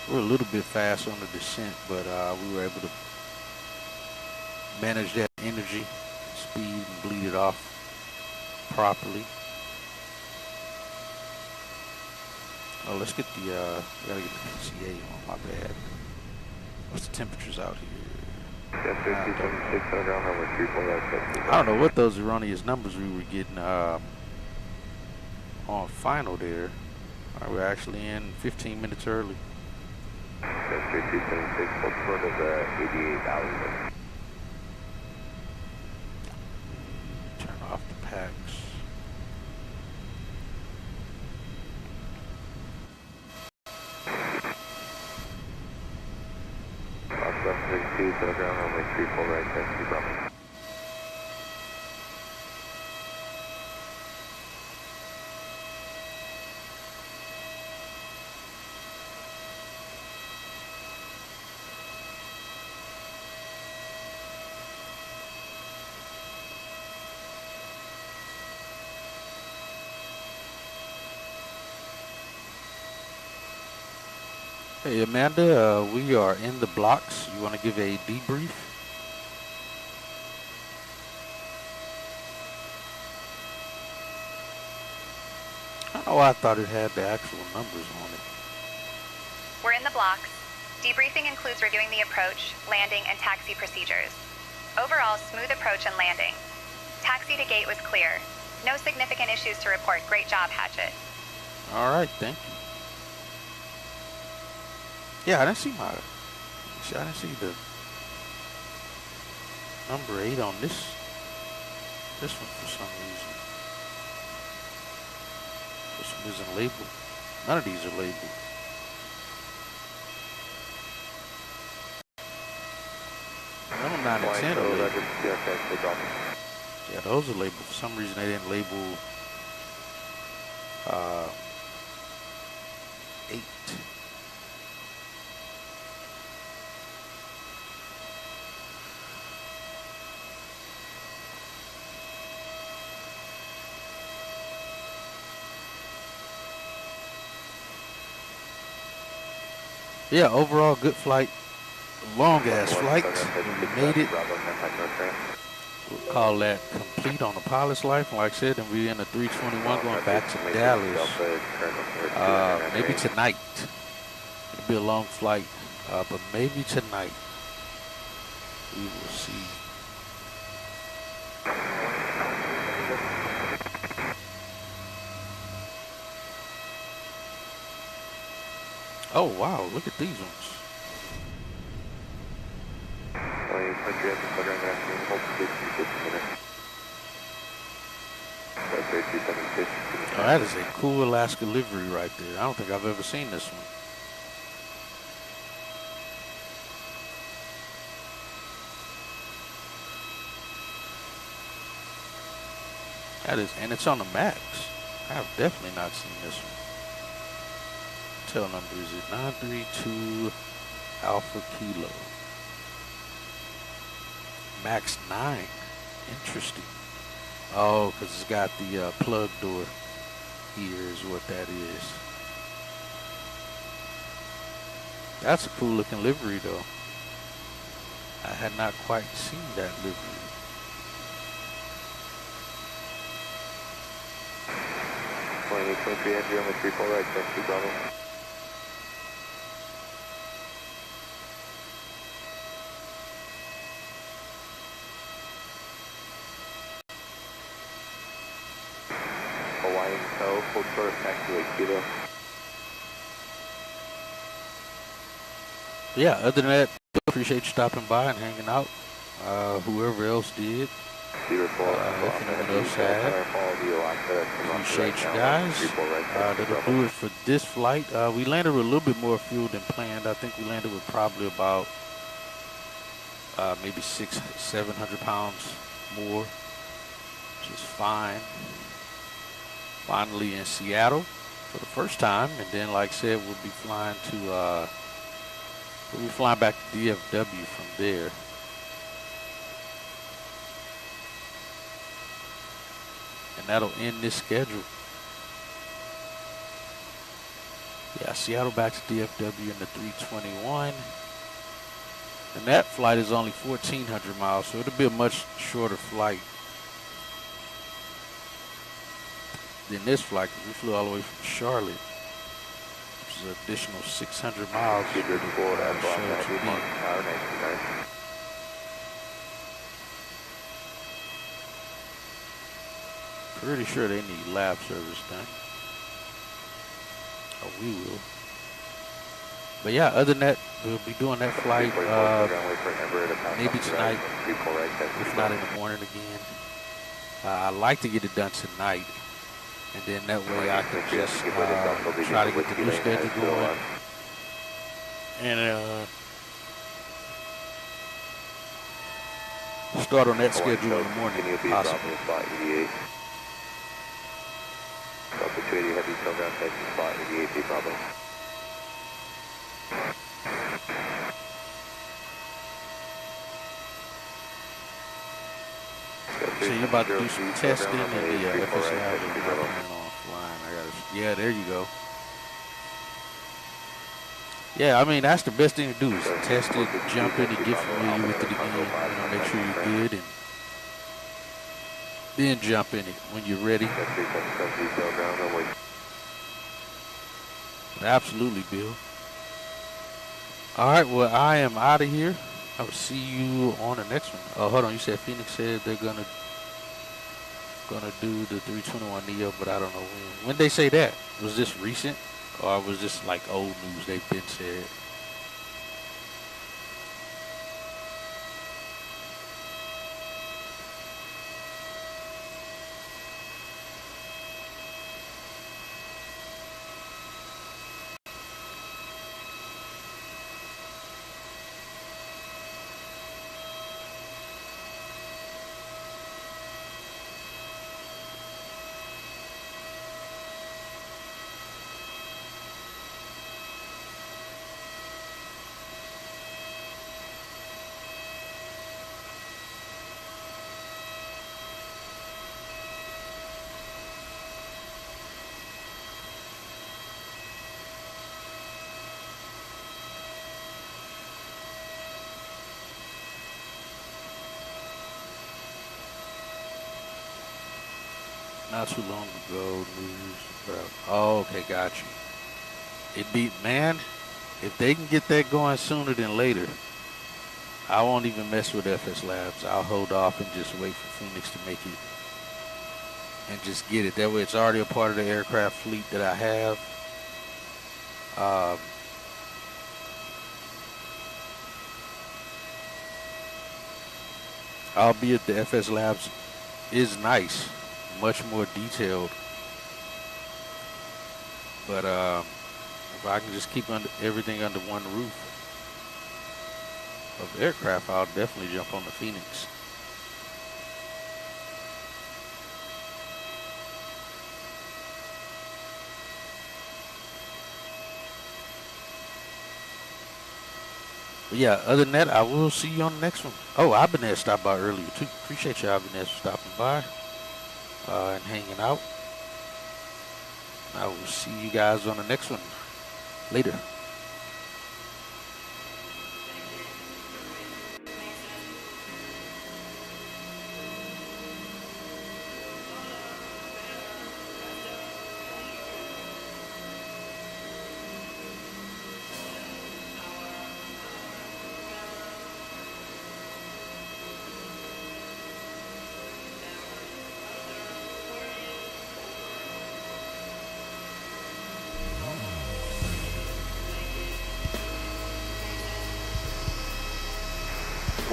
We're a little bit fast on the descent, but we were able to manage that energy, speed, and bleed it off properly. Oh, let's get the, we gotta get the Kcl on, my bad. What's the temperatures out here? I don't know what those erroneous numbers we were getting on final there. All right, we're actually in 15 minutes early. Turn off the packs. Hey Amanda, we are in the blocks. You want to give a debrief? I don't know why I thought it had the actual numbers on it. We're in the blocks. Debriefing includes reviewing the approach, landing, and taxi procedures. Overall, smooth approach and landing. Taxi to gate was clear. No significant issues to report. Great job, Hatchet. All right, thank you. Yeah, I didn't see I didn't see the number 8 on this one for some reason. For some reason labeled. None of these are labeled. Number 9 and 10 are labeled. Yeah, those are labeled. For some reason they didn't label 8. Yeah, overall good flight. Long ass flight. We made it. We'll call that complete on the pilot's life. And like I said, and we're in the 321 going back to Dallas. Maybe tonight. It'll be a long flight, but maybe tonight. We will see. Oh wow, look at these ones. Oh, that is a cool Alaska livery right there. I don't think I've ever seen this one. That is, and it's on the Max. I have definitely not seen this one. Tail number is it 932 Alpha Kilo. Max 9. Interesting. Oh, because it's got the plug door here is what that is. That's a cool looking livery though. I had not quite seen that livery. Flying 23 Andrew on the 34 right, 2 Bravo. Hawaiian tow, full short of Kclt-Ksea. Yeah, other than that, appreciate you stopping by and hanging out. Whoever else did. If anyone else had, appreciate you guys. That'll do it for this flight. We landed with a little bit more fuel than planned. I think we landed with probably about maybe 600-700 pounds more, which is fine. Finally in Seattle for the first time, and then like I said, we'll be flying back to DFW from there. And that'll end this schedule. Yeah, Seattle back to DFW in the 321. And that flight is only 1,400 miles, so it'll be a much shorter flight than this flight, because we flew all the way from Charlotte, which is an additional 600 miles. Pretty sure they need lab service done. Oh, we will. But yeah, other than that, we'll be doing that flight maybe tonight, if not in the morning again. I'd like to get it done tonight, and then that way I can just try to get the new schedule going. And start on that schedule in the morning if possible. Delta 280 heavy tail ground taxi spot 88 B Bravo. So you're about to do some testing and the FSA has a offline. Yeah, there you go. Yeah, I mean, that's the best thing to do is test it, jump in and get familiar with it again, make sure you're good, and then jump in it when you're ready. Absolutely, Bill. Alright, well, I am out of here. I will see you on the next one. Oh, hold on. You said Phoenix said they're gonna do the 321 Neo, but I don't know when. When they say that? Was this recent? Or was this like old news they've been said? Not too long ago, news. Oh, okay, got you. It be, man, if they can get that going sooner than later, I won't even mess with FS Labs. I'll hold off and just wait for Phoenix to make it and just get it. That way it's already a part of the aircraft fleet that I have. Albeit the FS Labs is nice, much more detailed. But if I can just keep everything under one roof of aircraft, I'll definitely jump on the Phoenix. But yeah, other than that, I will see you on the next one. Oh, Ibanez stopped by earlier too. Appreciate you, Ibanez, for stopping by and hanging out. I will see you guys on the next one. Later.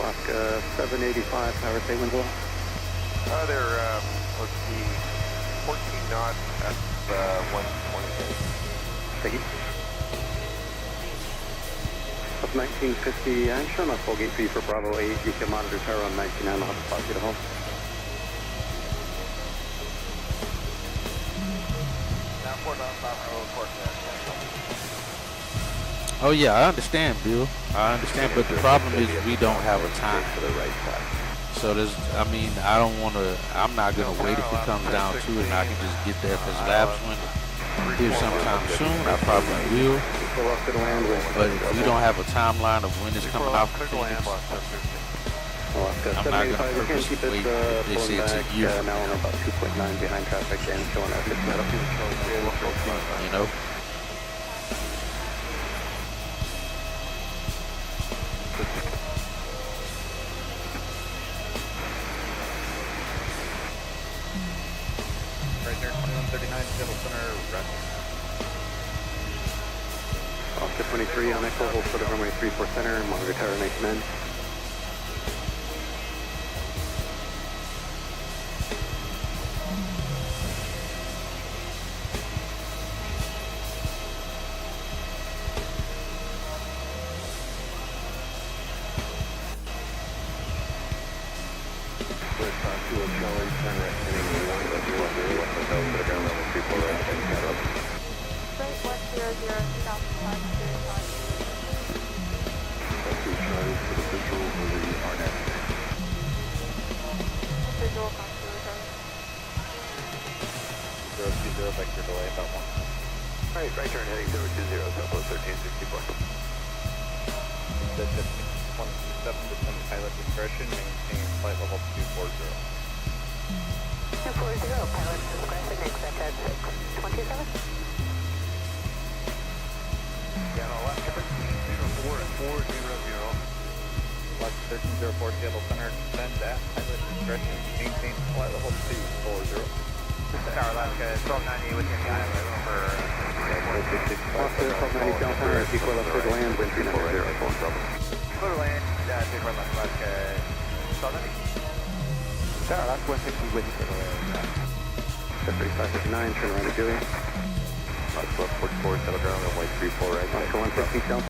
Alaska 785, power statement below. They're, let's see, 14 knots at 128. Thank you. Up 1950 action, on full gate 3 for Bravo 8, you can monitor tower on 19 and I'll have a spot you to home. Now 4 knots, Bravo, report that. Oh yeah, I understand, Bill. I understand, but the problem is we don't have a time. For the right side. So there's, I mean, I don't want to, I'm not going to wait if it comes down to it and I can just get the FS Labs one here sometime soon. I probably will. But if we don't have a timeline of when it's coming out for Phoenix, I'm not going to purposely wait if they say it's a year from now. Now about 2.9 behind traffic and showing us you know? Right there, 2139, Seattle Center, rest. Oscar 23 on Echo, hold for the runway 34 center, monitor tower 19. Vector delay about 1. Alright, right turn heading 020, Southwest 1364. That's 127, descend pilot discretion, maintain flight level 240. 240, pilot discretion, accept at 627. Yeah, no, last 0 4 Flight 1304 Seattle Center, send at pilot discretion, maintain flight level 240. Tower Alaska, 1290 within the island over. Officer 1290 California, equal up to land, wind 390. Clear land, Big Left Alaska, 1290. Tower Alaska 160, wind to the land. 3559, turn around to Dewey. Oscar 144, settle ground, runway 34 right. Oscar 160,